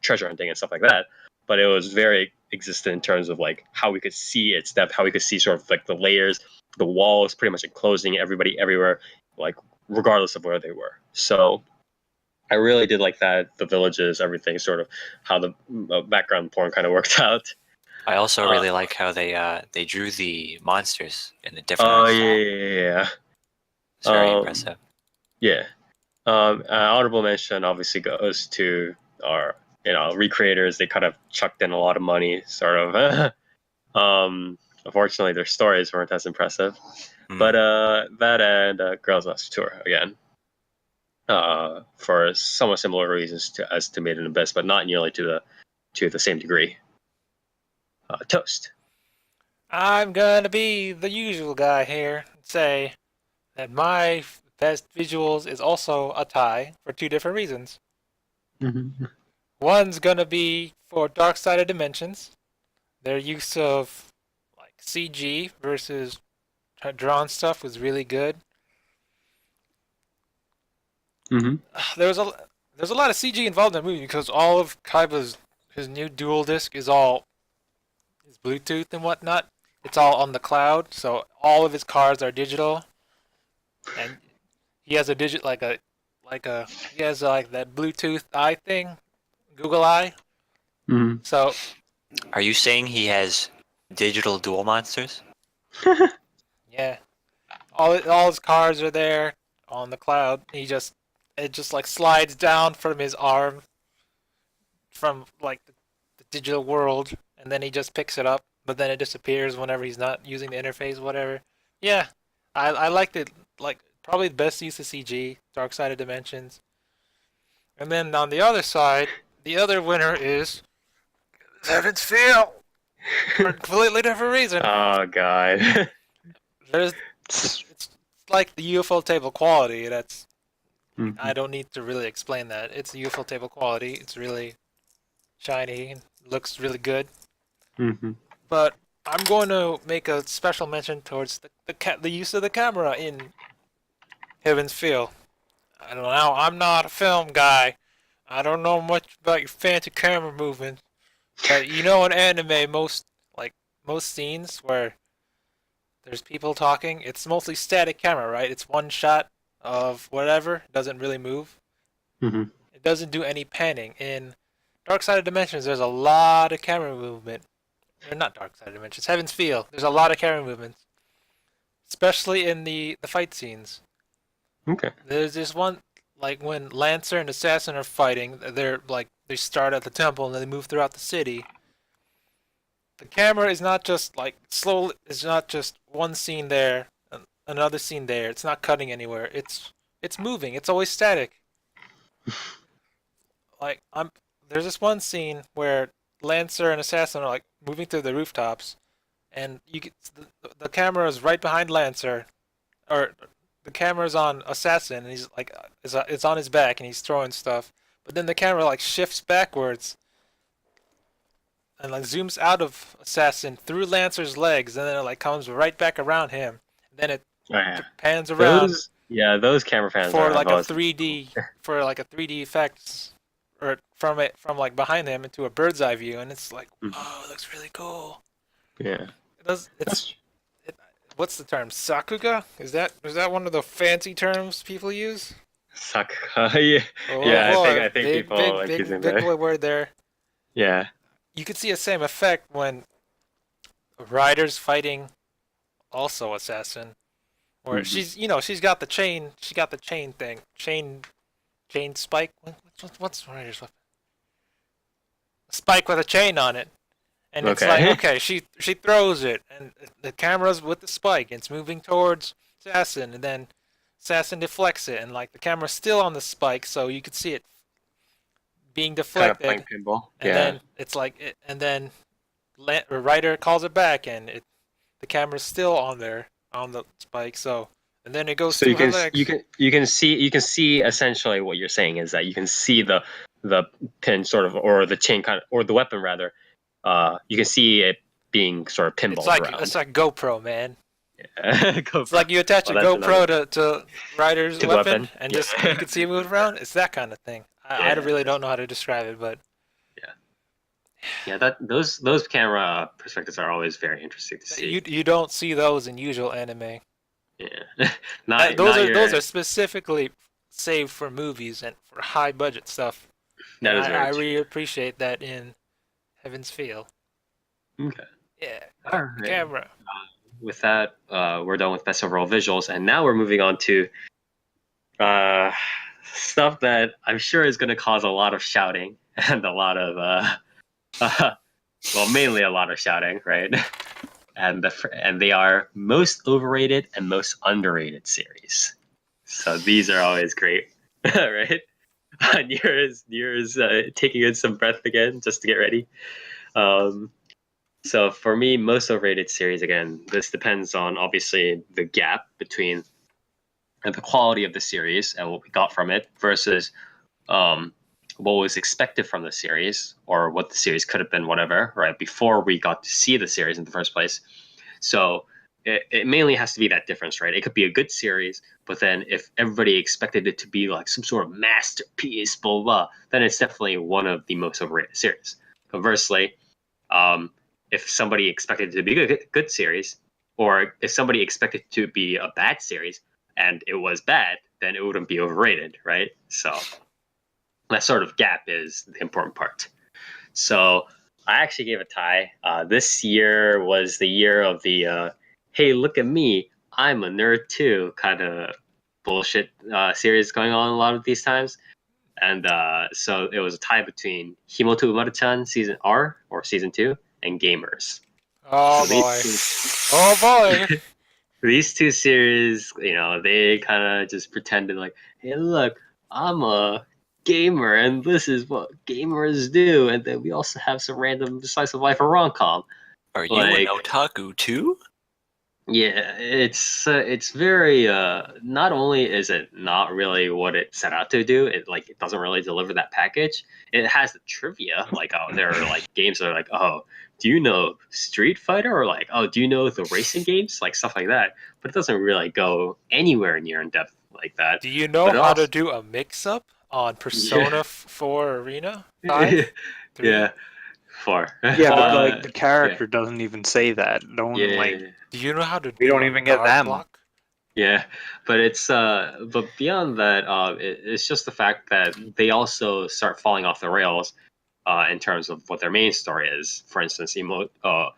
treasure hunting and stuff like that, but it was very existent in terms of like how we could see its depth, how we could see sort of like the layers, the walls pretty much enclosing everybody everywhere, like regardless of where they were. So I really did like that, the villages, everything, sort of how the background porn kind of worked out. I also really like how they drew the monsters in the different. Oh yeah. It's very impressive. Yeah. Honorable mention obviously goes to our recreators. They kind of chucked in a lot of money, sort of. Unfortunately, their stories weren't as impressive. But that and Girls Last Tour again, for somewhat similar reasons as to Made in Abyss, but not nearly to the same degree. Toast. I'm gonna be the usual guy here and say that my best visuals is also a tie for two different reasons. One's gonna be for Dark Side of Dimensions. Their use of like CG versus drawn stuff was really good. There's a lot of CG involved in the movie because all of Kaiba's his new dual disc is all his Bluetooth and whatnot. It's all on the cloud, so all of his cards are digital, and he has a he has like that Bluetooth eye thing, Google Eye. So, are you saying he has digital dual monsters? yeah, all his cards are there on the cloud. It just like slides down from his arm, from like the digital world, and then he just picks it up. But then it disappears whenever he's not using the interface, whatever. Yeah, I liked it. Like probably the best use of CG, Dark Side of Dimensions. And then on the other side, the other winner is Heaven's Feel. For a completely different reason. Oh god. It's like the UFO table quality. That's I don't need to really explain that. It's the UFO table quality. It's really shiny and looks really good. Mm-hmm. But I'm going to make a special mention towards the use of the camera in Heaven's Feel. I don't know. I'm not a film guy. I don't know much about your fancy camera movements. But in anime, most scenes where there's people talking, it's mostly static camera, right? It's one shot of whatever. It doesn't really move. Mm-hmm. It doesn't do any panning. In Dark Side of Dimensions, there's a lot of camera movement. Or not Dark Side of Dimensions, Heaven's Feel. There's a lot of camera movements, especially in the fight scenes. Okay. There's this one, like when Lancer and Assassin are fighting. They start at the temple and then they move throughout the city. The camera is not just slow. It's not just one scene there, another scene there. It's not cutting anywhere. It's moving. It's always static. There's this one scene where Lancer and Assassin are moving through the rooftops, and the camera is right behind Lancer, or the camera's on Assassin, and he's it's on his back and he's throwing stuff. But then the camera shifts backwards and zooms out of Assassin through Lancer's legs, and then it comes right back around him. And then it pans around. Those camera pans for are a 3D for a 3D effects, or from behind him into a bird's eye view, and it's oh, it looks really cool. Yeah. What's the term? Sakuga? Is that one of the fancy terms people use? Sakuga. Yeah. Oh, Yeah, boy. I think people like using that. Big word there. Yeah. You could see the same effect when Ryder's fighting also Assassin, or she's got the chain. She got the chain thing. Chain spike. What's Ryder's weapon? A spike with a chain on it. And it's she throws it, and the camera's with the spike, and it's moving towards Assassin, and then Assassin deflects it, and the camera's still on the spike, so you could see it being deflected. Kind of playing pinball. And then it's and then Ryder calls it back, and the camera's still on there on the spike. So and then it goes through her legs. You can see essentially what you're saying is that you can see the pin sort of, or the chain kind of, or the weapon rather. You can see it being sort of pinball around. It's like GoPro, man. Yeah. GoPro. It's like you attach a GoPro to Ryder's weapon, and just you can see it move around. It's that kind of thing. I really don't know how to describe it, but those camera perspectives are always very interesting to see. You don't see those in usual anime. Yeah, those are specifically saved for movies and for high budget stuff. I really appreciate that in Heaven's Feel. Okay. Yeah. All right. Camera. With that, we're done with best overall visuals, and now we're moving on to stuff that I'm sure is going to cause a lot of shouting and a lot of, mainly a lot of shouting, right? And they are most overrated and most underrated series. So these are always great, right? Yours taking in some breath again just to get ready. So for me, most overrated series, again, this depends on obviously the gap between the quality of the series and what we got from it versus what was expected from the series, or what the series could have been, whatever, right, before we got to see the series in the first place. So it mainly has to be that difference, right? It could be a good series, but then if everybody expected it to be some sort of masterpiece, blah, blah, then it's definitely one of the most overrated series. Conversely, if somebody expected it to be a good series, or if somebody expected it to be a bad series and it was bad, then it wouldn't be overrated, right? So that sort of gap is the important part. So I actually gave a tie. This year was the year of the hey, look at me, I'm a nerd too kind of bullshit series going on a lot of these times. And so it was a tie between Himoto Umaru-chan Season R, or Season 2, and Gamers. Oh, so boy. These two series, they kind of just pretended hey, look, I'm a gamer, and this is what gamers do. And then we also have some random slice of life or rom-com. Are you an otaku too? Yeah, it's very not only is it not really what it set out to do, it doesn't really deliver that package. It has the trivia, like there are like games that are like, oh, do you know Street Fighter, or like, oh, do you know the racing games, like stuff like that. But it doesn't really go anywhere near in depth like that. Do you know But it how to also do a mix-up on yeah Persona 4 Arena? 5? 3? yeah 4 Yeah, but like the yeah character doesn't even say that. No one like yeah. Do you know how to we do don't a even get guard them. block? Yeah, but but beyond that, it's just the fact that they also start falling off the rails, in terms of what their main story is. For instance, Himoto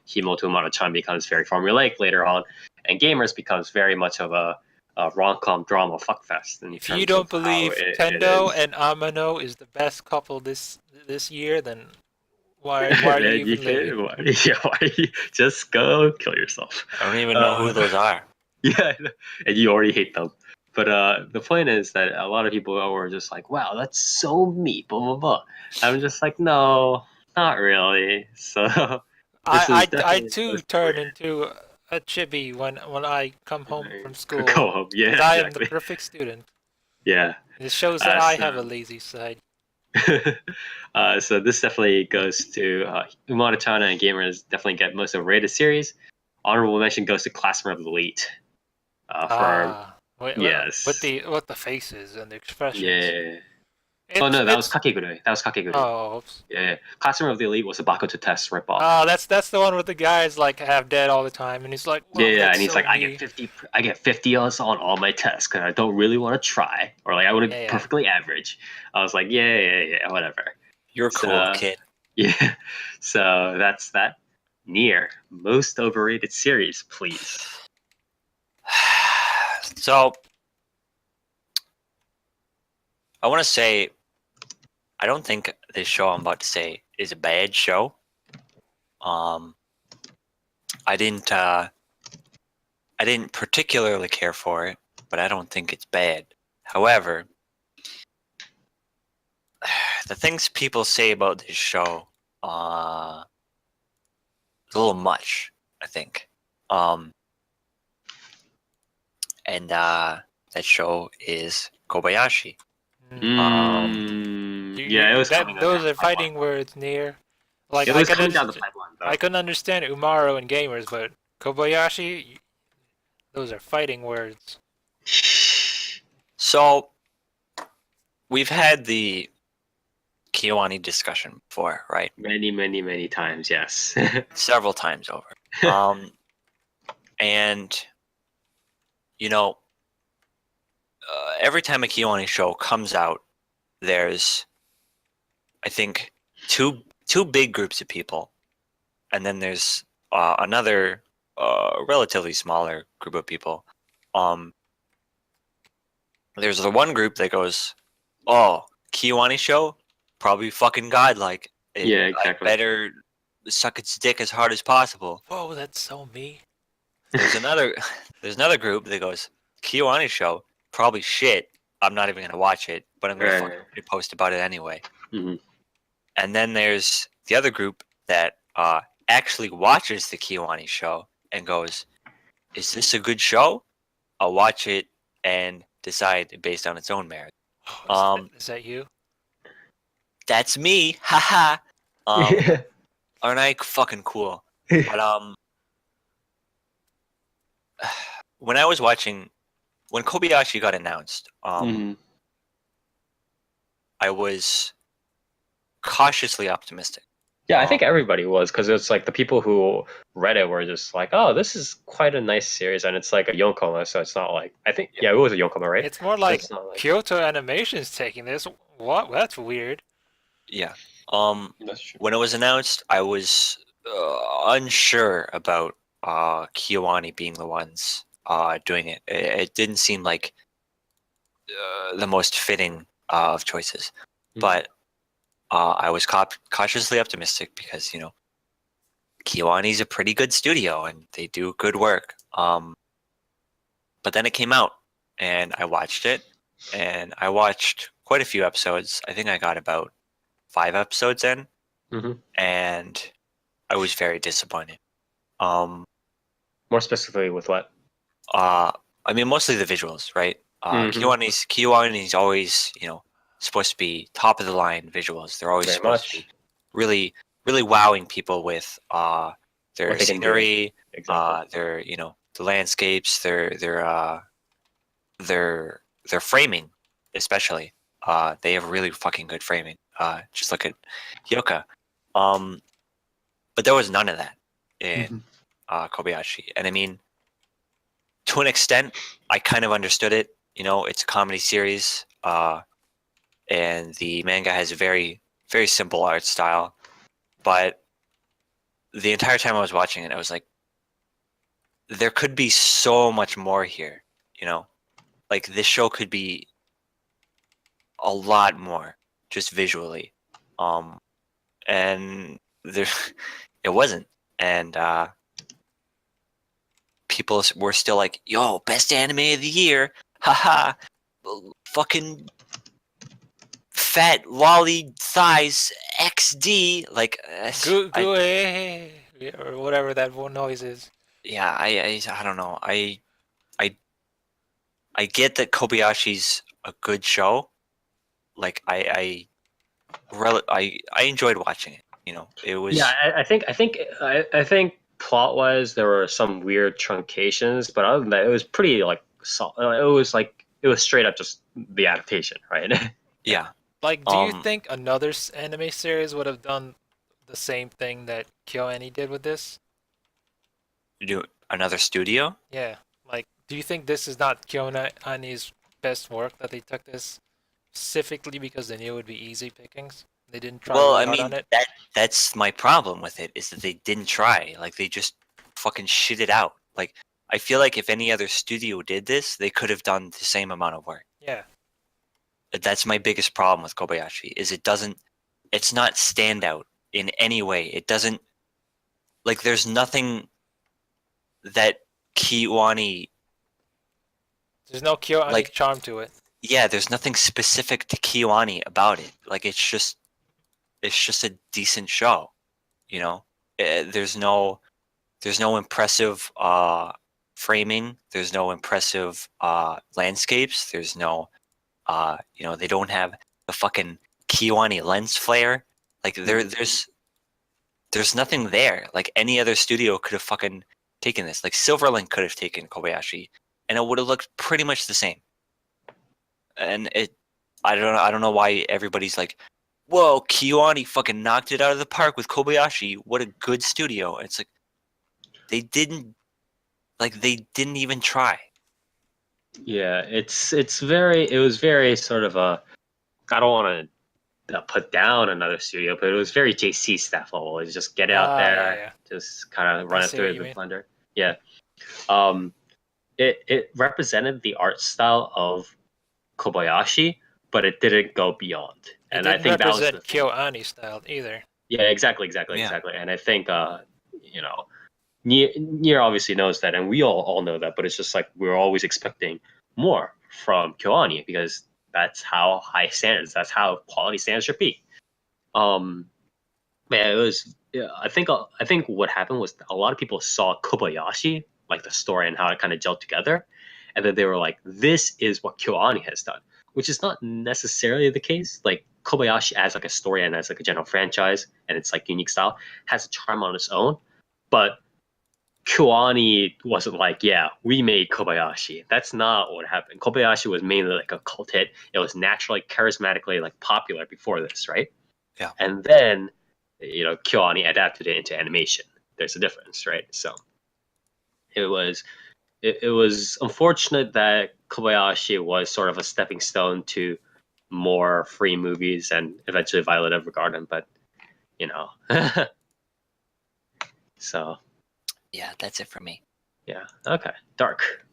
Umaru-chan becomes very formulaic later on, and Gamers becomes very much of a rom-com drama fuckfest in If you terms of don't how believe it Tendo is. and Amano is the best couple this year, then why are you Then you even living? can, why just go kill yourself. I don't even know who those are. Yeah, and you already hate them. But the point is that a lot of people were just like, "Wow, that's so me," blah blah blah. I'm just like, no, not really. So this is I definitely too the story. turn into a chibi when I come home from Go school home, because yeah, I am the exactly, perfect student. yeah. This shows that I have a So, lazy side. so this definitely goes to Umaru-chan and Gamers definitely get most overrated series. Honorable mention goes to Classroom of the Elite. For With yes, the faces and the expressions. yeah. Oh It's no, that was it's Kakegurui. That was Kakegurui. oh oops. Yeah. Classroom of the Elite was a Bakuto test ripoff. That's the one with the guys like have dead all the time, and he's like, Yeah, "Whoa, yeah, that's and he's so like, I get me." 50, I get 50 on all my tests because I don't really want to try, or like I want to Yeah, be yeah. perfectly average. I was like, yeah, whatever. You're cool, So kid. yeah, so that's that. Near most overrated series, please. So I want to say I don't think this show I'm about to say is a bad show. Um, I didn't particularly care for it, but I don't think it's bad. However, the things people say about this show, is a little much, I think. And that show is Kobayashi. Yeah, it was coming down Those the are pipeline. fighting words near. Like It was coming down the pipeline, though. I couldn't understand Umaru and Gamers, but Kobayashi, those are fighting words. So we've had the Kiwani discussion before, right? Many times, yes. Several times over. And you know, every time a Kiwani show comes out, there's, I think, two big groups of people, and then there's another relatively smaller group of people. There's the one group that goes, "Oh, Kiwani show, probably fucking godlike. Yeah, I exactly. better suck its dick as hard as possible." Whoa, that's so me. There's another group that goes, "Kiwani show, probably shit. I'm not even gonna watch it, but I'm gonna Right. fucking post about it anyway." Mhm. And then there's the other group that actually watches the Kiwani show and goes, "Is this a good show? I'll watch it and decide based on its own merit." Oh, is that you? That's me, haha. Aren't I fucking cool? But when I was watching, when Kobayashi got announced, Mhm. I was cautiously optimistic. Yeah, I think everybody was, because it's like the people who read it were just like, "Oh, this is quite a nice series," and it's like a Yonkoma, so it's not like I think yeah, it was a Yonkoma, right? It's more So like it's not like Kyoto Animation's taking this. What? That's weird. Yeah. that's true. When it was announced, I was unsure about Kiwani being the ones doing it. It didn't seem like the most fitting of choices, but I was cautiously optimistic because Kiwani's a pretty good studio and they do good work. But then it came out and I watched it, and I watched quite a few episodes. I think I got about 5 episodes in, Mhm. and I was very disappointed. More specifically with what? I mean, mostly the visuals, right? Mhm. Kiwani's always, supposed to be top of the line visuals. They're always Very supposed to much. be really, really wowing people with What their they can do. scenery, Exactly. their the landscapes, their framing, especially. They have really fucking good framing. Just look at Hyoka. But there was none of that in Kobayashi, and I mean, to an extent, I kind of understood it. It's a comedy series, and the manga has a very, very simple art style. But the entire time I was watching it, I was like, there could be so much more here. Like this show could be a lot more just visually, and there, it wasn't, and people were still like, "Yo, best anime of the year, haha, fucking." Fat lolly thighs XD like Or whatever that one noise is. yeah I don't know I I get that Kobayashi's a good show. Like I enjoyed watching it. It was Yeah, I think plot wise there were some weird truncations, but other than that, it was pretty like it was straight up just the adaptation, right? yeah. Like, do you think another anime series would have done the same thing that KyoAni did with this? Do another studio? Yeah. Like, do you think this is not KyoAni's best work, that they took this specifically because they knew it would be easy pickings? They didn't try Well, really I hard on mean it? that's my problem with it is that they didn't try. Like they just fucking shit it out. Like I feel like if any other studio did this, they could have done the same amount of work. Yeah. That's my biggest problem with Kobayashi is it's not standout in any way. It doesn't like there's nothing that Kiwani There's no KyoAni like charm to it. yeah, there's nothing specific to Kiwani about it. Like it's just a decent show, you know. There's no impressive framing, there's no impressive landscapes, there's no they don't have the fucking Kiwani lens flare. Like there's nothing there. Like any other studio could have fucking taken this. Like Silverlink could have taken Kobayashi, and it would have looked pretty much the same. And I don't know why everybody's like, "Whoa, Kiwani fucking knocked it out of the park with Kobayashi. What a good studio!" And it's like they didn't even try. Yeah, it was very sort of a I don't want to put down another studio, but it was very JC staff level. It's just get it out there, Yeah. just kind of run I it see through what you the mean. blender. Yeah. It represented the art style of Kobayashi, but it didn't go beyond. It And I didn't think that was the represent thing. KyoAni style either. Yeah, exactly. Yeah. And I think Nier obviously knows that, and we all know that, but it's just like we're always expecting more from KyoAni because that's how high standards, that's how quality standards should be. Yeah, it was. Yeah, I think what happened was a lot of people saw Kobayashi, like the story and how it kind of gelled together, and then they were like, "This is what KyoAni has done," which is not necessarily the case. Like Kobayashi as like a story and as like a general franchise, and it's like unique style has a charm on its own, but KyoAni wasn't like, "Yeah, we made Kobayashi." That's not what happened. Kobayashi was mainly like a cult hit. It was naturally, charismatically like popular before this, right? Yeah. And then KyoAni adapted it into animation. There's a difference, right? So it was unfortunate that Kobayashi was sort of a stepping stone to more free movies and eventually Violet Evergarden, but so Yeah, that's it for me. yeah, okay, Dark.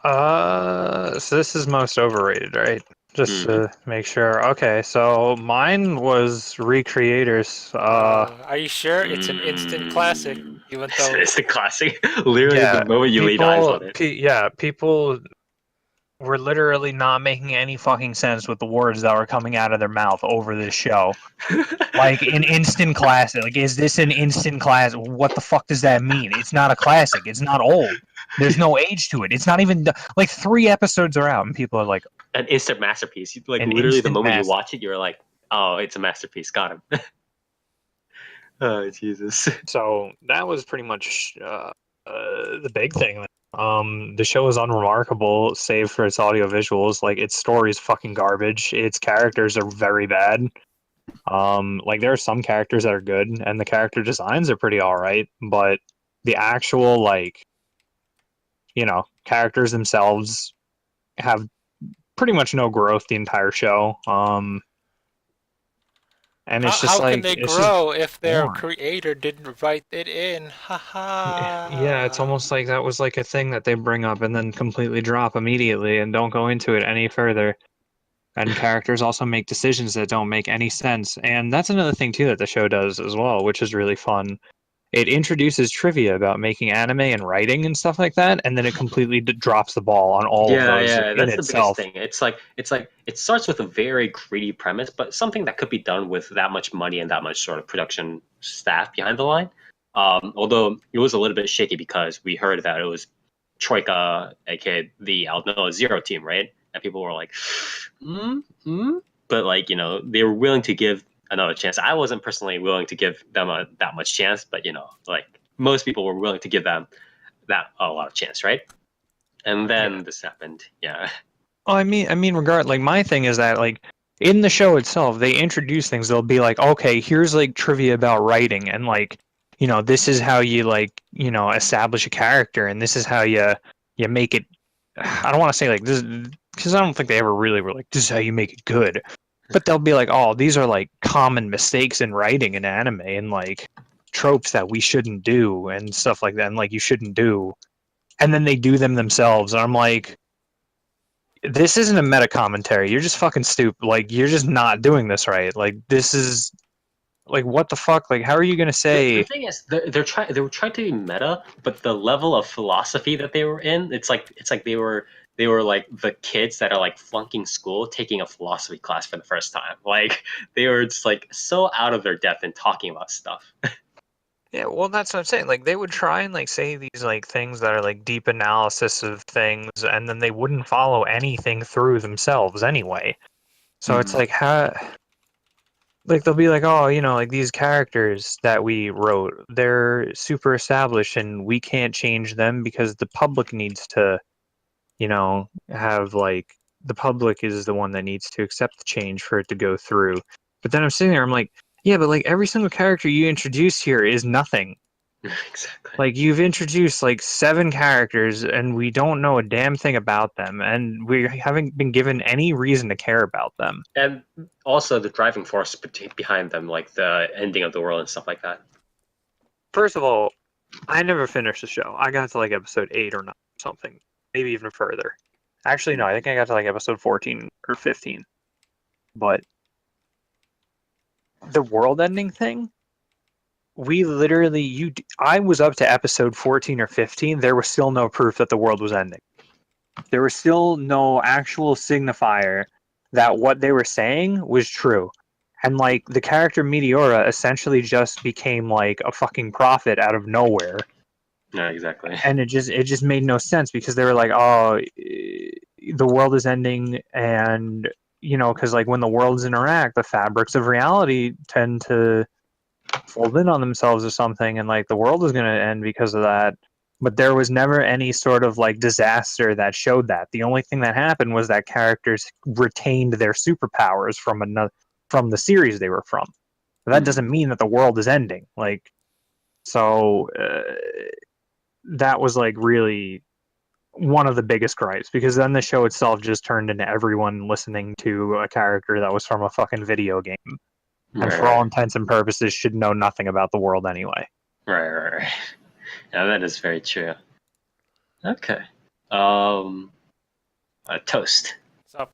So this is most overrated, right? Just to make sure. Okay, so mine was Recreators. Are you sure? It's an instant classic, even though It's the classic. Literally, Yeah, the moment you laid eyes on it. people were literally not making any fucking sense with the words that were coming out of their mouth over this show. Like an instant classic. Like, is this an instant classic? What the fuck does that mean? It's not a classic. It's not old. There's no age to it. It's not even like 3 episodes are out, and people are like, an instant masterpiece. Like An literally, the instant moment you watch it, you're like, "Oh, it's a masterpiece. Got him." Oh Jesus. so that was pretty much the big thing. The show is unremarkable, save for its audio visuals. Like, its story is fucking garbage. Its characters are very bad. Like, there are some characters that are good, and the character designs are pretty alright, but the actual, like, characters themselves have pretty much no growth the entire show. And it's just How like, can they it's just grow if their boring. creator didn't write it in? Haha. Yeah, it's almost like that was like a thing that they bring up and then completely drop immediately and don't go into it any further. And characters also make decisions that don't make any sense. And that's another thing too that the show does as well, which is really fun. It introduces trivia about making anime and writing and stuff like that, and then it completely drops the ball on all of those in That's the itself. biggest thing. It's like it starts with a very greedy premise, but something that could be done with that much money and that much sort of production staff behind the line. Although it was a little bit shaky because we heard that it was Troika, aka the Aldnoah Zero team, right? And people were like, but like they were willing to give another chance. I wasn't personally willing to give them that much chance, but like most people were willing to give them that a lot of chance, right? And then this happened. Yeah. Oh, I mean, like, my thing is that, like, in the show itself, they introduce things. They'll be like, okay, here's like trivia about writing, and like, this is how you like, establish a character, and this is how you make it. I don't want to say like this because I don't think they ever really were like, this is how you make it good. But they'll be like, oh, these are like common mistakes in writing in anime, and like tropes that we shouldn't do and stuff like that, and like you shouldn't do. And then they do them themselves, and I'm like, this isn't a meta commentary. You're just fucking stupid. Like, you're just not doing this right. Like, this is like, what the fuck? Like, how are you gonna The say? thing is, they were trying to be meta, but the level of philosophy that they were in, it's like they were like the kids that are like flunking school taking a philosophy class for the first time. Like they were just like so out of their depth in talking about stuff. Yeah, well, that's what I'm saying. Like, they would try and like say these like things that are like deep analysis of things, and then they wouldn't follow anything through themselves anyway. So it's like, how? Like, they'll be like, oh, like these characters that we wrote, they're super established, and we can't change them because the public needs to, have like the public is the one that needs to accept the change for it to go through. But then I'm sitting there, I'm like, yeah, but like every single character you introduce here is nothing. Exactly. Like, you've introduced like 7 characters and we don't know a damn thing about them, and we haven't been given any reason to care about them. And also the driving force behind them, like the ending of the world and stuff like that. First of all, I never finished the show. I got to like episode 8 or 9 or something, maybe even further. Actually, no, I think I got to like episode 14 or 15. But the world ending thing, we literally, I was up to episode 14 or 15. There was still no proof that the world was ending. There was still no actual signifier that what they were saying was true. And like the character Meteora essentially just became like a fucking prophet out of nowhere. Yeah, exactly. And it just made no sense because they were like, oh, the world is ending, and because like when the worlds interact, the fabrics of reality tend to fold in on themselves or something, and like the world is going to end because of that. But there was never any sort of like disaster that showed that. The only thing that happened was that characters retained their superpowers from the series they were from. But that doesn't mean that the world is ending. Like, so that was like really one of the biggest gripes, because then the show itself just turned into everyone listening to a character that was from a fucking video game. And for all intents and purposes should know nothing about the world anyway. Right. Yeah, that is very true. Okay. Toast. What's up?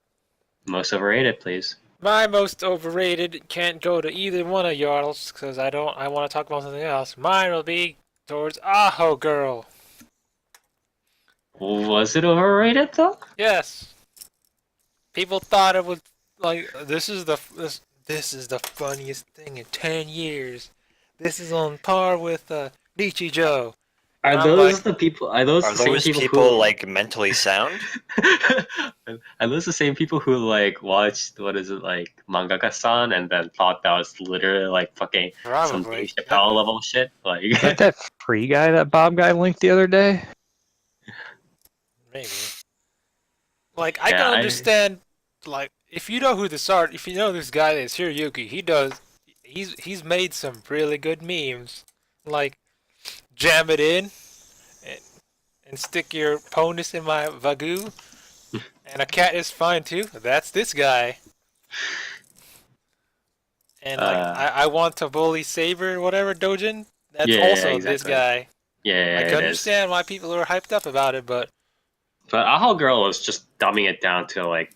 Most overrated, please. My most overrated can't go to either one of y'all's because I want to talk about something else. Mine will be towards Aho Girl. Was it overrated though? Yes. People thought it was like this is the funniest thing in 10 years. This is on par with Nichijou. And Are I'm like, those the people? Are those Are the same those people people who like mentally sound? Are those the same people who like watched what is it like Mangaka-san and then thought that was literally like fucking some probably. Dave Chappelle level shit? Like Is that free guy that Bob guy linked the other day? Maybe. Like, I yeah, can understand, like, if you know who if you know this guy is Hiroyuki, he's made some really good memes. Like, jam it in and, and stick your ponus in my wagyu, and a cat is fine too. That's this guy. And, like, uh, I want to bully Saber, whatever, Dojin. That's yeah, also this exactly. guy. Yeah, I it can is. understand why people are hyped up about it, but But Aho Girl was just dumbing it down to like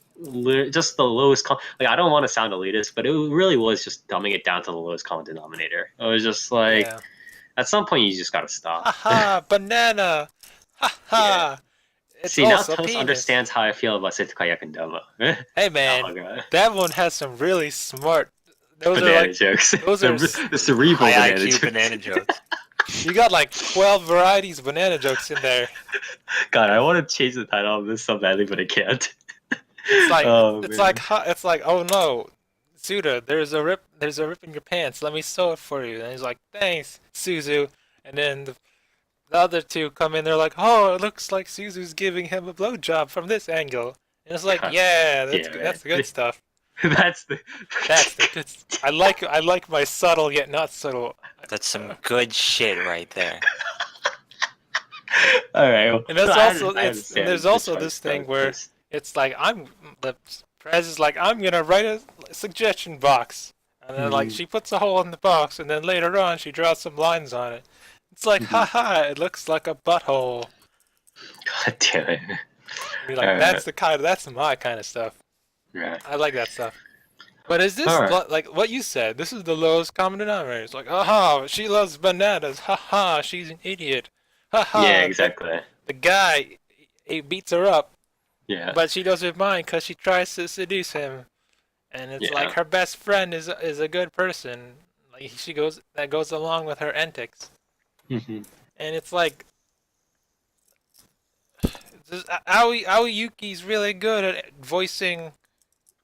just the lowest like I don't want to sound elitist, but it really was just dumbing it down to the lowest common denominator. It was just like yeah. at some point you just gotta stop. Haha, banana! Yeah. Haha! It's See, now also Toast penis. understands how I feel about Setsuka Yakundama. Hey man, Aho Girl. that one has some really smart. Those are Banana like jokes. those are the cerebral High banana IQ jokes. banana jokes. you got like 12 varieties of banana jokes in there. God, I want to change the title of this so badly, but I can't. It's like Oh, it's man. like it's like oh no, Suda, there's a rip in your pants. Let me sew it for you. And he's like, thanks, Suzu. And then the other two come in. They're like, oh, it looks like Suzu's giving him a blowjob from this angle. And it's like, God yeah, that's damn good. it. That's the good stuff. That's the That's the good. I like my subtle yet not subtle. That's some good shit right there. All right. Well, And that's I also I it's and understand there's the also choice, this thing but where just- it's like the Prez is like I'm gonna write a suggestion box, and then like Mhm. she puts a hole in the box, and then later on she draws some lines on it. It's like haha, it looks like a butthole. God damn it. You're like Alright. that's my kind of stuff. Yeah. I like that stuff. But is this Alright. like what you said? This is the lowest common denominator. It's like haha, she loves bananas. Haha, she's an idiot. Haha, Yeah, exactly. the guy he beats her up. Yeah. But she doesn't mind because she tries to seduce him, and it's Yeah. like her best friend is a good person. Like that goes along with her antics, Mhm. and it's like Aoi Yuki's really good at voicing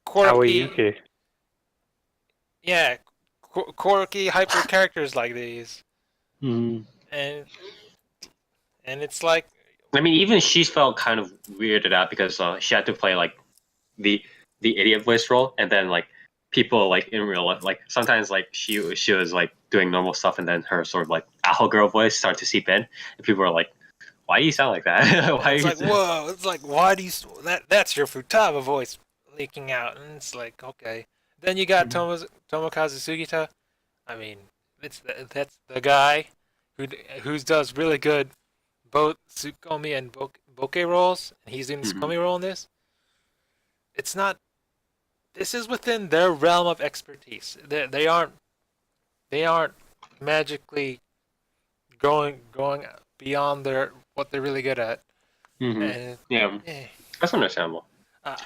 quirky, Aoyuki. yeah, quirky hyper characters like these, Mhm. and it's like I mean, even she felt kind of weirded out because she had to play like the idiot voice role, and then like people like in real life, like sometimes like she was like doing normal stuff, and then her sort of like Aho Girl voice started to seep in, and people were like, "Why do you sound like that? Why?" it's are like you whoa, it's like why do you that's your Futaba voice leaking out, and it's like okay. Then you got Mhm. Tomokazu Sugita. I mean, that's the guy who does really good both Tsukomi and Boke roles, and he's doing the Mhm. Tsukomi role in this. It's not. This is within their realm of expertise. They aren't magically going beyond what they're really good at. Mhm. And Yeah, eh, that's understandable. uh,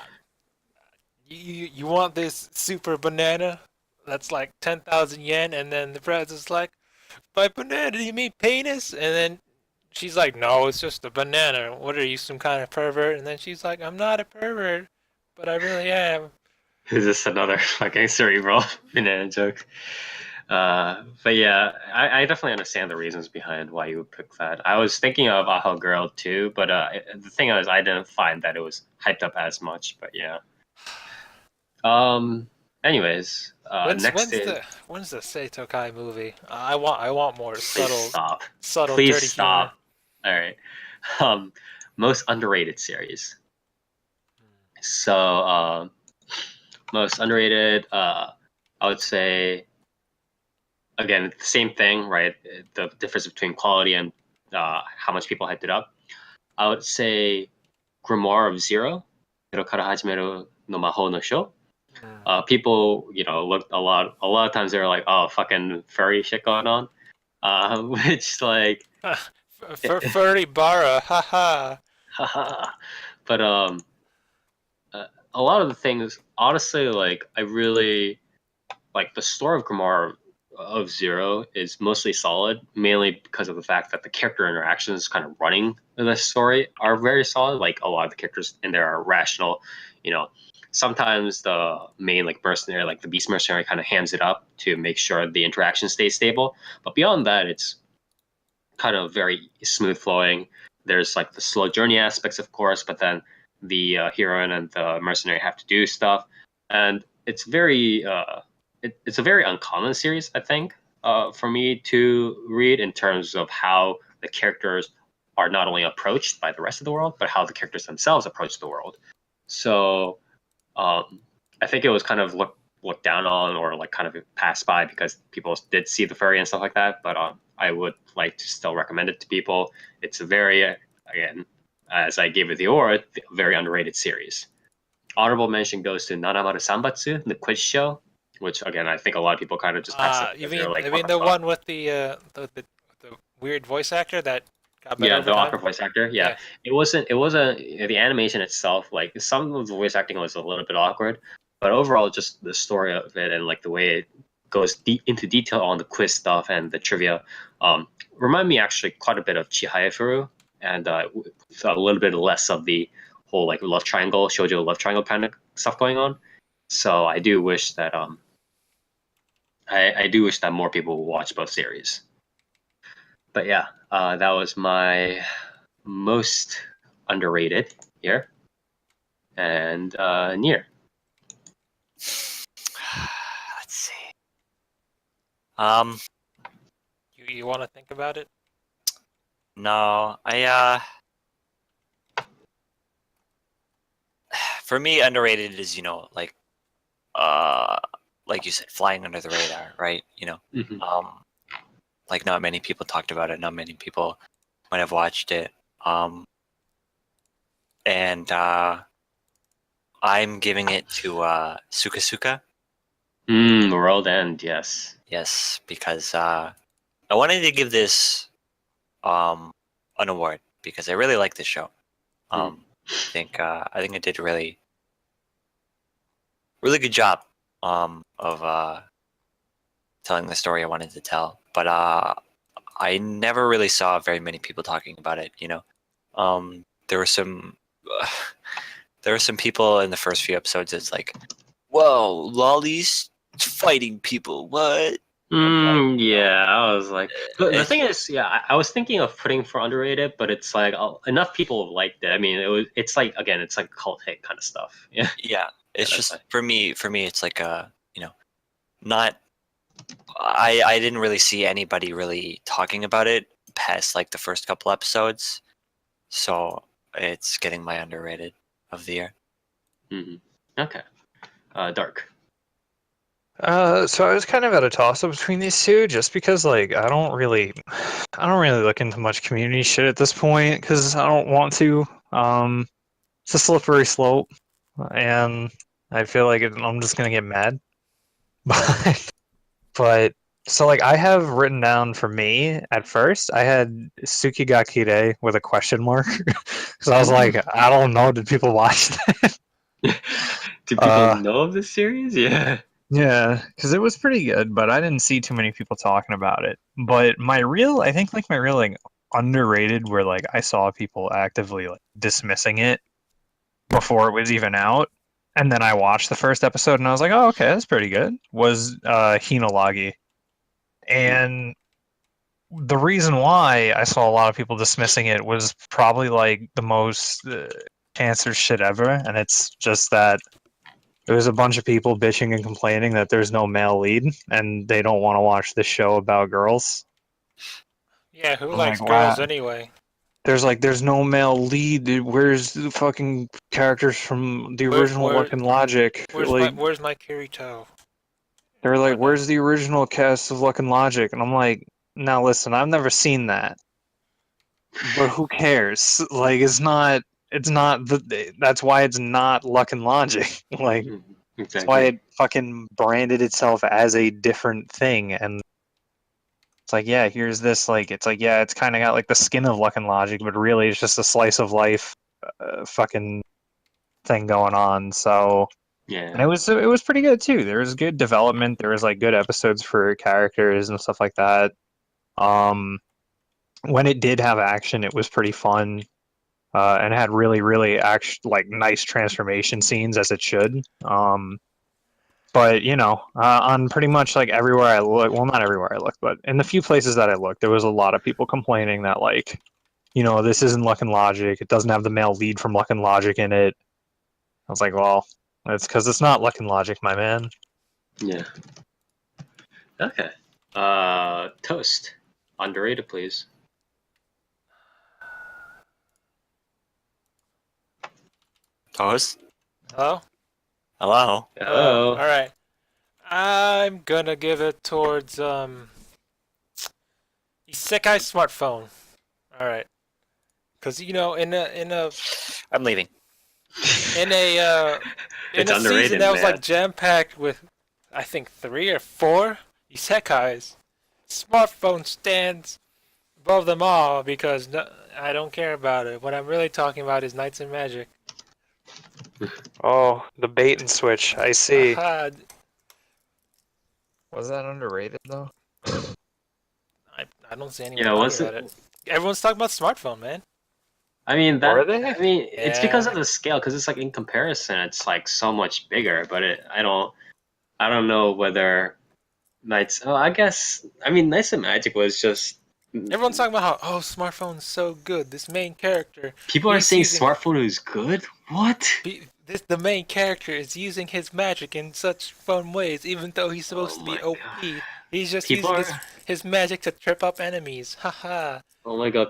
you want this super banana that's like 10,000 yen, and then the president's like, by banana do you mean penis? And then she's like, no, it's just a banana. What are you, some kind of pervert? And then she's like, I'm not a pervert, but I really am. Is this another fucking cerebral banana joke? But yeah, I definitely understand the reasons behind why you would pick that. I was thinking of Aho Girl too, but the thing is, I didn't find that it was hyped up as much. But yeah. Anyways, next is When's the Seito Kai movie? I want more please stop. subtle Please dirty stop. All right. Most underrated series. So, most underrated. I would say again the same thing, right? The difference between quality and how much people hyped it up. I would say Grimoire of Zero, Hirokara Hajimeru no Mahou no Sho. humor. People, looked a lot of times they were like, oh, fucking furry shit going on. Which like, Furry bara, haha. but a lot of the things, honestly, like I really like the story of Grammar of Zero is mostly solid, mainly because of the fact that the character interactions kind of running in the story are very solid. Like a lot of the characters in there are rational. You know, sometimes the main like mercenary, like the beast mercenary, kind of hands it up to make sure the interaction stays stable. But beyond that, it's kind of very smooth flowing. There's like the slow journey aspects, of course, but then the heroine and the mercenary have to do stuff, and it's very it's a very uncommon series, I think, for me to read in terms of how the characters are not only approached by the rest of the world, but how the characters themselves approach the world. So I think it was kind of looked down on or like kind of passed by because people did see the furry and stuff like that. But I would like to still recommend it to people. It's a very, again, as I gave it the award, a very underrated series. Honorable mention goes to Nanamaru Sanbatsu, the quiz show, which again I think a lot of people kind of just pass it. You Because they're mean like, I what mean the the fuck? one with the weird voice actor that got better Yeah, over the time? awkward voice actor. Yeah, it wasn't. It wasn't the animation itself. Like some of the voice acting was a little bit awkward, but overall, just the story of it and like the way it goes into detail on the quiz stuff and the trivia, remind me actually quite a bit of Chihayafuru, and with a little bit less of the whole like love triangle, shoujo love triangle kind of stuff going on. So I do wish that I do wish that more people would watch both series. But yeah, that was my most underrated here. And Nier. Let's see. You want to think about it? No, for me, underrated is, like you said, flying under the radar, right? Mhm. Like not many people talked about it, not many people might have watched it. And I'm giving it to Suka Suka. World End, yes. Yes, because I wanted to give this an award because I really like this show. I think it did really good job of telling the story I wanted to tell. But I never really saw very many people talking about it. There were some people in the first few episodes. It's like, whoa, lollies fighting people. What? Yeah, I was like, the It's thing is, yeah, I was thinking of putting for underrated, but it's like enough people have liked it. I mean, it's like again, it's like cult hit kind of stuff. Yeah, yeah. It's that's just fine. for me. It's like not. I didn't really see anybody really talking about it past like the first couple episodes, so it's getting my underrated of the year. Okay, Dark. So I was kind of at a toss-up between these two, just because like I don't really look into much community shit at this point because I don't want to. It's a slippery slope, and I feel like I'm just gonna get mad. But so like I have written down for me at first, I had Tsukigakure with a question mark because I was like, I don't know, did people watch that? Do people know of this series? Yeah. Yeah, because it was pretty good, but I didn't see too many people talking about it. But I think like my real like underrated, where like I saw people actively like dismissing it before it was even out, and then I watched the first episode and I was like, oh, okay, that's pretty good. Was Hinalagi, and the reason why I saw a lot of people dismissing it was probably like the most cancer shit ever, and it's just that there was a bunch of people bitching and complaining that there's no male lead, and they don't want to watch this show about girls. Yeah, who I'm likes like, wow. girls anyway? There's no male lead, dude. Where's the fucking characters from the original Luck and Logic? Like, Where's my Kirito? they're like, Whatnot. where's the original cast of Luck and Logic? And I'm like, now listen, I've never seen that, but who cares? Like, it's not. That's why it's not Luck and Logic. Like, that's why Exactly. it fucking branded itself as a different thing. And it's like, yeah, here's this. Like, it's like, yeah, it's kind of got like the skin of Luck and Logic, but really, it's just a slice of life, fucking thing going on. So, Yeah. and it was pretty good too. There was good development. There was like good episodes for characters and stuff like that. When it did have action, it was pretty fun. And had really, really like nice transformation scenes as it should. But on pretty much like everywhere I look, well, not everywhere I looked, but in the few places that I looked, there was a lot of people complaining that like, this isn't Luck and Logic. It doesn't have the male lead from Luck and Logic in it. I was like, well, it's because it's not Luck and Logic, my man. Yeah. Okay. Toast. Underrated, please. Toast? Hello? Hello? Oh. All right. I'm gonna give it towards Isekai smartphone. All right. Cause in a I'm leaving. in a It's season underrated, that was man. like jam packed with, I think 3 or 4 isekais. Smartphone stands above them all because I don't care about it. What I'm really talking about is Knights and Magic. Oh, the bait and switch. I see. Aha, Was that underrated though? I don't see anyone Yeah, talking what's about it? it. Everyone's talking about smartphone, man. I mean Were they? it's because Yeah. of the scale. Because it's like in comparison, it's like so much bigger. But I don't know whether Knights. Oh, I guess. I mean, Knights and Magic was just. Everyone's talking about how smartphone's so good. This main character, People are he's saying using- smartphone is good. What? the main character is using his magic in such fun ways, even though he's supposed to be my OP. God. He's just People using are. his magic to trip up enemies. Haha. Oh my god.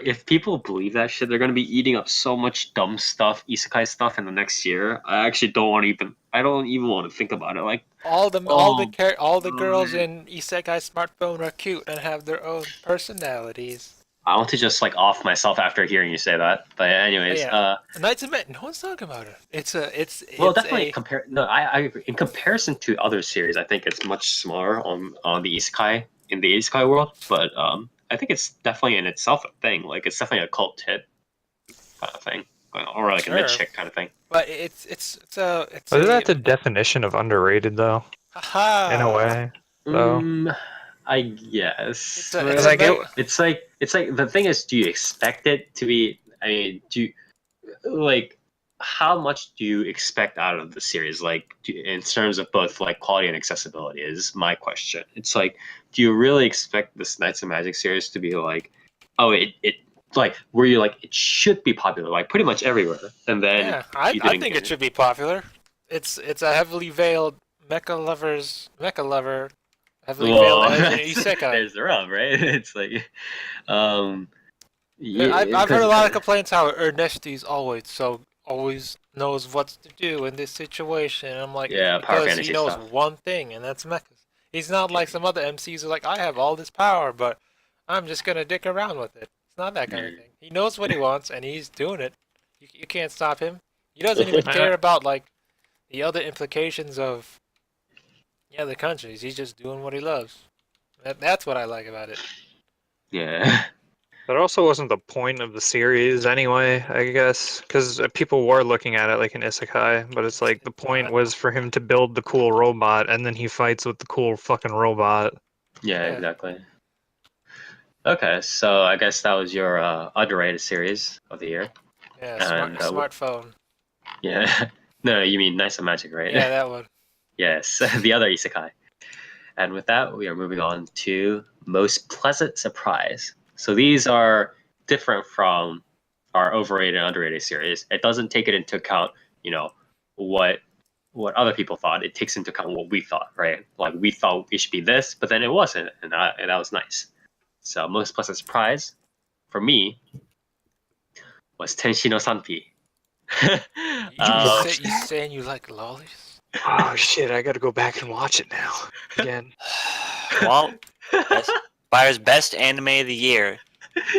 If people believe that shit, they're gonna be eating up so much dumb stuff, isekai stuff in the next year. I don't even want to think about it. Like, All the girls man. in Isekai smartphone are cute and have their own personalities. I want to just like off myself after hearing you say that. But anyways, Yeah. Knights of Men, no one's talking about it. It's definitely I agree. In comparison to other series, I think it's much smaller on the isekai in the isekai world. But I think it's definitely in itself a thing. Like it's definitely a cult hit kind of thing, or like Sure. a mid chick kind of thing. But it's Isn't that the definition of underrated though? haha. In a way. So I guess. It's It's like the thing is, do you expect it to be? I mean, do you like how much do you expect out of the series? Like in terms of both like quality and accessibility is my question. It's like, do you really expect this Knights of Magic series to be like, oh, it like where you like it should be popular like pretty much everywhere, and then yeah, I think it should be popular. It's a heavily veiled mecha lover, heavily veiled as an isekai. There's the rub, right? It's like, yeah, I've heard a lot of complaints how Ernesti's always knows what to do in this situation. And I'm like, Yeah, power because fantasy he knows stuff. one thing, and that's mechas. He's not like some other MCs who are like, I have all this power, but I'm just gonna dick around with it. It's not that kind of thing. He knows what he wants, and he's doing it. You can't stop him. He doesn't even care about like the other implications of the countries. He's just doing what he loves. That's what I like about it. Yeah. that also wasn't the point of the series anyway, I guess, because people were looking at it like an isekai, but it's like the point was for him to build the cool robot, and then he fights with the cool fucking robot. Yeah, exactly. Okay, so I guess that was your underrated series of the year. Yeah, And, smartphone. Yeah. No, you mean Nice and Magic, right? Yeah, that one. Yes, the other isekai. And with that, we are moving on to most pleasant surprise. So these are different from our overrated and underrated series. It doesn't take it into account, what other people thought. It takes into account what we thought, right? Like we thought it should be this, but then it wasn't, and that was nice. So most pleasant surprise for me was Tenshi no Sanpi. You saying you like lollies? Oh shit, I gotta go back and watch it now. Again. Well, Byers' best anime of the year.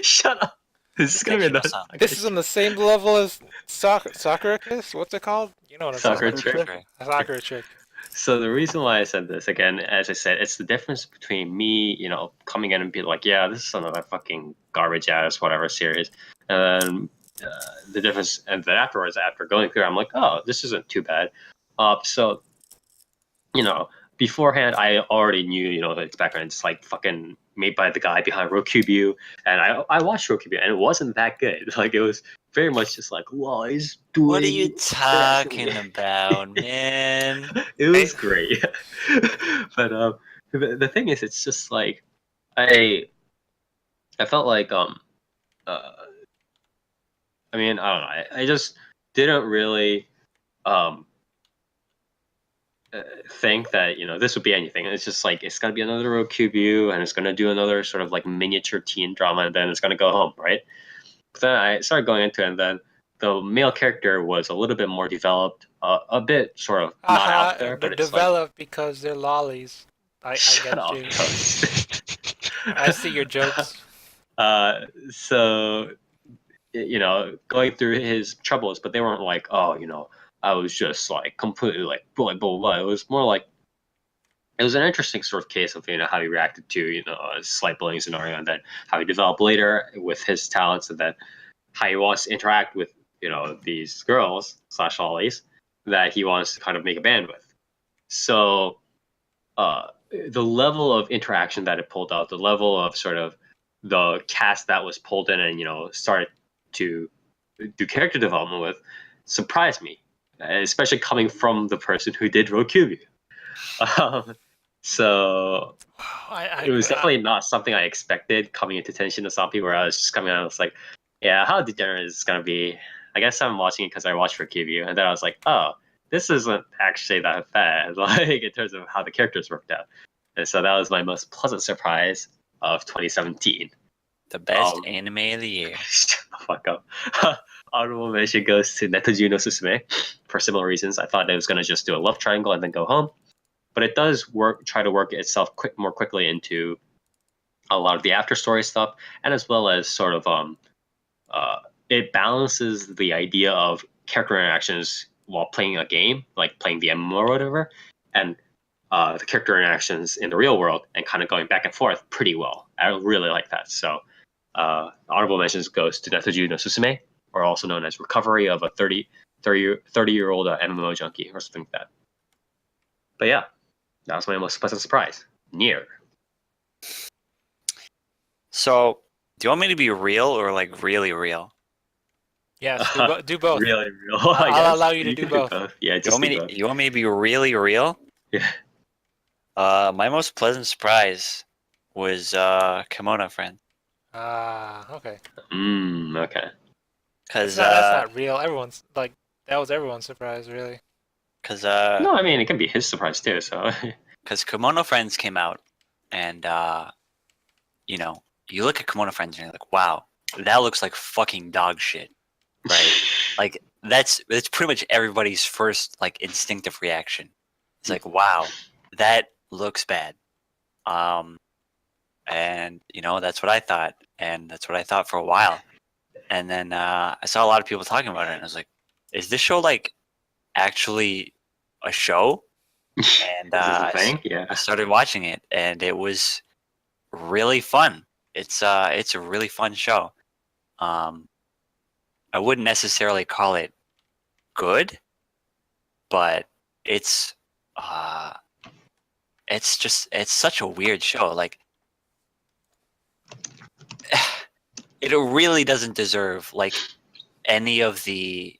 Shut up. This is gonna be another. This is on the same level as Sakura Kiss? What's it called? You know what I'm Sakura talking about. Trick. Sakura Trick. So the reason why I said this again, as I said, it's the difference between me, coming in and being like, yeah, this is another fucking garbage ass whatever series, and then the difference, and then afterwards, after going through, I'm like, oh, this isn't too bad. So you know, beforehand, I already knew, its background. It's like fucking made by the guy behind Rokubu, and I watched Rokubu, and it wasn't that good. Like it was very much just like, whoa, he's doing. What are you talking about, man? It was great, but the thing is, it's just like I felt like I mean, I don't know. I just didn't really think that this would be anything. It's just like it's gonna be another Rokubu, and it's gonna do another sort of like miniature teen drama, and then it's gonna go home, right? But then I started going into it, and then the male character was a little bit more developed, a bit sort of not out there, but it's developed because they're lollies. I shut get up, you. Ghost. I see your jokes. So going through his troubles, but they weren't like, oh, I was just like completely like blah blah blah. It was more like it was an interesting sort of case of how he reacted to a slight bullying scenario, and then how he developed later with his talents, and then how he wants to interact with these girls slash lollies that he wants to kind of make a band with. So the level of interaction that it pulled out, the level of sort of the cast that was pulled in and started to do character development with surprised me, especially coming from the person who did Rokubu. So it was definitely not something I expected coming into Tension Asapi, where I was just coming out and was like, yeah, how degenerate is this going to be? I guess I'm watching it because I watched Rokubu, and then I was like, oh, this isn't actually that bad, like in terms of how the characters worked out. And so that was my most pleasant surprise of 2017. The best anime of the year. Shut the fuck up. Honorable mention goes to Netoju no Susume. For similar reasons, I thought it was going to just do a love triangle and then go home. But it does try to work itself more quickly into a lot of the after story stuff, and as well as sort of it balances the idea of character interactions while playing a game, like playing the MMO or whatever, and the character interactions in the real world, and kind of going back and forth pretty well. I really like that. So honorable mentions goes to Netoju no Susume, or also known as Recovery of a 30-year-old MMO junkie, or something like that. But yeah, that was my most pleasant surprise. Nier. So, do you want me to be real or like really real? Yes, do both. Really real. I'll allow you to do both. Yeah, just do both. You want me to be really real? Yeah. My most pleasant surprise was Kimono Friend. Okay. Okay. Because that's not real. Everyone's like that was everyone's surprise, really. Because no, I mean it can be his surprise too. So. Because Kimono Friends came out, and you look at Kimono Friends and you're like, wow, that looks like fucking dog shit, right? Like that's pretty much everybody's first like instinctive reaction. It's like, wow, that looks bad. And that's what I thought, and that's what I thought for a while. And then I saw a lot of people talking about it, and I was like, is this show like actually a show? And Yeah. I started watching it, and it was really fun. It's a really fun show. I wouldn't necessarily call it good, but it's such a weird show. Like it really doesn't deserve like any of the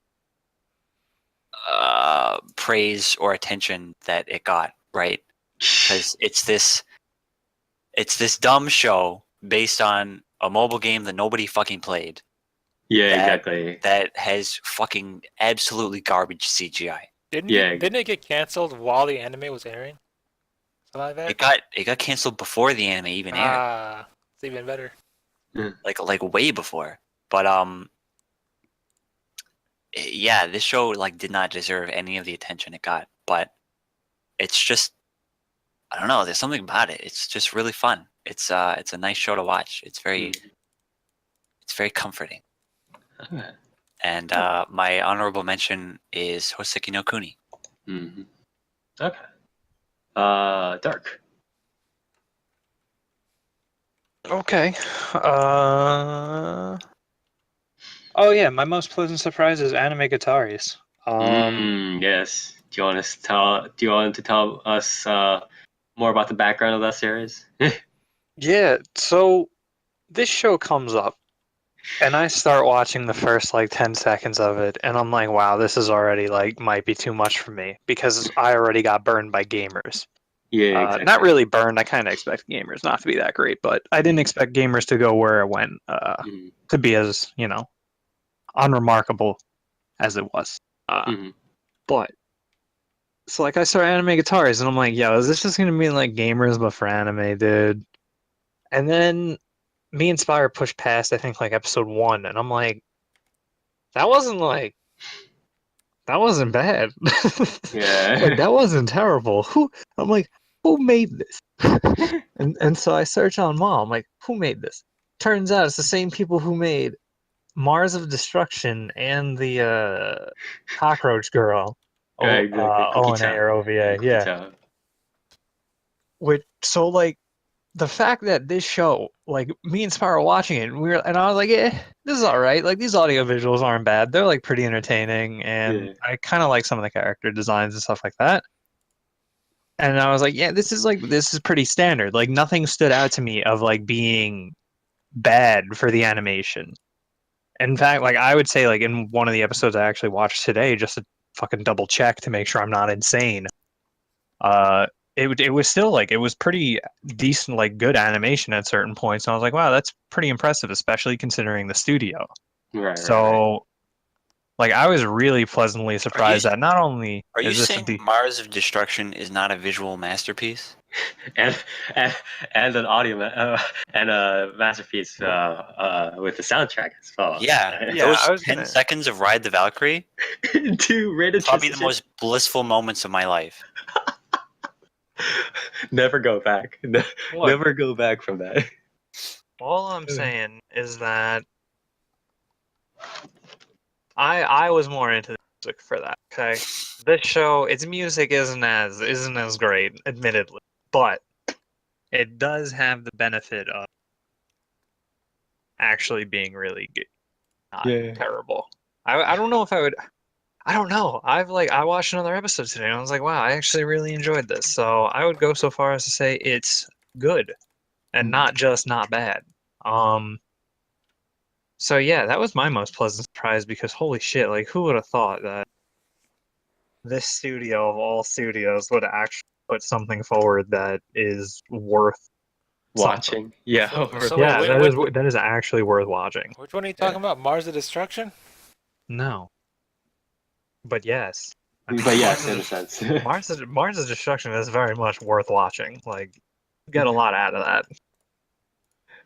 praise or attention that it got, right? Because it's this dumb show based on a mobile game that nobody fucking played. Yeah, exactly. That has fucking absolutely garbage CGI. Didn't it get canceled while the anime was airing? Something like that? It got canceled before the anime even aired. It's even better. Like way before. But yeah, this show like did not deserve any of the attention it got. But it's just, I don't know. There's something about it. It's just really fun. It's a nice show to watch. It's very comforting. Okay. And my honorable mention is Hoseki no Kuni. Mm-hmm. Okay. Dark. Okay. Oh yeah, my most pleasant surprise is anime Guitaris. Yes. Do you want to tell us more about the background of that series? Yeah, so this show comes up, and I start watching the first like 10 seconds of it, and I'm like, wow, this is already like might be too much for me because I already got burned by gamers. Yeah, exactly. Not really burned. I kind of expect gamers not to be that great, but I didn't expect gamers to go where it went Mhm. to be as unremarkable as it was. Mhm. But so like I start anime guitars, and I'm like, yo, is this just gonna be like gamers but for anime, dude? And then me and Spire pushed past, I think, like episode 1, and I'm like, that wasn't like that wasn't bad. Yeah. Like that wasn't terrible. I'm like, who made this? And so I search on Mom, like, who made this? Turns out it's the same people who made Mars of Destruction and the Cockroach Girl. Right, exactly. Cookie ONA Town. or OVA, Cookie yeah. Town. Which so like the fact that this show, like me and Spyro were watching it, and I was like, yeah, this is all right. Like these audio visuals aren't bad. They're like pretty entertaining, and Yeah. I kind of like some of the character designs and stuff like that. And I was like, yeah, this is pretty standard. Like nothing stood out to me of like being bad for the animation. In fact, like I would say, like in one of the episodes I actually watched today, just to fucking double check to make sure I'm not insane. Uh, it was still like it was pretty decent, like good animation at certain points. And I was like, wow, that's pretty impressive, especially considering the studio. Right. So, like, I was really pleasantly surprised that not only Are you is this saying Mars of Destruction is not a visual masterpiece? and and and an and a masterpiece with the soundtrack as well. Yeah, Yeah, those I was 10 gonna- seconds of Ride the Valkyrie, Dude, rated probably the transition. most blissful moments of my life. Never go back. Never go back from that. all I'm saying is that I was more into the music for that. Okay, this show, its music isn't as great, admittedly, but it does have the benefit of actually being really good, not Yeah. terrible. I don't know if I would. I don't know. I watched another episode today and I was like, wow, I actually really enjoyed this. So I would go so far as to say it's good and not just not bad. So yeah, that was my most pleasant surprise because holy shit, like who would have thought that this studio of all studios would actually put something forward that is worth Watching. Yeah. So yeah, wait, that is actually worth watching. which one are you talking about? Mars of Destruction? No. But yes. But yes, in a sense. Mars' Destruction is very much worth watching. Like, you get a lot out of that.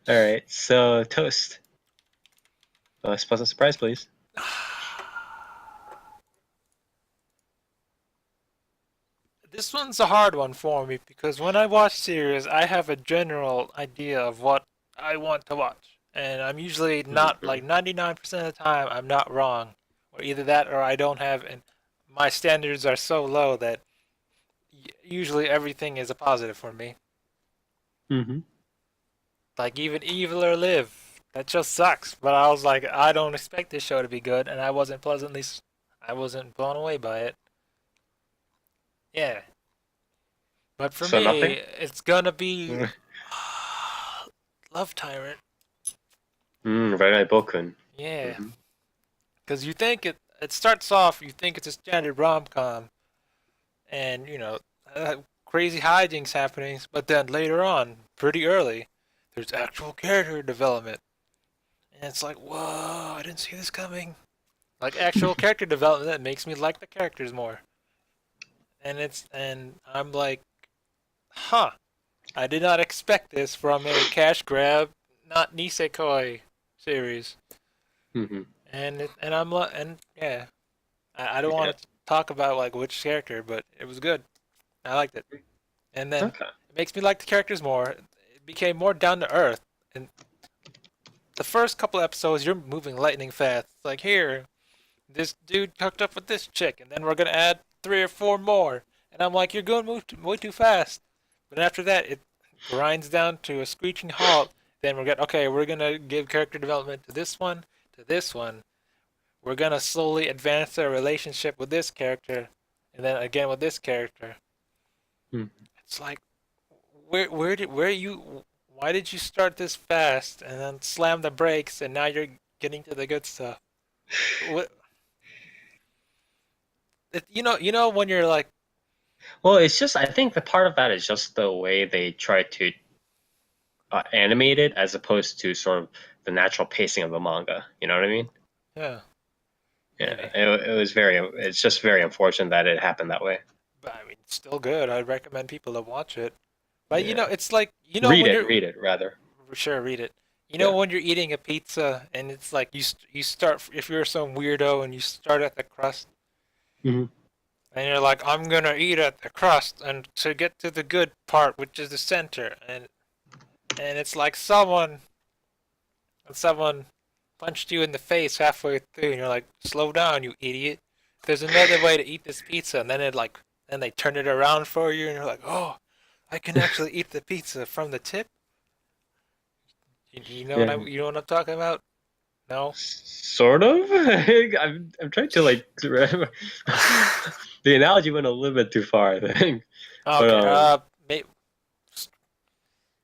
All right. So Toast. Pleasant surprise, please. This one's a hard one for me because when I watch series, I have a general idea of what I want to watch. And I'm usually not, like 99% of the time, I'm not wrong. Or either that or I don't have, and my standards are so low that usually everything is a positive for me. Mm-hmm. Like even Evil or Live, that just sucks. But I was like, I don't expect this show to be good, and I wasn't blown away by it. Yeah. But for So me, nothing? it's gonna be Love Tyrant. Right, Bokun. Yeah. Mhm. Because you think it starts off, you think it's a standard rom-com, and crazy hijinks happening, but then later on, pretty early, there's actual character development, and it's like, whoa, I didn't see this coming. Like actual character development that makes me like the characters more. And I'm like, huh, I did not expect this from a cash grab, not nisekoi series. Mm-hmm. And I'm like, and yeah, I don't want to talk about like which character, but it was good. I liked it. And then Okay. it makes me like the characters more. It became more down to earth. And the first couple episodes, you're moving lightning fast. It's like, here, this dude hooked up with this chick, and then we're gonna add 3 or 4 more. And I'm like, you're going way too fast. But after that, it grinds down to a screeching halt. Then we're gonna give character development to this one, we're gonna slowly advance our relationship with this character, and then again with this character. It's like, why did you start this fast and then slam the brakes, and now you're getting to the good stuff? What? You know when you're like, Well, it's just I think the part of that is just the way they try to animate it as opposed to sort of the natural pacing of the manga. You know what I mean? yeah, Yeah, maybe. it was very. It's just very unfortunate that it happened that way. But I mean, it's still good. I'd recommend people to watch it. But Yeah. it's like, Read when it, you're read it rather. sure, read it. Yeah. When you're eating a pizza and it's like you start, if you're some weirdo and you start at the crust, Mhm. and you're like, I'm gonna eat at the crust and to get to the good part, which is the center, and it's like someone punched you in the face halfway through, and you're like, slow down, you idiot. There's another way to eat this pizza, and then they turn it around for you, and you're like, oh, I can actually eat the pizza from the tip. You know Yeah. you know what I'm talking about? No. Sort of. I'm trying to like. The analogy went a little bit too far, I think. But Okay.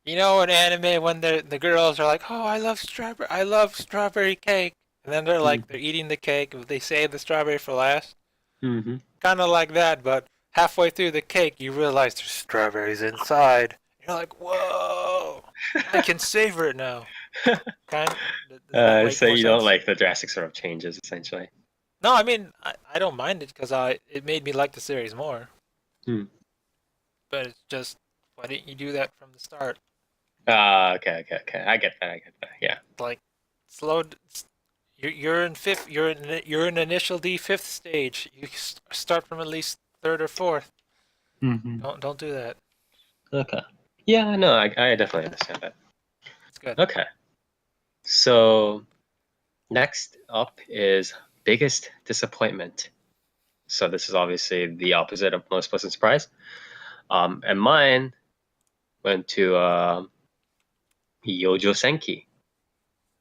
In anime when the girls are like, "Oh, I love strawberry cake," and then they're eating the cake, but they save the strawberry for last. mm-hmm. Kind of like that, but halfway through the cake, you realize there's strawberries inside. You're like, "Whoa! I can savor it now." Kind. Does that make So more you don't sense? like the drastic sort of changes, essentially. No, I mean I don't mind it because it made me like the series more. Hmm. But it's just, why didn't you do that from the start? Okay. I get that. Yeah. Like, slow. You're in fifth. You're in initial D fifth stage. You start from at least third or fourth. Mm-hmm. Don't do that. Okay. Yeah, no, I definitely understand that. It's good. Okay. So next up is biggest disappointment. So this is obviously the opposite of most pleasant surprise. And mine went to Yojo Senki.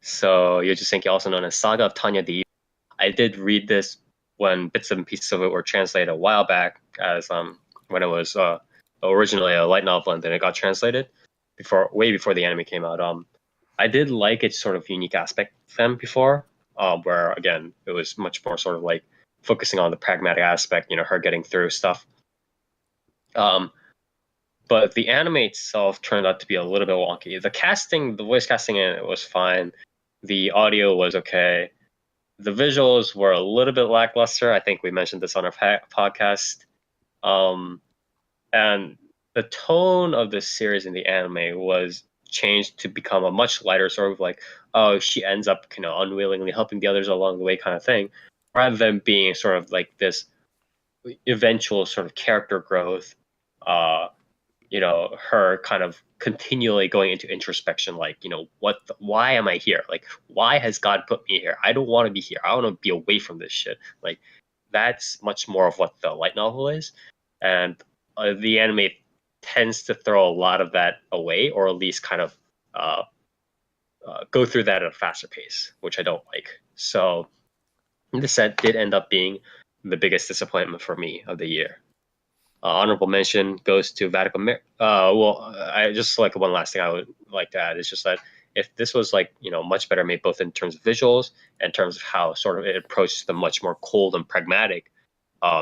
So Yojo Senki, also known as Saga of Tanya the Evil. I did read this when bits and pieces of it were translated a while back, as when it was originally a light novel and then it got translated way before the anime came out. I did like its sort of unique aspect them before, where again it was much more sort of like focusing on the pragmatic aspect, her getting through stuff. But the anime itself turned out to be a little bit wonky. The voice casting in it was fine. The audio was okay. The visuals were a little bit lackluster. I think we mentioned this on our podcast. And the tone of the series in the anime was changed to become a much lighter sort of like, oh, she ends up unwillingly helping the others along the way kind of thing, rather than being sort of like this eventual sort of character growth. Her kind of continually going into introspection, like, why am I here? Like, why has God put me here? I don't want to be here. I want to be away from this shit. Like, that's much more of what the light novel is. And the anime tends to throw a lot of that away, or at least kind of go through that at a faster pace, which I don't like. So this set did end up being the biggest disappointment for me of the year. Honorable mention goes to Vatican. I just like one last thing I would like to add is just that if this was like much better made both in terms of visuals and in terms of how sort of it approaches the much more cold and pragmatic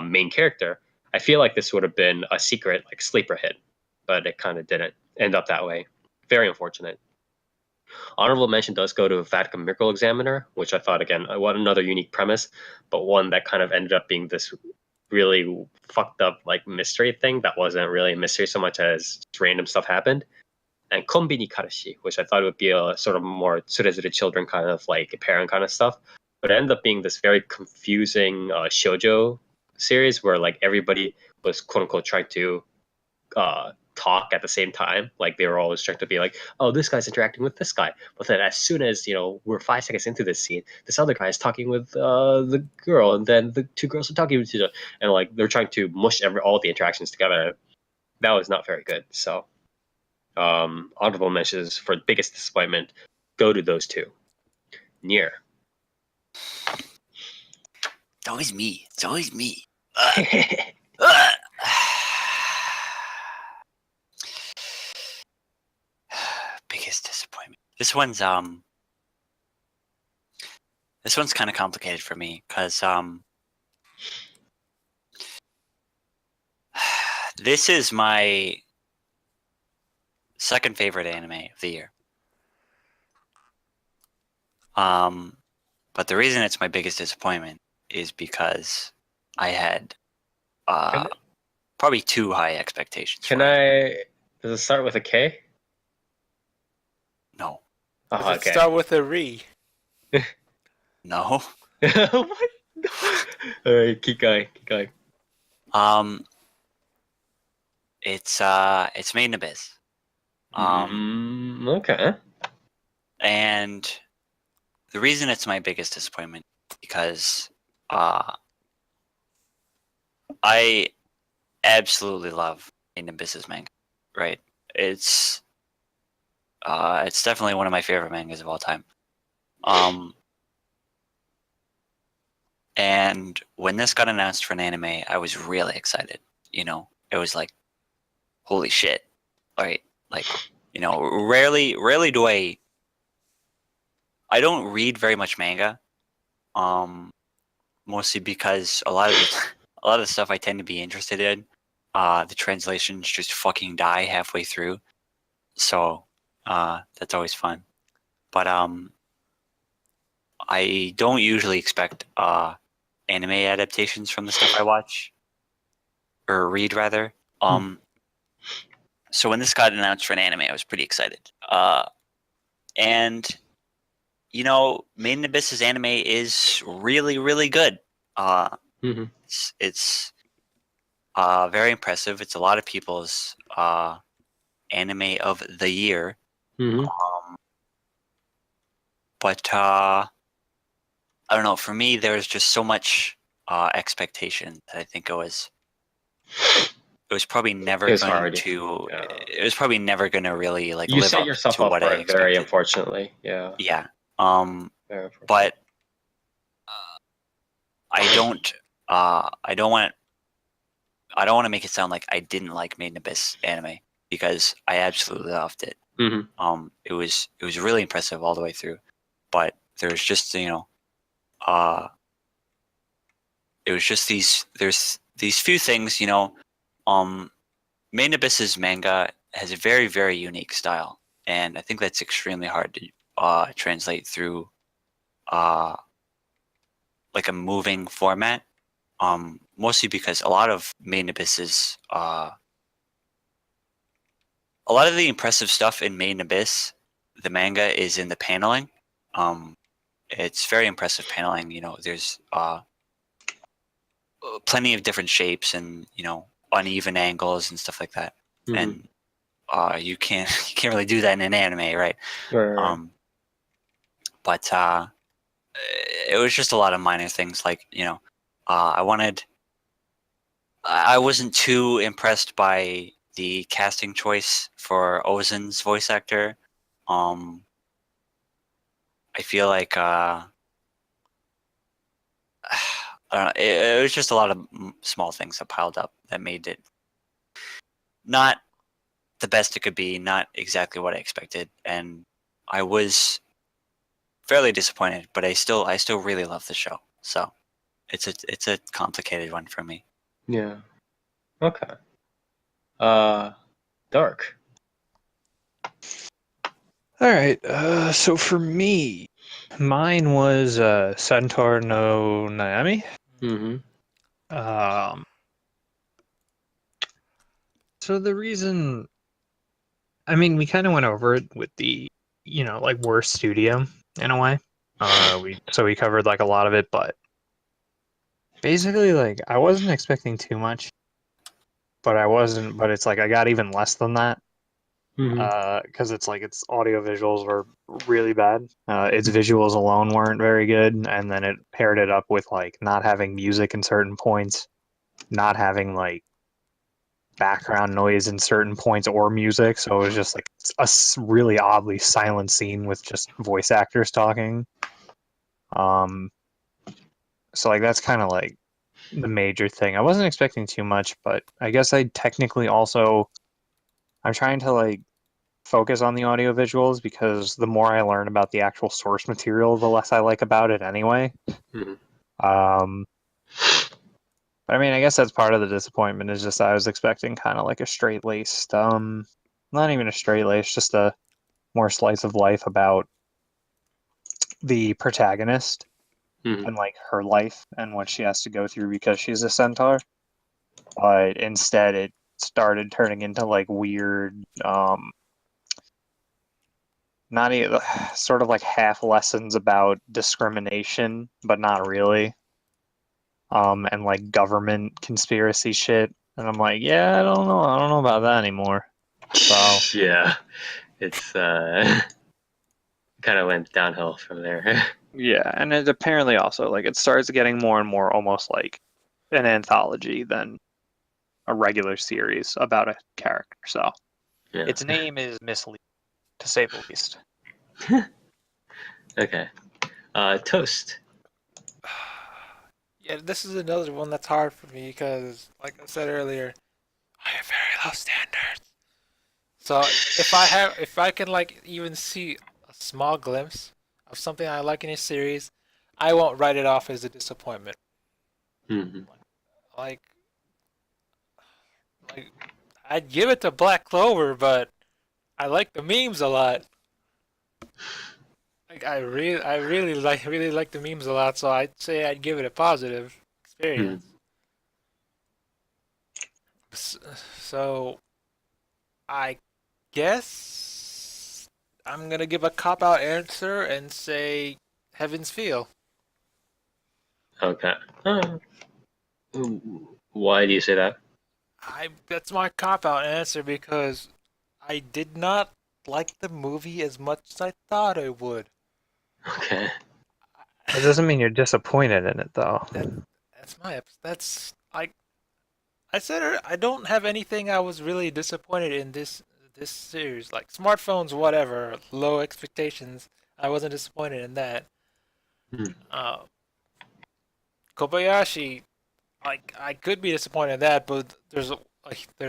main character, I feel like this would have been a secret like sleeper hit, but it kind of didn't end up that way. Very unfortunate. Honorable mention does go to Vatican Miracle Examiner, which I thought again, what another unique premise, but one that kind of ended up being this really fucked up like mystery thing that wasn't really a mystery so much as just random stuff happened. And Konbini Karashi, which I thought would be a sort of more Tsurezure children kind of like parent kind of stuff, but it ended up being this very confusing shoujo series where like everybody was quote unquote trying to talk at the same time. Like they were always trying to be like, oh, this guy's interacting with this guy. But then as soon as, we're 5 seconds into this scene, this other guy is talking with the girl, and then the two girls are talking with each other. And like they're trying to mush all the interactions together. That was not very good. So honorable mentions for biggest disappointment go to those two. Nier. It's always me. It's always me. Ugh. Biggest disappointment. This one's kind of complicated for me because this is my second favorite anime of the year. But the reason it's my biggest disappointment is because I had probably too high expectations. Can I? Does it start with a K? No. Oh, Does it okay. start with a re? No. What? All right, keep going. Keep going. It's Made in Abyss. Okay. And the reason it's my biggest disappointment is because I absolutely love Made in Abyss's manga. Right? It's definitely one of my favorite mangas of all time. And when this got announced for an anime, I was really excited. It was like, holy shit. Right? Like, rarely do I don't read very much manga. Mostly because a lot of the stuff I tend to be interested in, the translations just fucking die halfway through. So, that's always fun. But I don't usually expect anime adaptations from the stuff I watch or read rather. So when this got announced for an anime, I was pretty excited. And Made in Abyss's anime is really, really good. It's very impressive. It's a lot of people's anime of the year. But I don't know. For me, there was just so much expectation that I think it was probably never It's going hard. to. Yeah. It was probably never going to really like You live set up yourself to up what for I it, expected. very unfortunately. Yeah. Yeah. Very unfortunate. But I don't want to make it sound like I didn't like Made in Abyss anime because I absolutely loved it. It was really impressive all the way through, but there's just it was just there's these few things. Made in Abyss's manga has a very, very unique style, and I think that's extremely hard to translate through like a moving format. Mostly because a lot of Made in Abyss's a lot of the impressive stuff in Made in Abyss, the manga, is in the paneling. It's very impressive paneling. There's plenty of different shapes and uneven angles and stuff like that. And you can't really do that in an anime, right? Right. But it was just a lot of minor things, like I wasn't too impressed by the casting choice for Ozen's voice actor. I feel like I don't know. It was just a lot of small things that piled up that made it not the best it could be, not exactly what I expected, and I was fairly disappointed. But I still really love the show, so it's a complicated one for me. Yeah. Okay. Dark. All right. So for me, mine was Centaur no Naomi. So the reason, I mean, we kind of went over it with the, like worst studio in a way. We covered like a lot of it, but basically, like I wasn't expecting too much, but it's like I got even less than that. Because it's like its audio visuals were really bad. Its visuals alone weren't very good, and then it paired it up with like not having music in certain points, not having like background noise in certain points or music, so it was just like a really oddly silent scene with just voice actors talking. So like that's kind of like the major thing. I wasn't expecting too much, but I guess I technically also I'm trying to like focus on the audio visuals because the more I learn about the actual source material, the less I like about it anyway. Mhm. But I mean, I guess that's part of the disappointment is just I was expecting kind of like a straight-laced, not even a straight-laced, just a more slice of life about the protagonist Mhm. and like her life and what she has to go through because she's a centaur. But instead, it started turning into like weird, not even sort of like half lessons about discrimination, but not really. And like government conspiracy shit. And I'm like, yeah, I don't know about that anymore. So Yeah, it's kind of went downhill from there. yeah, and it apparently also like it starts getting more and more almost like an anthology than a regular series about a character. So Yeah. its name is misleading, to say the least. Okay. Toast. Yeah, this is another one that's hard for me because, like I said earlier, I have very low standards. So if I can like even see a small glimpse of something I like in a series, I won't write it off as a disappointment. Mhm. Like like I'd give it to Black Clover, but I like the memes a lot. Like I really like the memes a lot, so I'd say I'd give it a positive Mhm. experience. So I guess I'm gonna give a cop out answer and say Heaven's Feel. Okay. Why do you say that? I That's my cop out answer because I did not like the movie as much as I thought I would. Okay. That doesn't mean you're disappointed in it, though. That that's I said I don't have anything I was really disappointed in this series. Like smartphones, whatever, low expectations. I wasn't disappointed in that. Mhm. Uh, Kobayashi, like I could be disappointed in that, but there's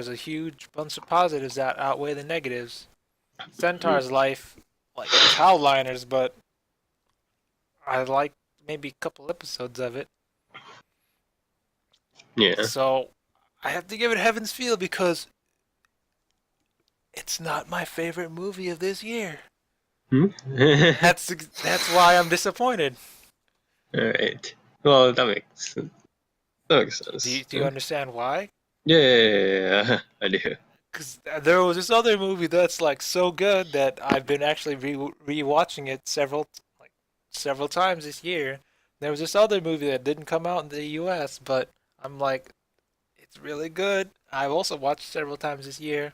a huge bunch of positives that outweigh the negatives. Centaur's life, like there's howliners, but I like maybe a couple episodes of it. Yeah. So I have to give it Heaven's Feel because it's not my favorite movie of this year. Hmm? That's why I'm disappointed. All right. Well, that makes sense. That makes sense. Do you understand why? Yeah, I do. Because there was this other movie that's like so good that I've been actually rewatching it several times this year. There was this other movie that didn't come out in the U.S., but I'm like, it's really good. I've also watched several times this year.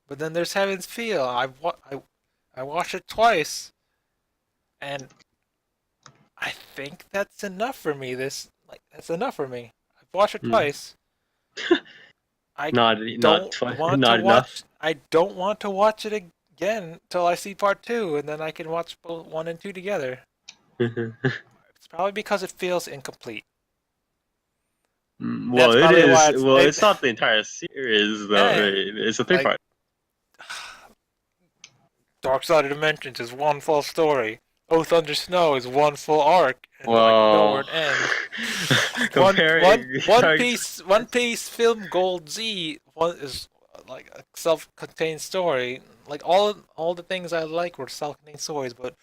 But then there's Heaven's Feel. I watched it twice, and I think that's enough for me. That's enough for me. I've watched it Hmm. twice. I Not don't twice. want to Not enough. watch. I don't want to watch it again until I see part two, and then I can watch both one and two together. It's probably because it feels incomplete. Well, That's it probably why is. it's Well, it's not the entire series, though. yeah. Right? It's a three Like part. Dark Side of Dimensions is one full story. Oath Under Snow is one full arc, and like you know where Well, it ends. comparing One Piece Film Gold Z is like a self-contained story. Like all the things I like were self-contained stories, but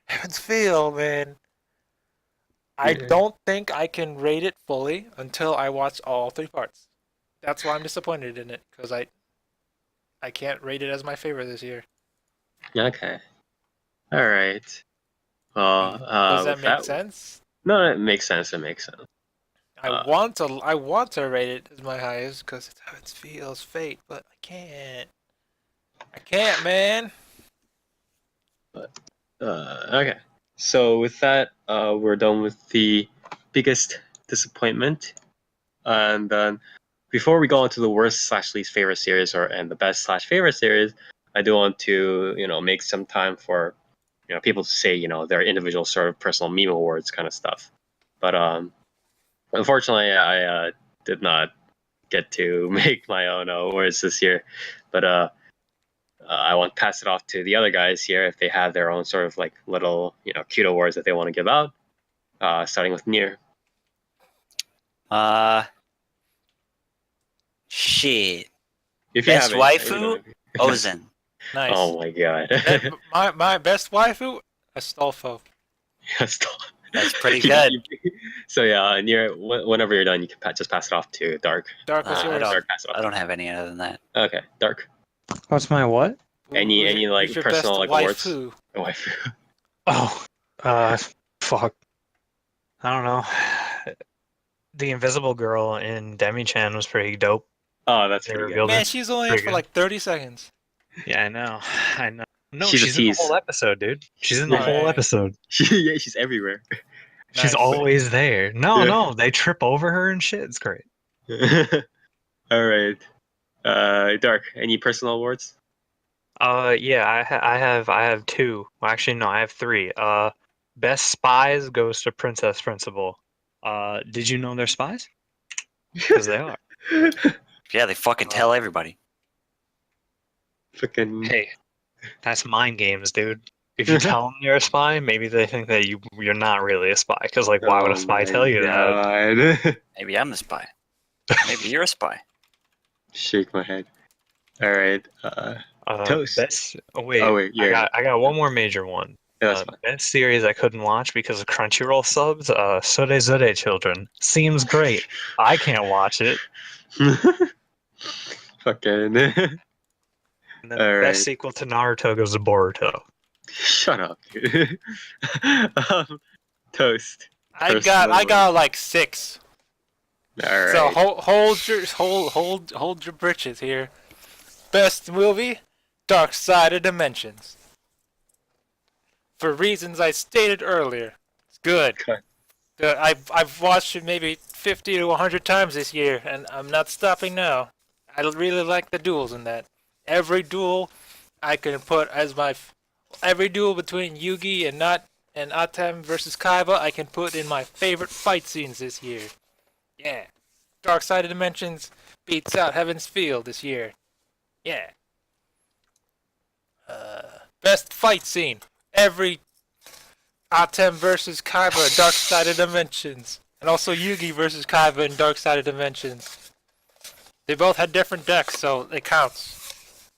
Heaven's Feel, man, I Yeah. don't think I can rate it fully until I watch all three parts. That's why I'm disappointed in it because I can't rate it as my favorite this year. Okay. All right. Well, Does that with make that, sense? no, it makes sense. It makes sense. Uh, I want to rate it as my highest because it's how it feels fate, but I can't. I can't, man. but okay. So with that, we're done with the biggest disappointment, and then before we go into the worst slash least favorite series and the best slash favorite series, I do want to make some time for people to say their individual sort of personal meme awards kind of stuff. But unfortunately, I did not get to make my own awards this year. But I want to pass it off to the other guys here if they have their own sort of like little, cute awards that they want to give out. Starting with Nier. Shit. If you Best have it, waifu? Ozen. Nice. Oh my god. my best waifu, Astolfo. That's pretty good. So yeah, Nier. Whenever you're done, you can just pass it off to Dark. Dark was yours. Dark, pass it off. I don't have any other than that. Okay, Dark. What's my what? Any like Who's your personal best like awards? waifu? Waifu. Oh, fuck. I don't know. The Invisible Girl in Demi-chan was pretty dope. Oh, that's They pretty good. revealed Man, it. she's only in Pretty for good. like 30 seconds. Yeah, I know. No, She's a she's in the tease. whole episode, dude. She's in the whole Right. episode. Yeah, she's everywhere. She's Nice. always there. No, Yeah. no, they trip over her and shit. It's great. All right. Dark. Any personal awards? Yeah, I have two. Well, actually, no, I have three. Best spies goes to Princess Principal. Did you know they're spies? Because they are. Yeah, they fucking tell everybody. Fucking. Hey, that's mind games, dude. If you tell them you're a spy, maybe they think that you're not really a spy. Because like, why would a spy tell you that? that? Maybe I'm the spy. Maybe you're a spy. Shake my head. All right. Toast. Best. Oh wait, yeah. I got one more major one. Yeah, that's fine. Best series I couldn't watch because of Crunchyroll subs. Sode Zode Children seems great. I can't watch it. Fucking. And then All the best right. sequel to Naruto goes to Boruto. Shut up, dude. Toast. I got like 6. All right. So hold your britches here. Best movie, Dark Side of Dimensions. For reasons I stated earlier, it's good. Okay. I've watched it maybe 50 to 100 times this year, and I'm not stopping now. I really like the duels in that. Every duel I can put as my every duel between Yugi and Atem versus Kaiba I can put in my favorite fight scenes this year. Yeah. Dark Side of Dimensions beats out Heaven's Field this year. Yeah. Best fight scene. Every Atem versus Kaiba, Dark Side of Dimensions. And also Yugi versus Kaiba in Dark Side of Dimensions. They both had different decks, so it counts.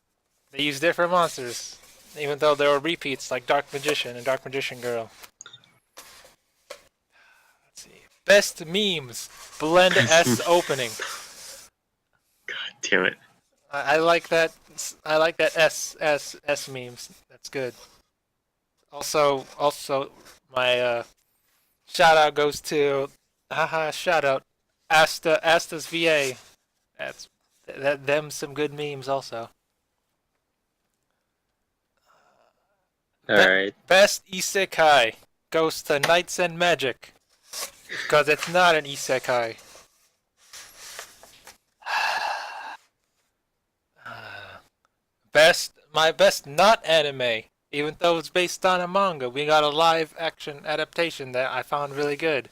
They used different monsters, even though there were repeats like Dark Magician and Dark Magician Girl. Let's see. Best memes. Blend S opening. God damn it. I like that. I like that S memes. That's good. Also, my shout out goes to shout out Asta's VA. That's them some good memes also. All right. Best isekai goes to Knights and Magic because it's not an isekai. My best not anime, even though it's based on a manga. We got a live action adaptation that I found really good.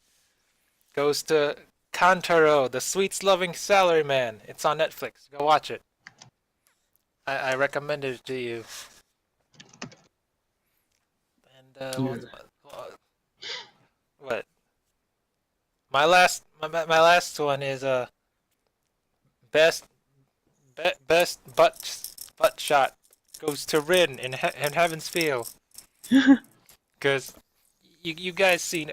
Goes to Kantaro, the Sweets Loving Salaryman. It's on Netflix. Go watch it. I recommended it to you. And what? My last one is best butt shot goes to Rin in Heaven's Feel. Because you guys seen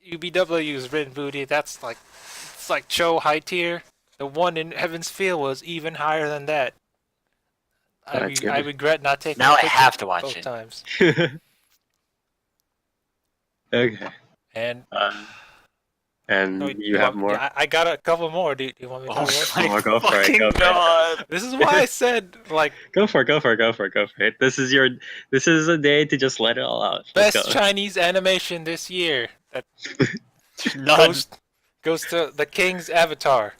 UBW's Rin booty. It's like Cho high tier. The one in Heaven's Feel was even higher than that. I regret not taking. Now a I picture have to watch both it. times. Okay. And And you have more? I got a couple more. Do you want me to? Oh do one? my Go for it, fucking go for it. god! This is why I said like Go for it. This is a day to just let it all out. Let's best go. Chinese animation this year. That None. goes to The King's Avatar.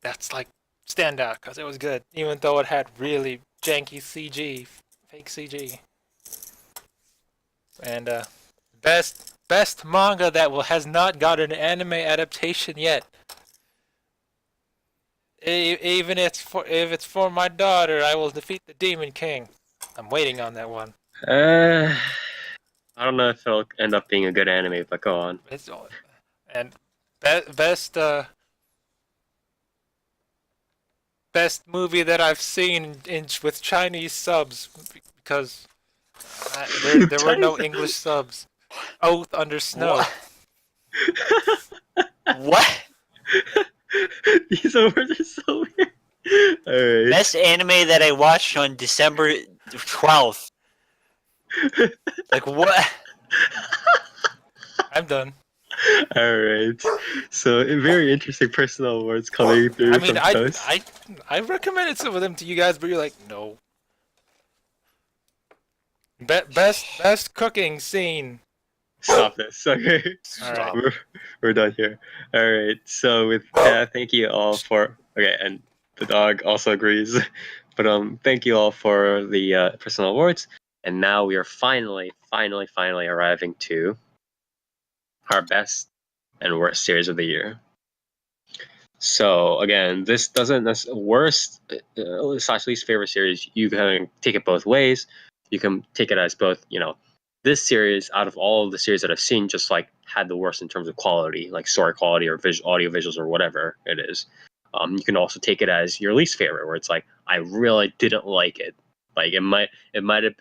That's like standout because it was good, even though it had really janky CG, fake CG. And best best manga that has not got an anime adaptation yet. Even if it's for my daughter, I will defeat the Demon King. I'm waiting on that one. I don't know if it'll end up being a good anime, but go on. It's and best best movie that I've seen with Chinese subs because there were no English subs. Oath Under Snow. What? These words are so weird. Alright. Best anime that I watched on December 12th. Like what? I'm done. Alright. So very interesting personal words coming through I mean, from Toast. I recommended some of them to you guys, but you're like, no. Best cooking scene. Stop this. Okay. Alright. We're done here. Alright. So with that, thank you all for and the dog also agrees. But thank you all for the personal awards. And now we are finally arriving to our best and worst series of the year. So again, this doesn't worst / least favorite series. You can take it both ways. You can take it as both, this series out of all of the series that I've seen just like had the worst in terms of quality, like story quality or audio visuals or whatever it is. You can also take it as your least favorite, where it's like I really didn't like it. Like it might have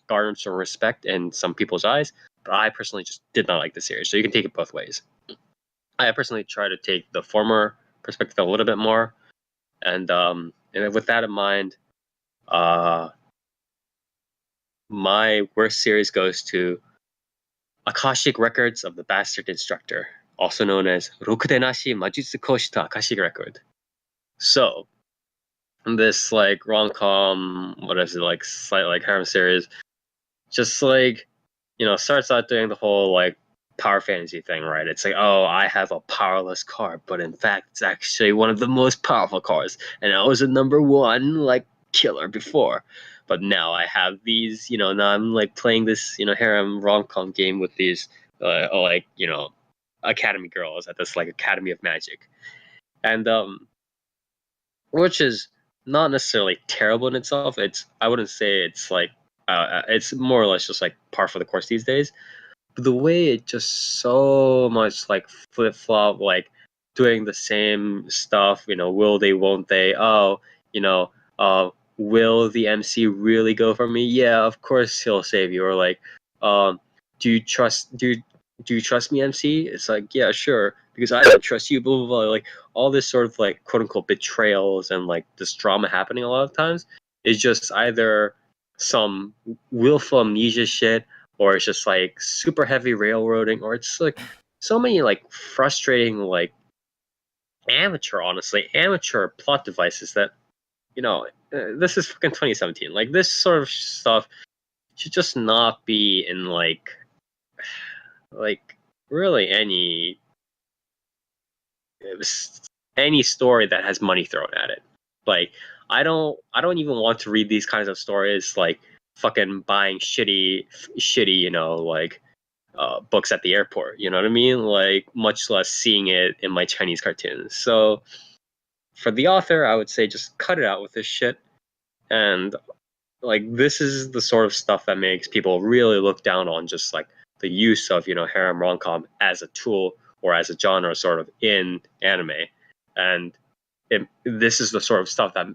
garnered some respect in some people's eyes, but I personally just did not like the series. So you can take it both ways. I personally try to take the former perspective a little bit more, and with that in mind, my worst series goes to Akashic Records of the Bastard Instructor, also known as Rokudenashi Majutsu Koshita Akashic Record. So, this like rom-com, what is it, like slight like harem series, just like, starts out doing the whole like power fantasy thing, right? It's like, oh, I have a powerless card, but in fact it's actually one of the most powerful cards, and I was a number one like killer before, but now I have these, now I'm like playing this, harem rom-com game with these academy girls at this like Academy of Magic, and which is not necessarily terrible in itself. I wouldn't say it's like it's more or less just like par for the course these days. But the way it just so much like flip flop, like doing the same stuff, will they, won't they? Oh, will the MC really go for me? Yeah, of course he'll save you. Or like, do you trust me, MC? It's like, yeah, sure, because I don't trust you. Blah blah blah. Like all this sort of like quote unquote betrayals and like this drama happening a lot of times is just either some willful amnesia shit, or it's just like super heavy railroading, or it's like so many like frustrating like amateur plot devices that this is fucking 2017. Like this sort of stuff should just not be in like really any story that has money thrown at it. Like I don't even want to read these kinds of stories like fucking buying shitty books at the airport, you know what I mean? Like much less seeing it in my Chinese cartoons. So for the author, I would say just cut it out with this shit. And like this is the sort of stuff that makes people really look down on just like the use of harem rom-com as a tool or as a genre sort of in anime. And this is the sort of stuff that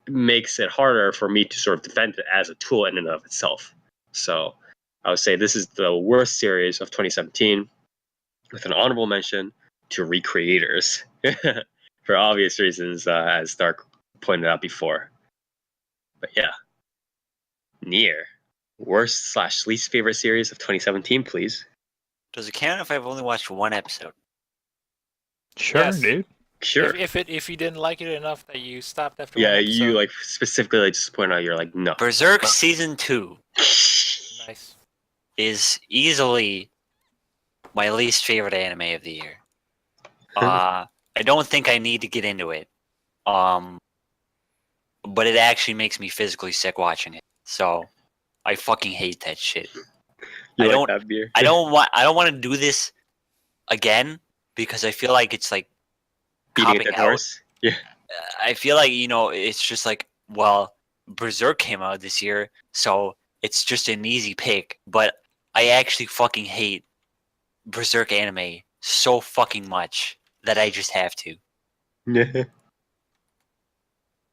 makes it harder for me to sort of defend it as a tool in and of itself. So I would say this is the worst series of 2017, with an honorable mention to Recreators for obvious reasons, as Dark pointed out before. But yeah, Nier, worst / least favorite series of 2017, please. Does it count if I've only watched one episode? Sure, Yes. dude. Sure. If you didn't like it enough that you stopped after one Yeah, episode. you like specifically like, just point out you're like no. Berserk Season 2 Nice. is easily my least favorite anime of the year. I don't think I need to get into it. But it actually makes me physically sick watching it. So I fucking hate that shit. You I like don't- that beer? I don't want to do this again because I feel like it's like Beating a copping dead out. horse. Yeah. I feel like, it's just like, well, Berserk came out this year, so it's just an easy pick. But I actually fucking hate Berserk anime so fucking much that I just have to. Yeah.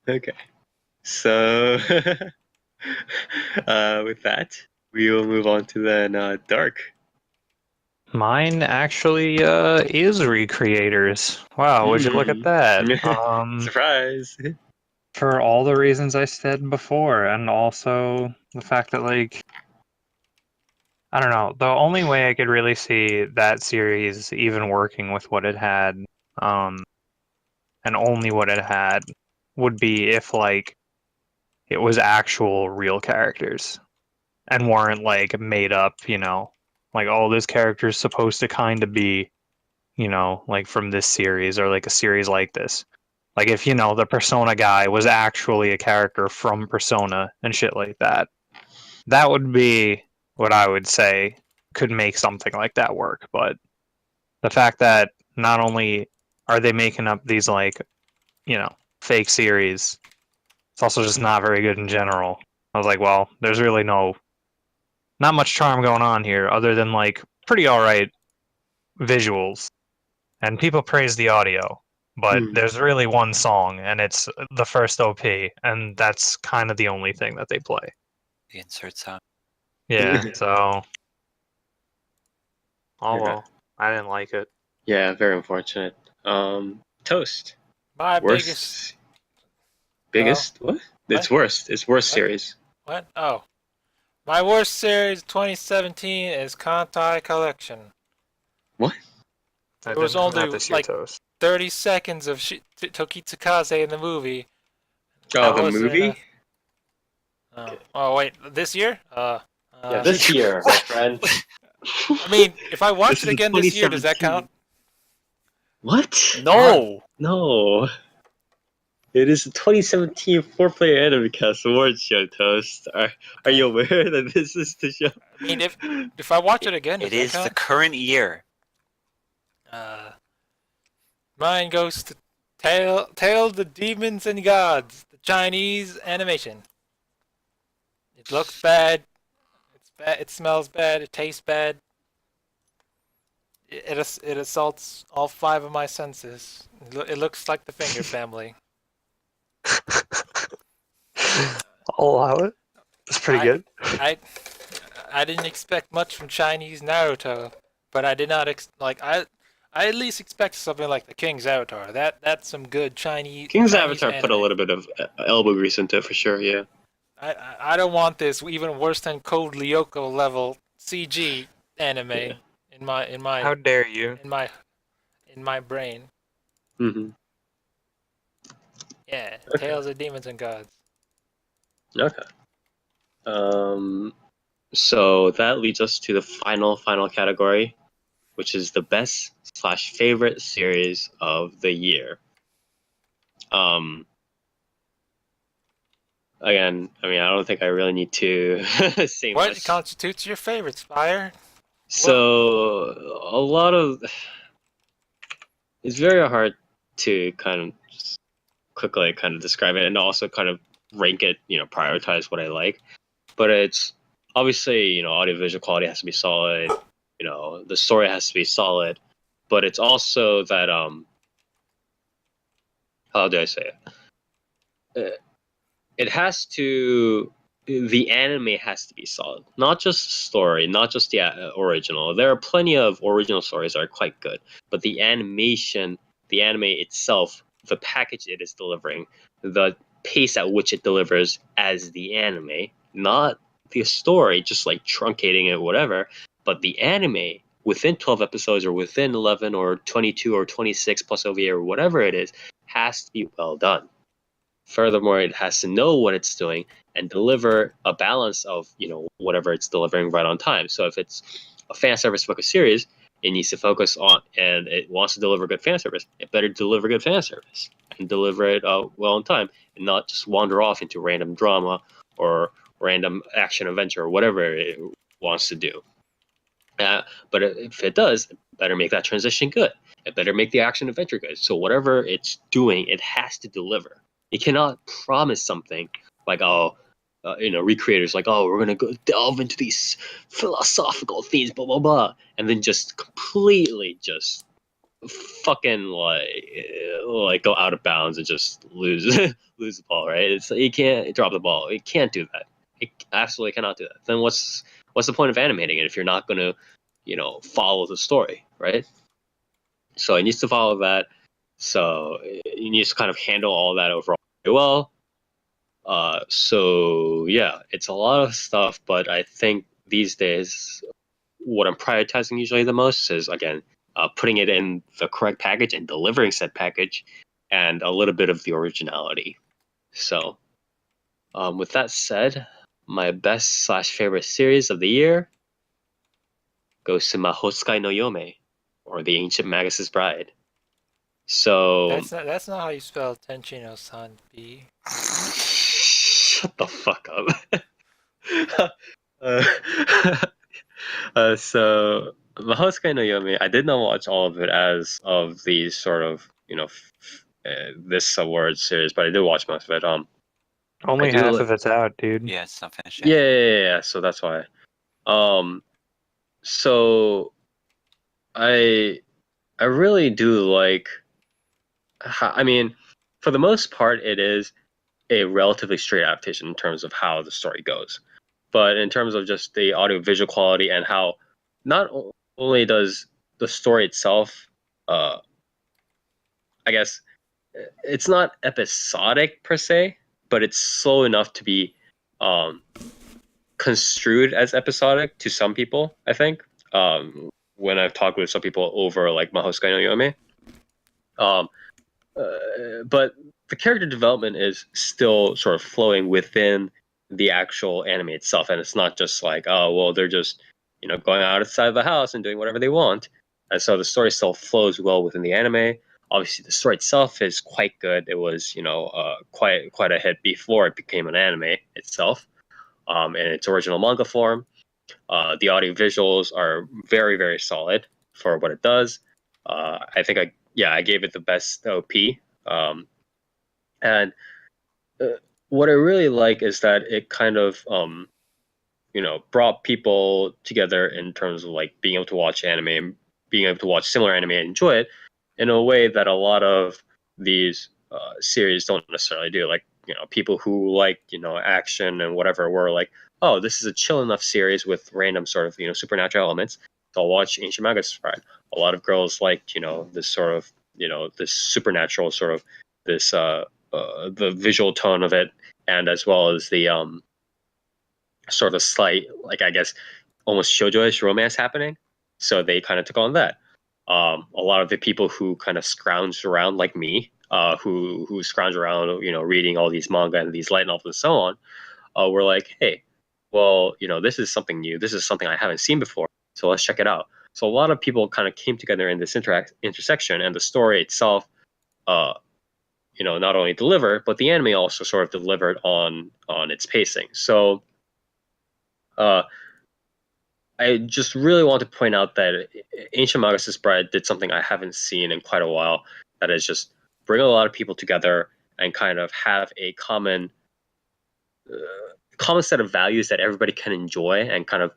Okay. So, with that, we will move on to then Dark. Mine actually is Recreators. Wow, would you look at that? Surprise! For all the reasons I said before, and also the fact that, like, I don't know, the only way I could really see that series even working with what it had, and only what it had, would be if, like, it was actual real characters and weren't, like, made up, like, oh, this character's supposed to kind of be, like, from this series or, like, a series like this. Like, if, the Persona guy was actually a character from Persona and shit like that, that would be what I would say could make something like that work. But the fact that not only are they making up these, like, fake series, it's also just not very good in general. I was like, well, there's really not much charm going on here other than, like, pretty alright visuals. And people praise the audio. But there's really one song, and it's the first OP, and that's kind of the only thing that they play. The insert sound. Yeah, so... Oh, Okay. well. I didn't like it. Yeah, very unfortunate. Toast. My Worst. biggest. What? What? It's worst. It's worst What? series. What? Oh. My worst series 2017 is Kantai Collection. What? There was only like 30 seconds of Tokitsukaze in the movie. Oh, That the was movie? Oh wait, this year? Yeah, this year, my friend. I mean, if I watch This it is again this year, does that 2017. count? What? No! No. It is the 2017 4-Player Animecast Awards show, Toast. Are you aware that this is the show? I mean, if I watch it again, does It that is count? the current year. Mine goes to Tale of the Demons and Gods, the Chinese animation. It looks bad. It's bad. It smells bad. It tastes bad. It assaults all 5 of my senses. It looks like the Finger Family. I'll allow it. It's pretty good. I didn't expect much from Chinese Naruto, but I did not I at least expected something like the King's Avatar. That's some good Chinese. King's Chinese Avatar put a anime. little bit of elbow grease into it for sure, yeah. I don't want this even worse than Code Lyoko level CG anime in my How dare you? in my brain. Mm-hmm. Yeah, Okay. Tales of Demons and Gods. Okay. So that leads us to the final category, which is the best/favorite series of the year. Again, I mean, I don't think I really need to say What much. constitutes your favorite, Spire? So a lot of it's very hard to kind of just quickly kind of describe it and also kind of rank it, prioritize what I like. But it's obviously, audiovisual quality has to be solid, the story has to be solid, but it's also that how do I say it? It has to the anime has to be solid, not just story, not just the original. There are plenty of original stories that are quite good, but the animation, the anime itself, the package it is delivering, the pace at which it delivers as the anime, not the story, just like truncating it, whatever, but the anime within 12 episodes or within 11 or 22 or 26 plus OVA or whatever it is, has to be well done. Furthermore, it has to know what it's doing and deliver a balance of, whatever it's delivering right on time. So if it's a fan service focused series, it needs to focus on, and it wants to deliver good fan service, it better deliver good fan service and deliver it well on time and not just wander off into random drama or random action adventure or whatever it wants to do. But if it does, it better make that transition good. It better make the action adventure good. So whatever it's doing, it has to deliver. It cannot promise something like, recreators like, oh, we're gonna go delve into these philosophical themes, blah blah blah, and then just completely just fucking like go out of bounds and just lose lose the ball, right? It's you can't drop the ball. It can't do that. It absolutely cannot do that. Then what's the point of animating it if you're not gonna, follow the story, right? So it needs to follow that. So you need to kind of handle all that overall very well. So yeah, it's a lot of stuff, but I think these days what I'm prioritizing usually the most is, again, putting it in the correct package and delivering said package, and a little bit of the originality. So, with that said, my best / favorite series of the year goes to Mahotsukai no Yome, or The Ancient Magus's Bride. So That's not how you spell Tenchino-san, B. shut the fuck up. So Mahotsukai no Yome, I did not watch all of it as of these sort of, this award series, but I did watch most of it. Only I do half li- of it's out, dude. Yeah, it's not finished yeah, yet. yeah. So that's why. So I really do like. I mean, for the most part, it is a relatively straight adaptation in terms of how the story goes. But in terms of just the audio-visual quality and how not only does the story itself, I guess it's not episodic per se, but it's slow enough to be um, construed as episodic to some people, I think. When I've talked with some people over like Mahotsukai no Yome. But the character development is still sort of flowing within the actual anime itself, and it's not just like, oh well, they're just going outside of the house and doing whatever they want, and so the story still flows well within the anime. Obviously, the story itself is quite good. It was quite a hit before it became an anime itself, in its original manga form. The audio visuals are very very solid for what it does. I think I gave it the best OP. And what I really like is that it kind of brought people together in terms of like being able to watch anime and being able to watch similar anime and enjoy it in a way that a lot of these series don't necessarily do. Like people who like action and whatever were like, oh, this is a chill enough series with random sort of supernatural elements. So I'll watch Ancient Magus's Bride. A lot of girls like this sort of this supernatural sort of this the visual tone of it, and as well as the sort of slight, like I guess, almost shoujo-ish romance happening. So they kind of took on that. A lot of the people who kind of scrounged around, like me, who scrounged around, reading all these manga and these light novels and so on, were like, hey, well, this is something new. This is something I haven't seen before. So let's check it out. So a lot of people kind of came together in this intersection, and the story itself, not only delivered, but the anime also sort of delivered on its pacing. So I just really want to point out that Ancient Magus's Bride did something I haven't seen in quite a while. That is just bring a lot of people together and kind of have a common set of values that everybody can enjoy and kind of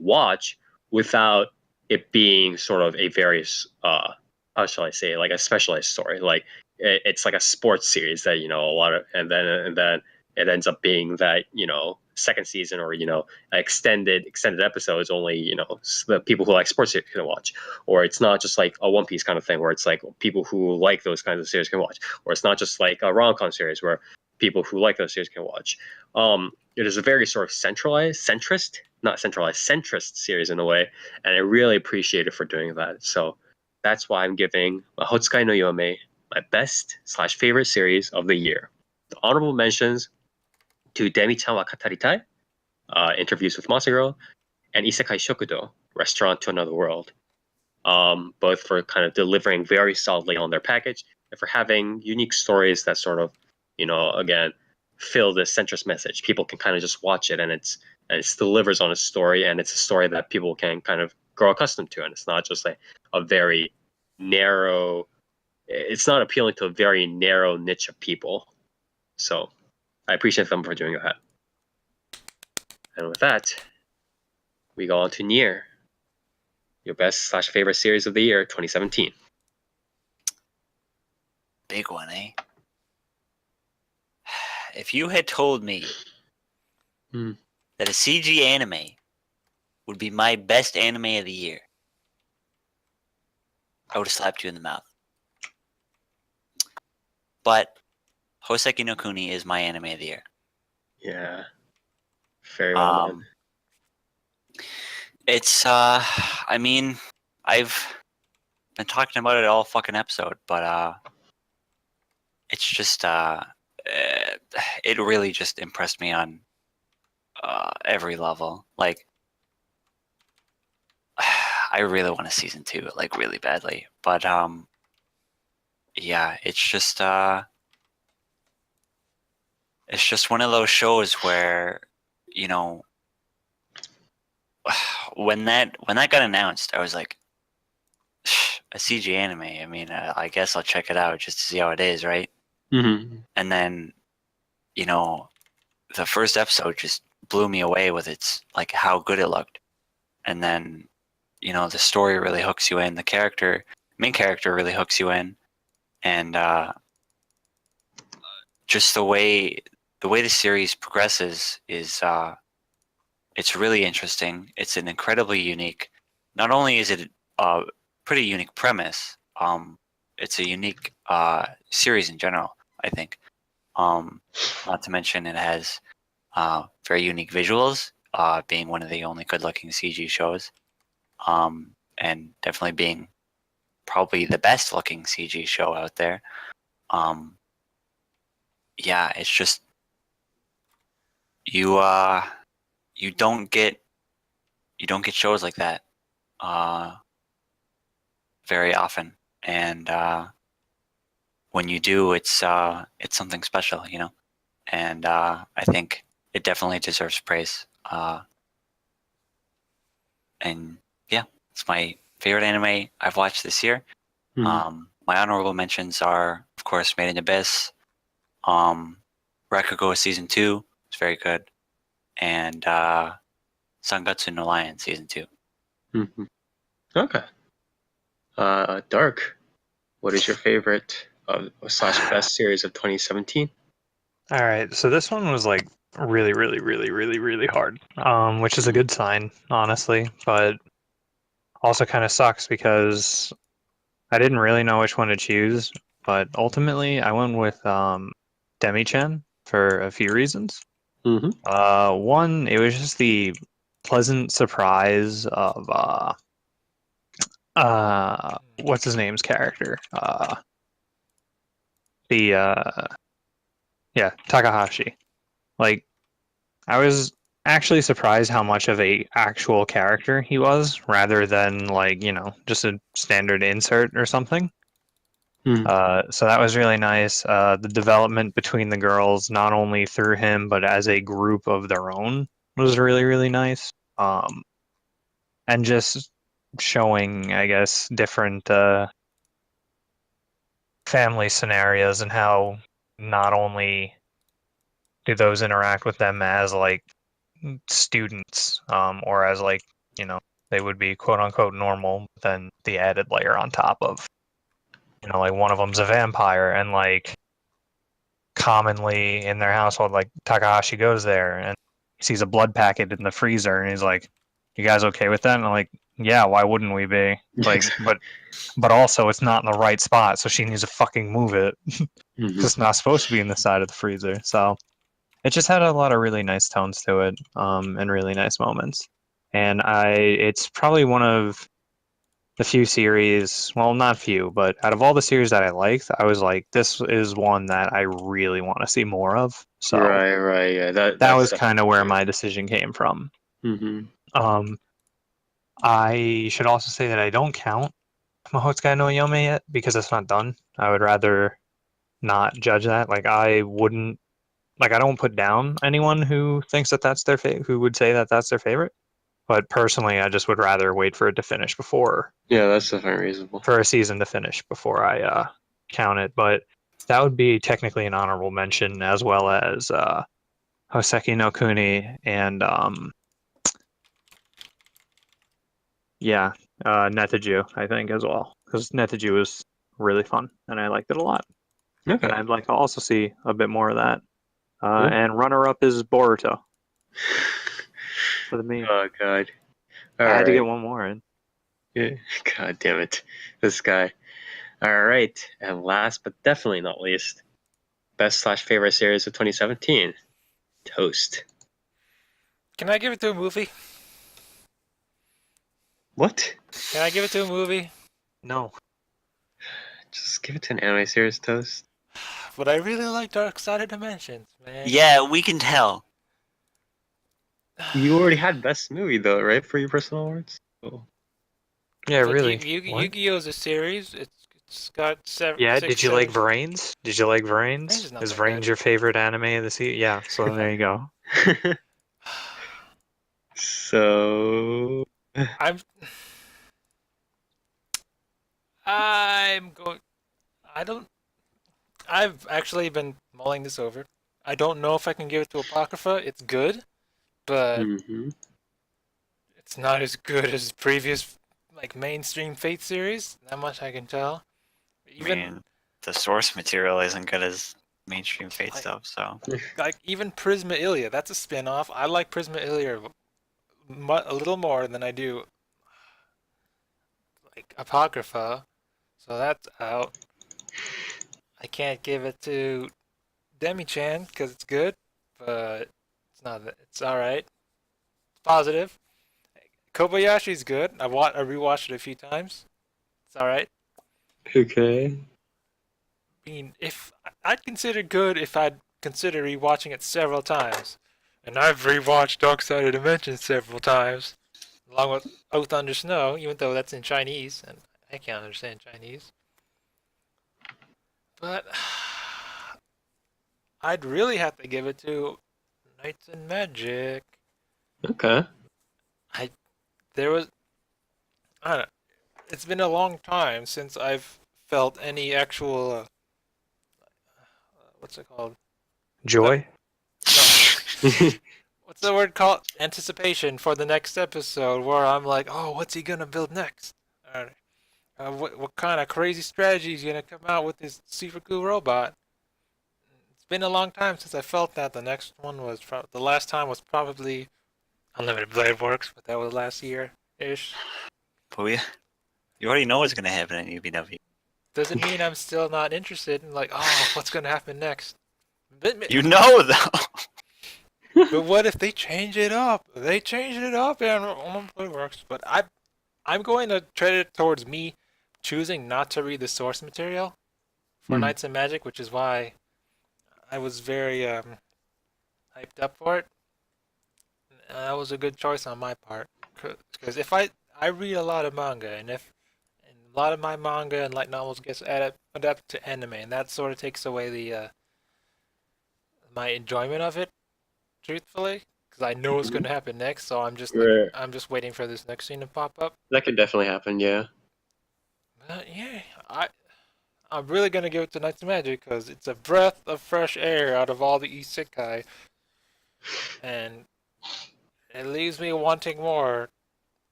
watch without it being sort of a very how shall I say, like a specialized story. Like it's like a sports series that a lot of, and then it ends up being that second season or extended episodes only the people who like sports series can watch, or it's not just like a One Piece kind of thing where it's like people who like those kinds of series can watch, or it's not just like a rom-com series where people who like those series can watch. It is a very sort of centrist series in a way, and I really appreciate it for doing that. So that's why I'm giving Mahotsukai no Yome my best / favorite series of the year. The honorable mentions to Demi-chan wa Kataritai, Interviews with Monster Girl, and Isekai Shokudo, Restaurant to Another World. Both for kind of delivering very solidly on their package and for having unique stories that sort of, again, fill this centrist message. People can kind of just watch it and and it delivers on a story, and it's a story that people can kind of grow accustomed to, and it's not just like a very narrow. It's not appealing to a very narrow niche of people. So I appreciate them for doing that. And with that, we go on to Nier, your best / favorite series of the year, 2017. Big one, eh? If you had told me that a CG anime would be my best anime of the year, I would have slapped you in the mouth. But Hoseki no Kuni is my anime of the year. Yeah. Very well done. It's I mean, I've been talking about it all fucking episode, but it's just it really just impressed me on every level. Like, I really want a season 2, like really badly. But yeah, it's just one of those shows where, you know, when that got announced, I was like, a CG anime. I mean, I guess I'll check it out just to see how it is, right? Mm-hmm. And then, you know, the first episode just blew me away with its like how good it looked, and then, you know, the story really hooks you in. The main character really hooks you in, and just the way the series progresses is it's really interesting. It's an incredibly unique. Not only is it a pretty unique premise, it's a unique series in general, I think. Not to mention it has very unique visuals, being one of the only good-looking CG shows, and definitely being probably the best-looking CG show out there. Yeah, it's just you don't get shows like that very often, and when you do, it's something special, you know. And I think it definitely deserves praise. And yeah, it's my favorite anime I've watched this year. Mm-hmm. My honorable mentions are, of course, Made in Abyss, Rakugo Season 2, it's very good, and Sangatsu no Lion Season 2. Mm-hmm. Okay. Dark, what is your favorite / best series of 2017? All right, so this one was like really, really, really, really, really hard, which is a good sign, honestly, but also kind of sucks because I didn't really know which one to choose, but ultimately I went with Demi-Chen for a few reasons. Mm-hmm. One, it was just the pleasant surprise of what's his name's character? Yeah, Takahashi. Like, I was actually surprised how much of a actual character he was, rather than like, you know, just a standard insert or something. So that was really nice. The development between the girls, not only through him, but as a group of their own, was really, really nice. And just showing, I guess, different family scenarios and how not only do those interact with them as like students, or as like, you know, they would be quote unquote normal, but then the added layer on top of, you know, like one of them's a vampire, and like commonly in their household, like Takahashi goes there and he sees a blood packet in the freezer, and he's like, "You guys okay with that?" And I'm like, "Yeah, why wouldn't we be?" Like, but also it's not in the right spot, so she needs to fucking move it. Mm-hmm. It's not supposed to be in the side of the freezer. So it just had a lot of really nice tones to it, and really nice moments. And it's probably one of the few series, well, not few, but out of all the series that I liked, I was like, this is one that I really want to see more of. So Right, yeah. that was kind of where my decision came from. Mm-hmm. I should also say that I don't count Mahotsukai no Yome yet because it's not done. I would rather not judge that. Like, I wouldn't like I don't put down anyone who thinks that that's their who would say that that's their favorite. But personally, I just would rather wait for it to finish Yeah, that's definitely reasonable. for a season to finish before I count it. But that would be technically an honorable mention, as well as Hoseki no Kuni and Netaju, I think, as well, because Netaju was really fun and I liked it a lot. Okay. And I'd like to also see a bit more of that. Cool. And runner-up is Boruto for the meme. Oh god. I had to get one more in. Yeah. God damn it, this guy. All right, and last but definitely not least, best/favorite series of 2017, Toast. Can I give it to a movie? What? Can I give it to a movie? No. Just give it to an anime series, Toast. But I really like Dark Side of Dimensions, man. Yeah, we can tell. You already had best movie though, right, for your personal awards? Oh. Yeah, But really. What? Yu-Gi-Oh! Is a series. It's got seven. Yeah, six, did you like seven- Vrains? Did you like Vrains Vrains? is not Is that Vrains bad. your favorite anime of the season? Yeah, so there you go. So I'm going. I don't. I've actually been mulling this over. I don't know if I can give it to Apocrypha. It's good, but Mhm. it's not as good as previous like mainstream Fate series. That much I can tell. I mean, the source material isn't good as mainstream Fate Like- stuff, so. Like even Prisma Ilia, that's a spin-off. I like Prisma Ilia a little more than I do like Apocrypha. So that's out. I can't give it to Demi-chan because it's good, but it's not. It's all right. It's positive. Kobayashi's good. I rewatched it a few times. It's all right. Okay. I mean, if I'd consider good if I'd consider rewatching it several times, and I've rewatched Dark Side of Dimension several times, along with Oath Under Snow, even though that's in Chinese and I can't understand Chinese. But I'd really have to give it to Knights and Magic. Okay. There was, I don't know, it's been a long time since I've felt any actual, what's it called? Joy? What's the word called? Anticipation for the next episode, where I'm like, oh, what's he gonna build next? What kind of crazy strategy is he gonna come out with this super cool robot? It's been a long time since I felt that. The next one was the last time was probably Unlimited Blade Works, but that was last year ish. But you already know what's going to happen in UBW. Doesn't mean I'm still not interested in like, oh, what's gonna happen next? You know, though! But what if they change it up? They changed it up and it works. But I'm going to trade it towards me choosing not to read the source material for Knights and Magic, which is why I was very hyped up for it. That was a good choice on my part. Because if I read a lot of manga, and a lot of my manga and light novels gets adapted to anime, and that sort of takes away the my enjoyment of it. Truthfully, because I know what's going to happen next, so I'm just I'm just waiting for this next scene to pop up. That could definitely happen, yeah. But yeah, I'm really gonna give it to Knights of Magic because it's a breath of fresh air out of all the isekai, and it leaves me wanting more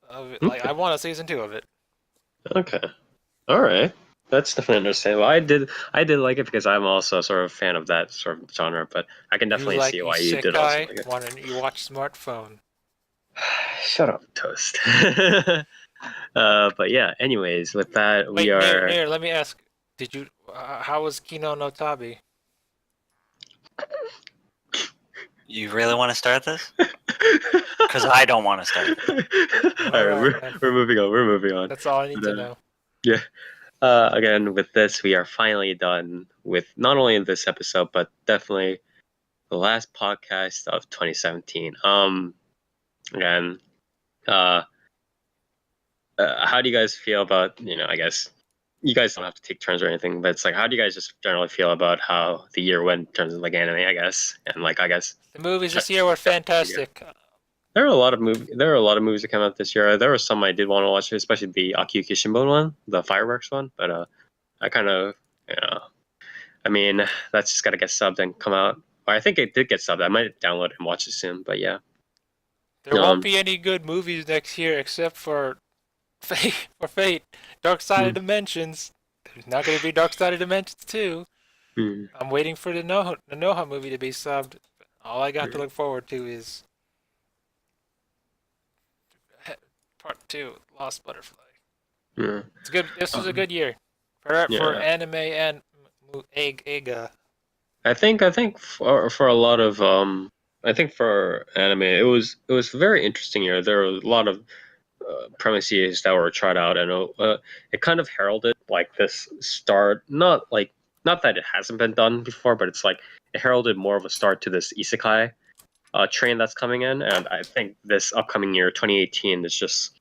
of it. Like I want a season 2 of it. Okay. All right. That's definitely understandable. I did like it because I'm also sort of a fan of that sort of genre, but I can definitely You like see why you did also like it. You watch Smartphone. Shut up, Toast. But yeah, anyways, with that, Wait, we are... Nair, let me ask. Did you? How was Kino no Tabi? You really want to start this? Because I don't want to start it. All right, we're moving on. We're moving on. That's all I need to know. Yeah. Again, with this, we are finally done with not only this episode, but definitely the last podcast of 2017. Again, how do you guys feel about, I guess, you guys don't have to take turns or anything, but it's like, how do you guys just generally feel about how the year went in terms of like anime, I guess, and like I guess The movies this year were fantastic. there are a lot of movies that came out this year. There were some I did want to watch, especially the Akiyuki Shimbun one, the fireworks one. But I kind of, I mean, that's just gotta get subbed and come out. Or I think it did get subbed. I might download it and watch it soon. But yeah, There won't be any good movies next year except for Fate, Dark Side of Dimensions. There's not going to be Dark Side of Dimensions 2. I'm waiting for the Noha movie to be subbed. All I got to look forward to is Part 2, Lost Butterfly. Yeah. It's good. This was a good year for anime and Eiga. I think for a lot of I think for anime it was a very interesting year. There were a lot of premises that were tried out, and it kind of heralded like this start. Not that it hasn't been done before, but it's like it heralded more of a start to this isekai train that's coming in. And I think this upcoming year, 2018, is just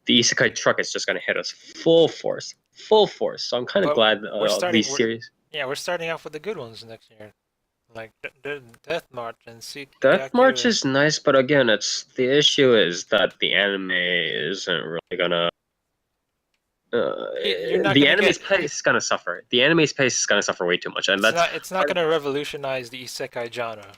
the isekai truck is just going to hit us full force. So I'm kind of glad these series. Yeah, we're starting off with the good ones next year, like Death March and Seek. Death March is nice, but again, the issue is that the anime isn't really gonna. The anime's pace is gonna suffer. The anime's pace is gonna suffer way too much, and it's not gonna revolutionize the isekai genre.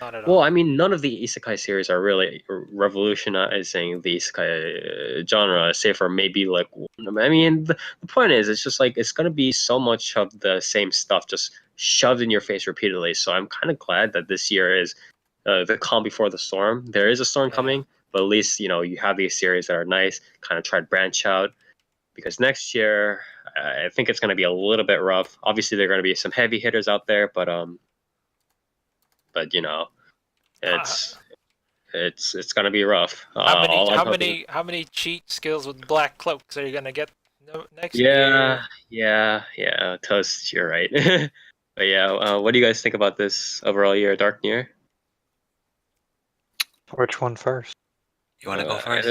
Not at all. Well, I mean, none of the isekai series are really revolutionizing the isekai genre, save for maybe like. I mean, the point is, it's just like it's gonna be so much of the same stuff, just shoved in your face repeatedly. So I'm kind of glad that this year is the calm before the storm. There is a storm coming, but at least you have these series that are nice. Kind of try to branch out, because next year I think it's gonna be a little bit rough. Obviously, there are gonna be some heavy hitters out there, but it's gonna be rough. How many cheat skills with black cloaks are you gonna get next year? Yeah. Toast, you're right. But yeah, what do you guys think about this overall year, Dark Year? Which one first? You want to go first?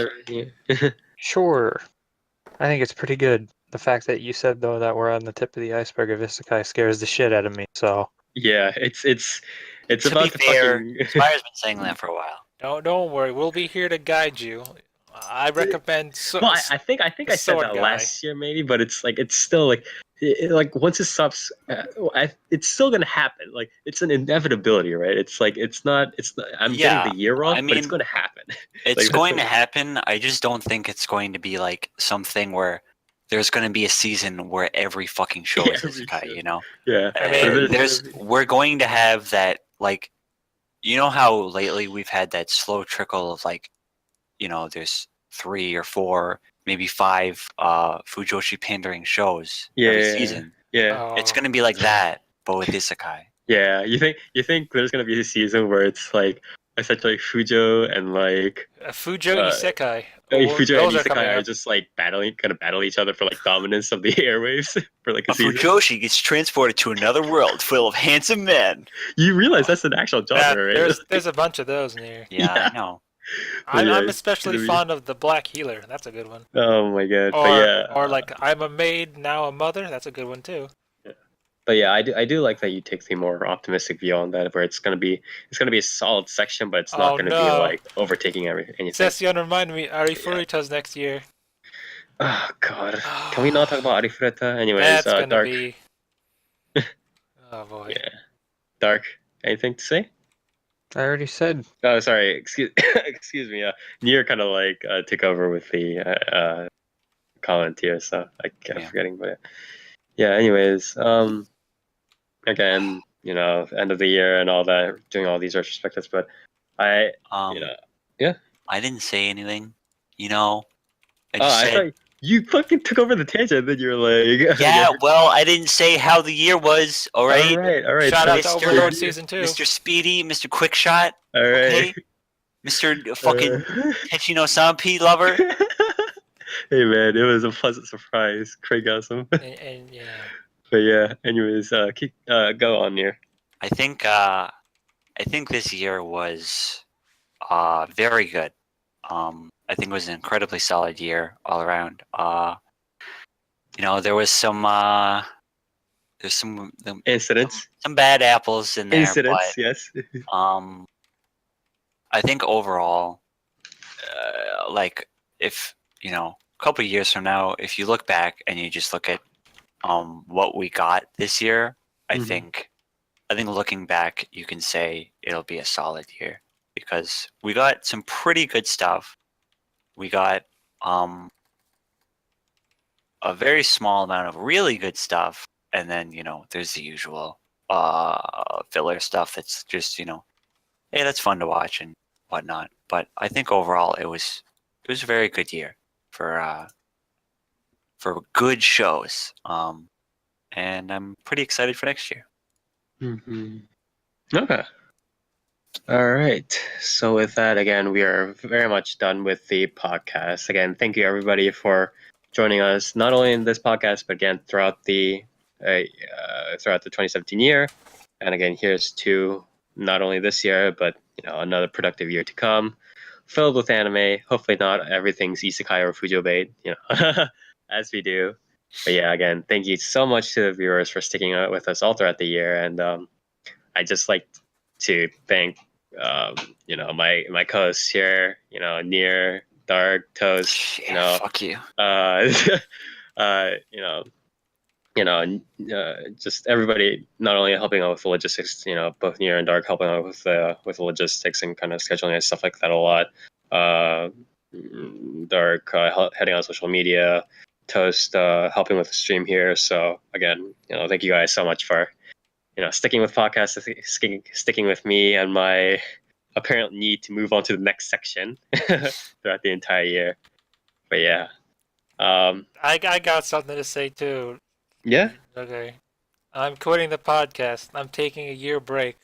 Sure. I think it's pretty good. The fact that you said though that we're on the tip of the iceberg of isekai scares the shit out of me. So yeah, it's to about be fair. Spire's been saying that for a while. Don't worry, we'll be here to guide you. I recommend. Well, I think I said that last year maybe, but it's still like once it stops, it's still gonna happen. Like it's an inevitability, right? It's not. I'm getting the year wrong, but it's gonna happen. It's going to happen. I just don't think it's going to be like something where there's going to be a season where every fucking show is isekai. Yeah. I mean, we're going to have that, like, how lately we've had that slow trickle of like, there's 3 or 4, maybe 5 Fujoshi pandering shows every season. Yeah. It's going to be like that, but with isekai. Yeah. You think there's going to be a season where it's like essentially Fujo and like Fujo Isekai. Fujo and Isekai are just like gonna battle each other for like dominance of the airwaves for like a season. Fujoshi gets transported to another world full of handsome men. You realize that's an actual genre, right? There's a bunch of those in here. Yeah. I know. I'm especially fond of the Black Healer. That's a good one. Oh my god! Or like I'm a maid, now a mother. That's a good one too. But yeah, I do like that you take the more optimistic view on that, where it's gonna be a solid section, but it's not gonna be like overtaking anything. Session reminded me, Arifureta's next year. Oh god, can we not talk about Arifureta? Anyways, that's gonna Dark. Be... Oh boy. Yeah, Dark. Anything to say? I already said. Oh, sorry. Excuse me. Nier kind of like took over with the comment here, so I kept forgetting. But yeah. Anyways, again, end of the year and all that, doing all these retrospectives, but I didn't say anything. I thought you fucking took over the tangent, then you're like... Yeah, well, I didn't say how the year was, all right? All right. Shout out to Overlord Season 2. Mr. Speedy, Mr. Quickshot. All right. Okay? Mr. fucking Techino Sampi lover. Hey, man, it was a pleasant surprise. Craig awesome. And yeah. But yeah, anyways, go on here. I think this year was very good. I think it was an incredibly solid year all around. there was some there's some Incidents. some bad apples in there, Incidents. Yes. but I think overall, like if a couple of years from now, if you look back and you just look at what we got this year, I Mhm. think looking back, you can say it'll be a solid year because we got some pretty good stuff. We got a very small amount of really good stuff, and then there's the usual filler stuff that's just hey, that's fun to watch and whatnot. But I think overall it was a very good year for good shows. And I'm pretty excited for next year. Okay. All right. So with that, again, we are very much done with the podcast. Again, thank you everybody for joining us, not only in this podcast, but again throughout the 2017 year. And again, here's to not only this year, but another productive year to come, filled with anime. Hopefully, not everything's isekai or fujo bait, as we do. But yeah, again, thank you so much to the viewers for sticking out with us all throughout the year. And I just like to thank my co-hosts here, Near, Dark, Toast, Fuck you. Just everybody not only helping out with the logistics, both Near and Dark helping out with the logistics and kind of scheduling and stuff like that a lot. Dark heading on social media, Toast helping with the stream here. So again, thank you guys so much for sticking with podcasts, sticking with me and my apparent need to move on to the next section throughout the entire year. But yeah, I got something to say too. yeah. Okay. I'm quitting the podcast. I'm taking a year break.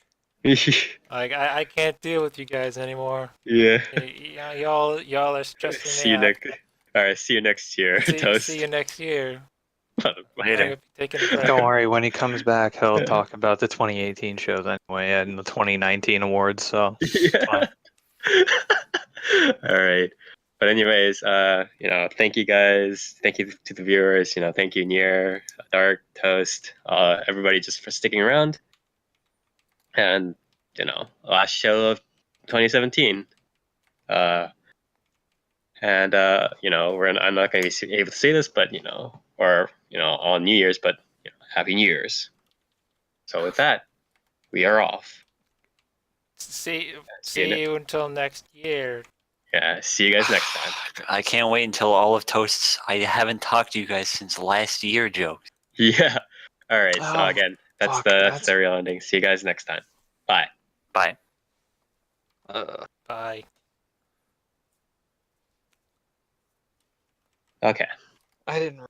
I can't deal with you guys anymore. Yeah. Y'all are stressing See me you out. next. All right. See you next year, Toast. See you next year. Later. I'm gonna be taking a break. Don't worry, when he comes back, he'll talk about the 2018 shows anyway and the 2019 awards. So Yeah. All right. But anyways, thank you guys. Thank you to the viewers. Thank you, Near, Dark, Toast, everybody just for sticking around. And last show of 2017. I'm not going to be able to say this, but on New Year's, but Happy New Year's. So with that, we are off. See you until next year. Yeah, see you guys next time. I can't wait until all of Toast's I haven't talked to you guys since last year jokes. Yeah. All right. So Oh, again, that's fuck, the real ending. See you guys next time. Bye. Bye. Bye. Okay. I didn't